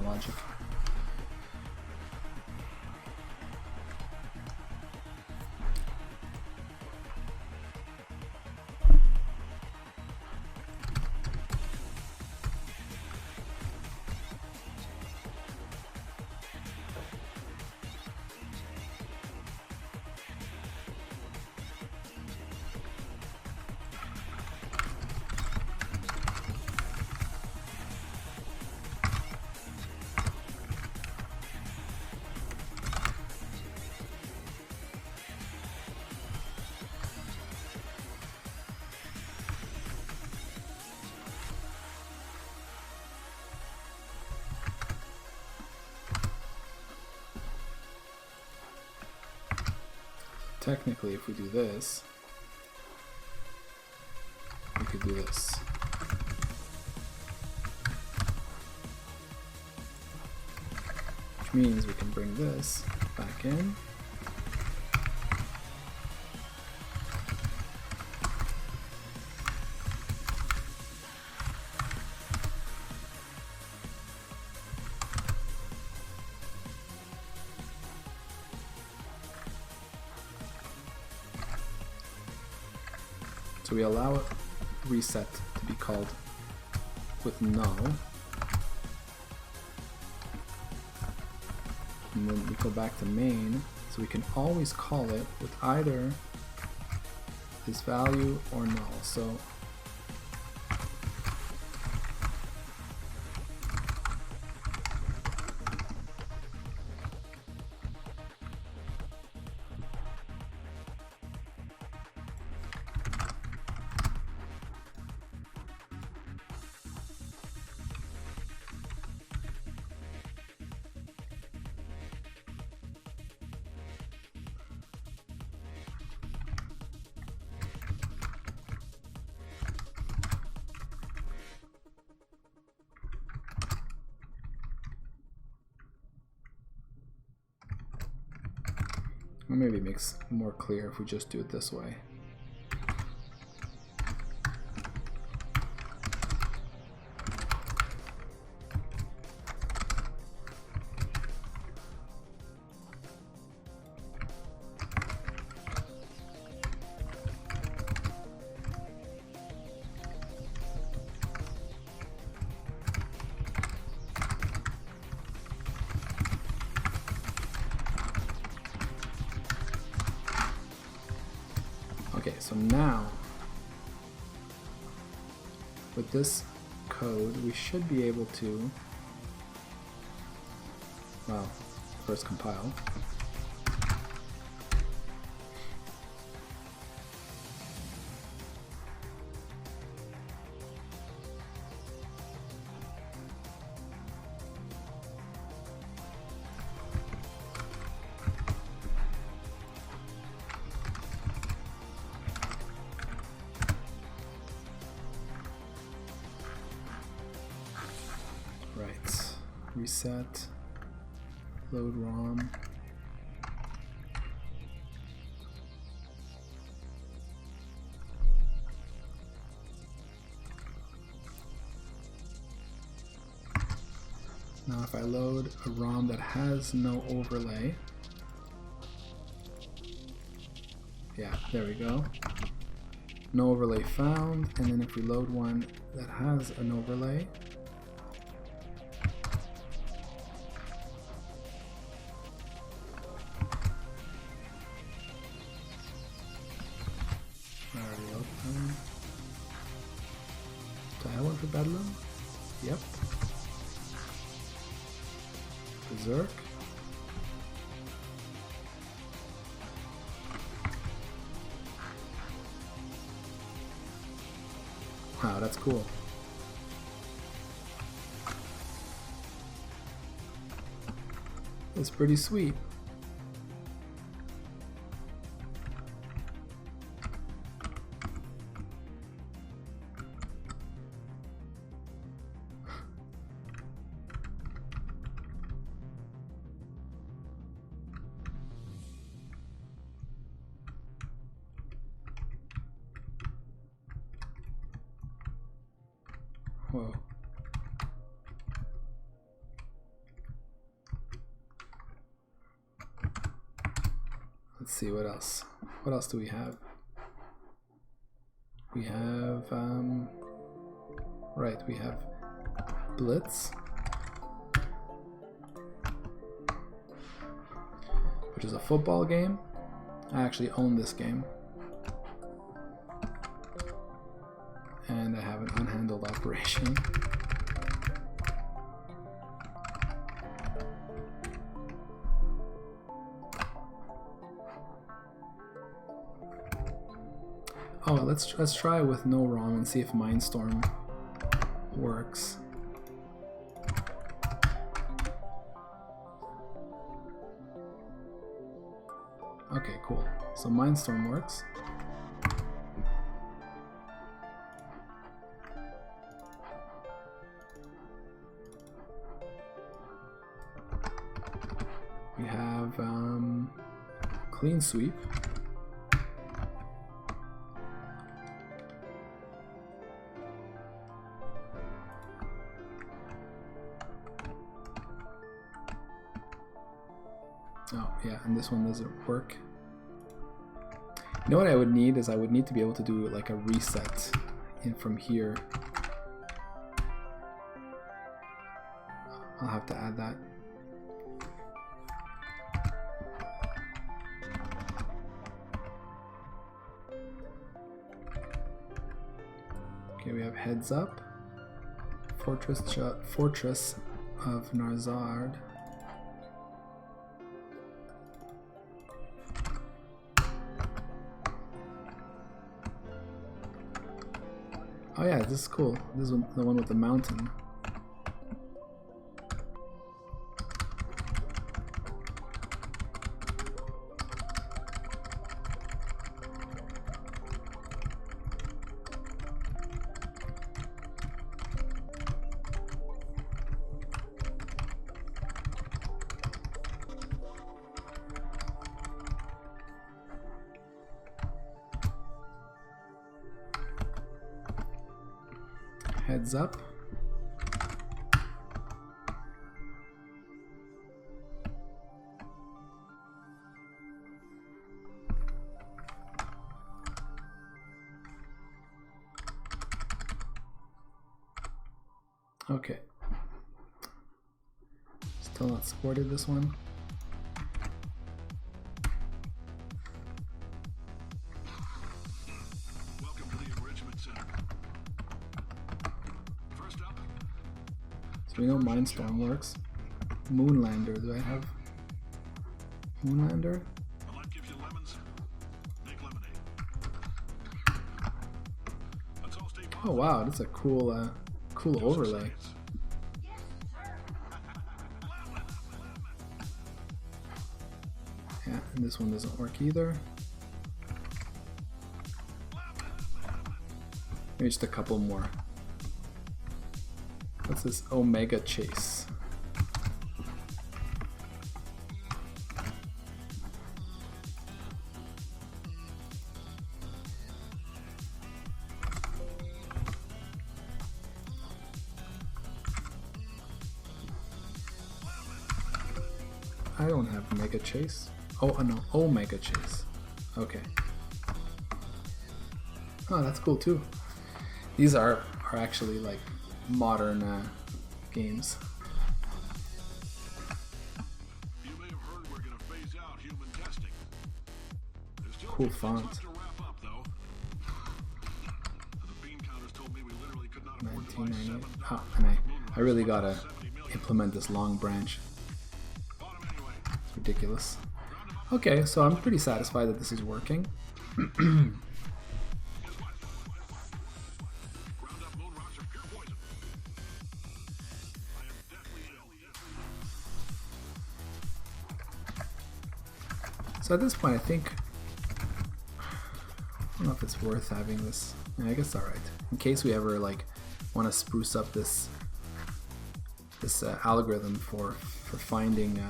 logic. Technically, if we do this, we could do this. Which means we can bring this back in. So we allow a reset to be called with null. And then we go back to main, so we can always call it with either this value or null. So or maybe it makes it more clear if we just do it this way. Okay, so now with this code, we should be able to, well, first compile. Reset, load ROM. Now if I load a ROM that has no overlay, yeah, there we go. No overlay found, and then if we load one that has an overlay, for Bedlam? Yep. Berserk. Wow, that's cool. It's pretty sweet. Whoa. see what else. What else do we have? We have right. We have Blitz, which is a football game. I actually own this game, and I have an unhandled operation. Oh, let's try with no ROM and see if Mindstorm works. Okay, cool. So Mindstorm works. We have Clean Sweep. Oh, yeah, and this one doesn't work. You know what I would need is I would need to be able to do like a reset in from here. I'll have to add that. Okay, we have Heads Up, Fortress of Narzard. Oh yeah, this is cool. This is the one with the mountain. Heads Up. Okay. Still not supported, this one. We know Mindstorm works. Moonlander, do I have Moonlander? Oh wow, that's a cool cool overlay. Yeah, and this one doesn't work either. Maybe just a couple more. What's this? Omega Chase. I don't have Mega Chase. Oh, no, Omega Chase. Okay. Oh, that's cool too. These are actually like modern games. You may have heard we're going to phase out human testing. There's still Cool font. to wrap up, though. The bean counters told me we literally could not afford to buy 1998. 7,000 Oh, and I really moonrise gotta for 70 million. implement this long branch. Bought 'em anyway. It's ridiculous. Okay, so I'm pretty satisfied that this is working. Ground up moon rocks are pure poison. I am deathly ill. So at this point, I think I don't know if it's worth having this. Yeah, I guess all right. In case we ever like want to spruce up this algorithm for finding.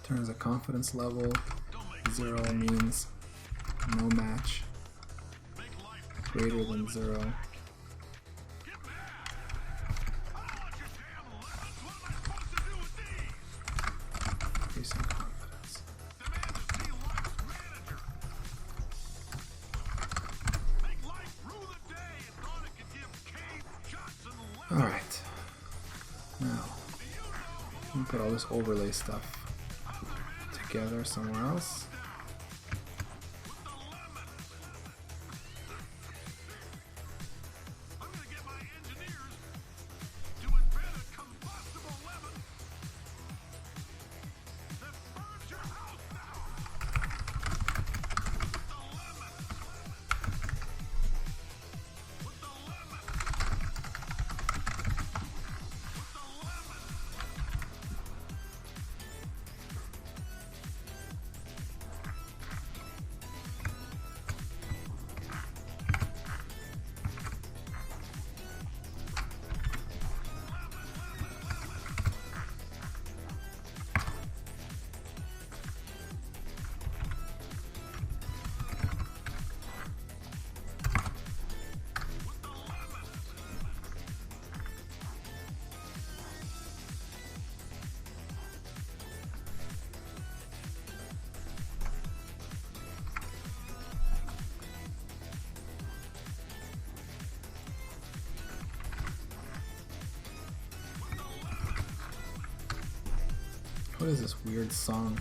Turns a confidence level. 0 means no match. Greater than 0. Increasing confidence. Alright. Now, we put all this overlay stuff together somewhere else. What is this weird song?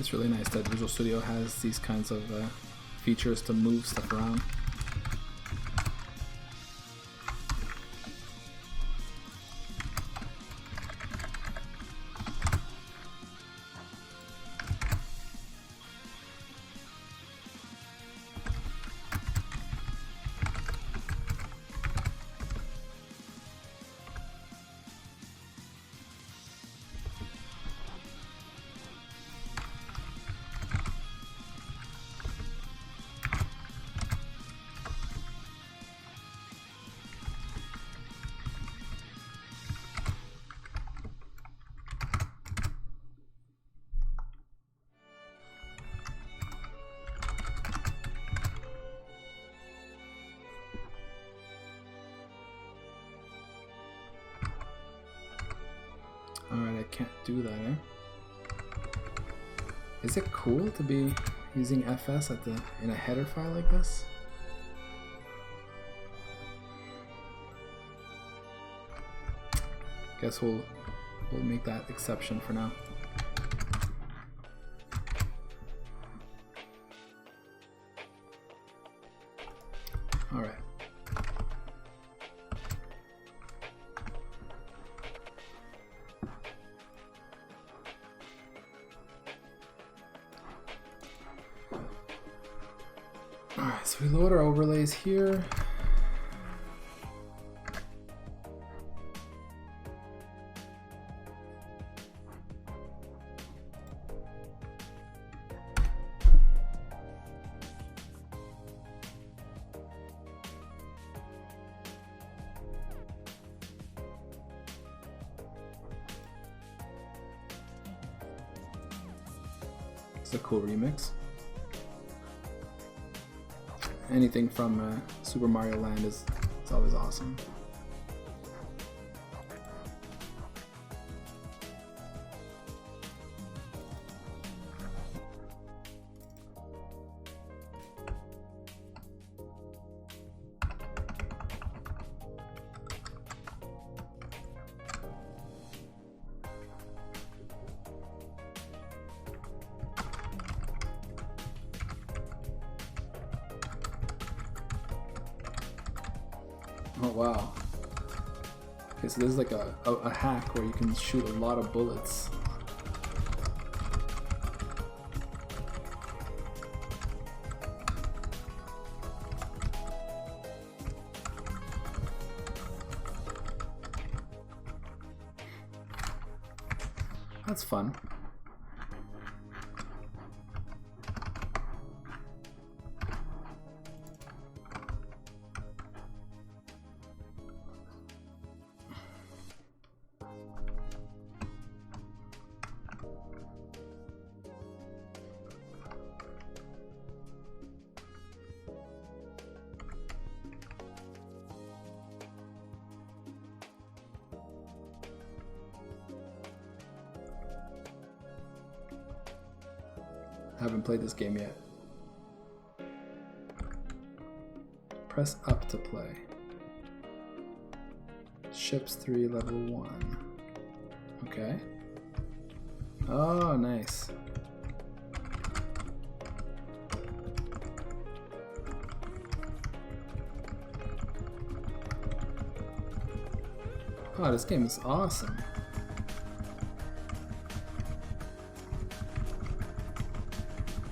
It's really nice that Visual Studio has these kinds of features to move stuff around. Alright, I can't do that, eh? Is it cool to be using FS in a header file like this? Guess we'll make that exception for now. Alright. Alright, so we load our overlays here. It's a cool remix. Anything from Super Mario Land is always awesome. Oh wow. Okay, so this is like a hack where you can shoot a lot of bullets. That's fun. I haven't played this game yet. Press up to play. Ships 3 level 1. Okay. Oh, nice. Oh, this game is awesome.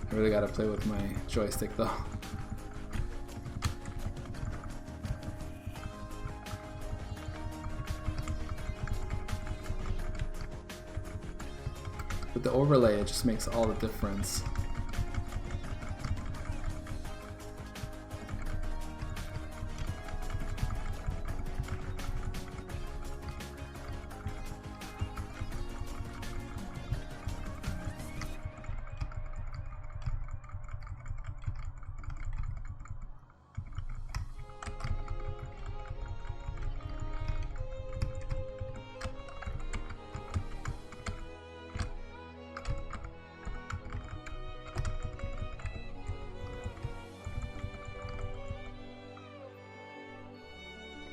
I really gotta play with my joystick though. With the overlay, it just makes all the difference.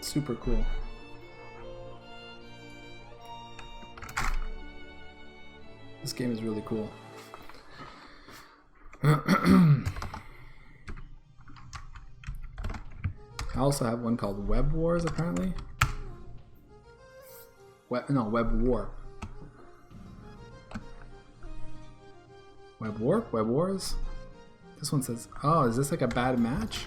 Super cool. This game is really cool. I also have one called Web Wars, apparently. Web Warp. Web Warp? Web Wars? This one says, oh, is this like a bad match?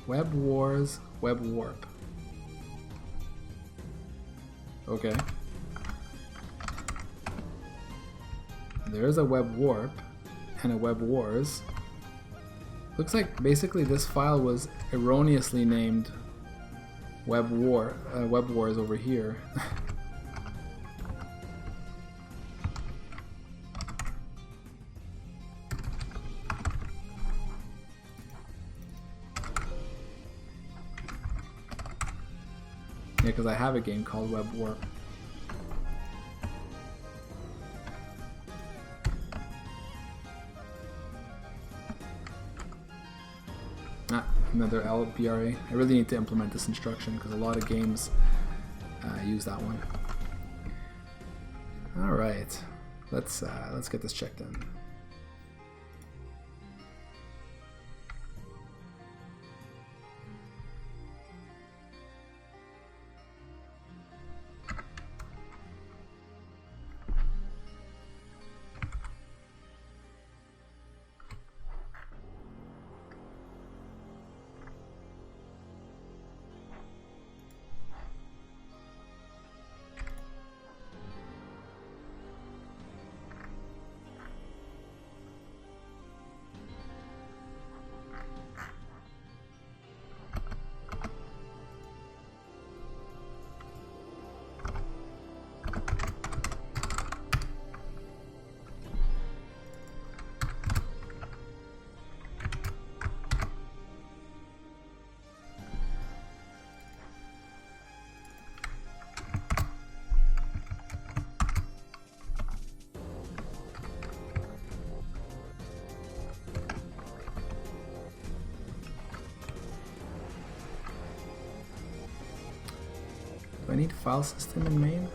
Web Wars, Web Warp. Okay. There is a Web Warp and a Web Wars. Looks like basically this file was erroneously named Web Wars over here. Yeah, because I have a game called Web Warp. Another LBRA. I really need to implement this instruction because a lot of games use that one. All right, let's get this checked in. Do I need file system in main?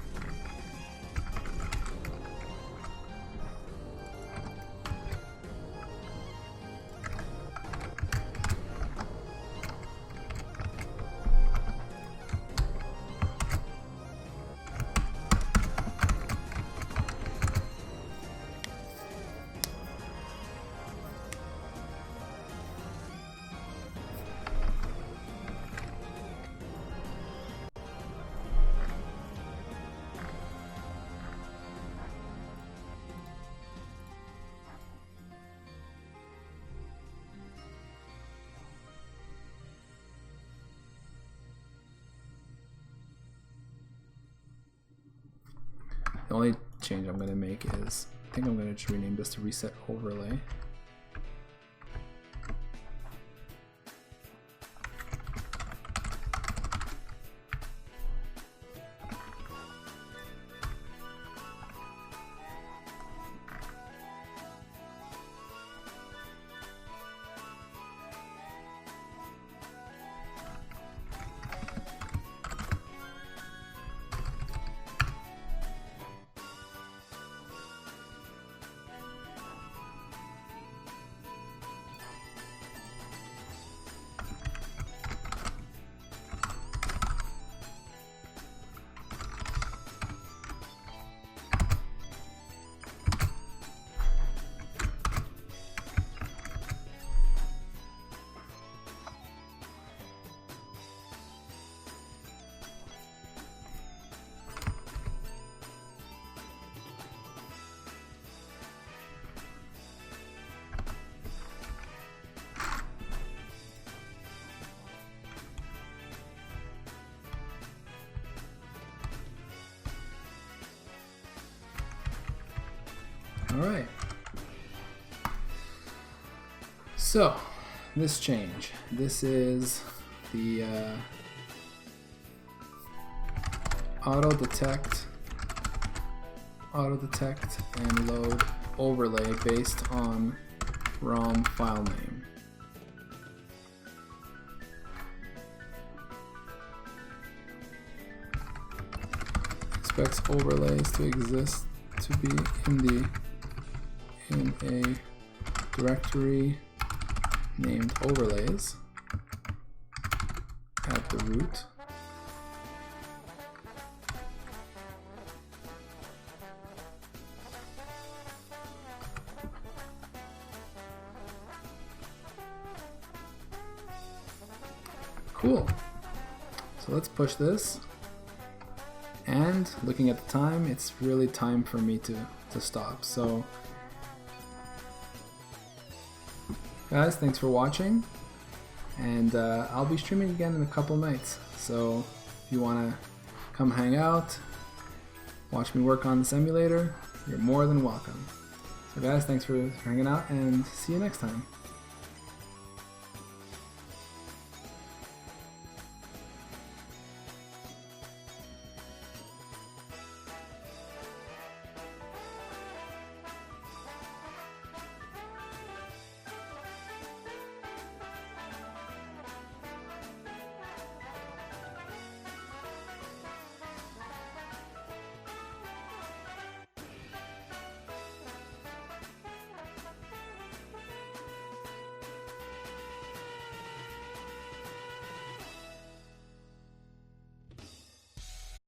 The only change I'm going to make is, I think I'm going to just rename this to reset overlay. Alright, so this change, this is the auto detect and load overlay based on ROM file name. expects overlays to exist to be in a directory named overlays at the root. Cool. So let's push this. And looking at the time, it's really time for me to stop. So guys, thanks for watching. And I'll be streaming again in a couple nights. So if you want to come hang out, watch me work on this emulator, you're more than welcome. So guys, thanks for hanging out and see you next time.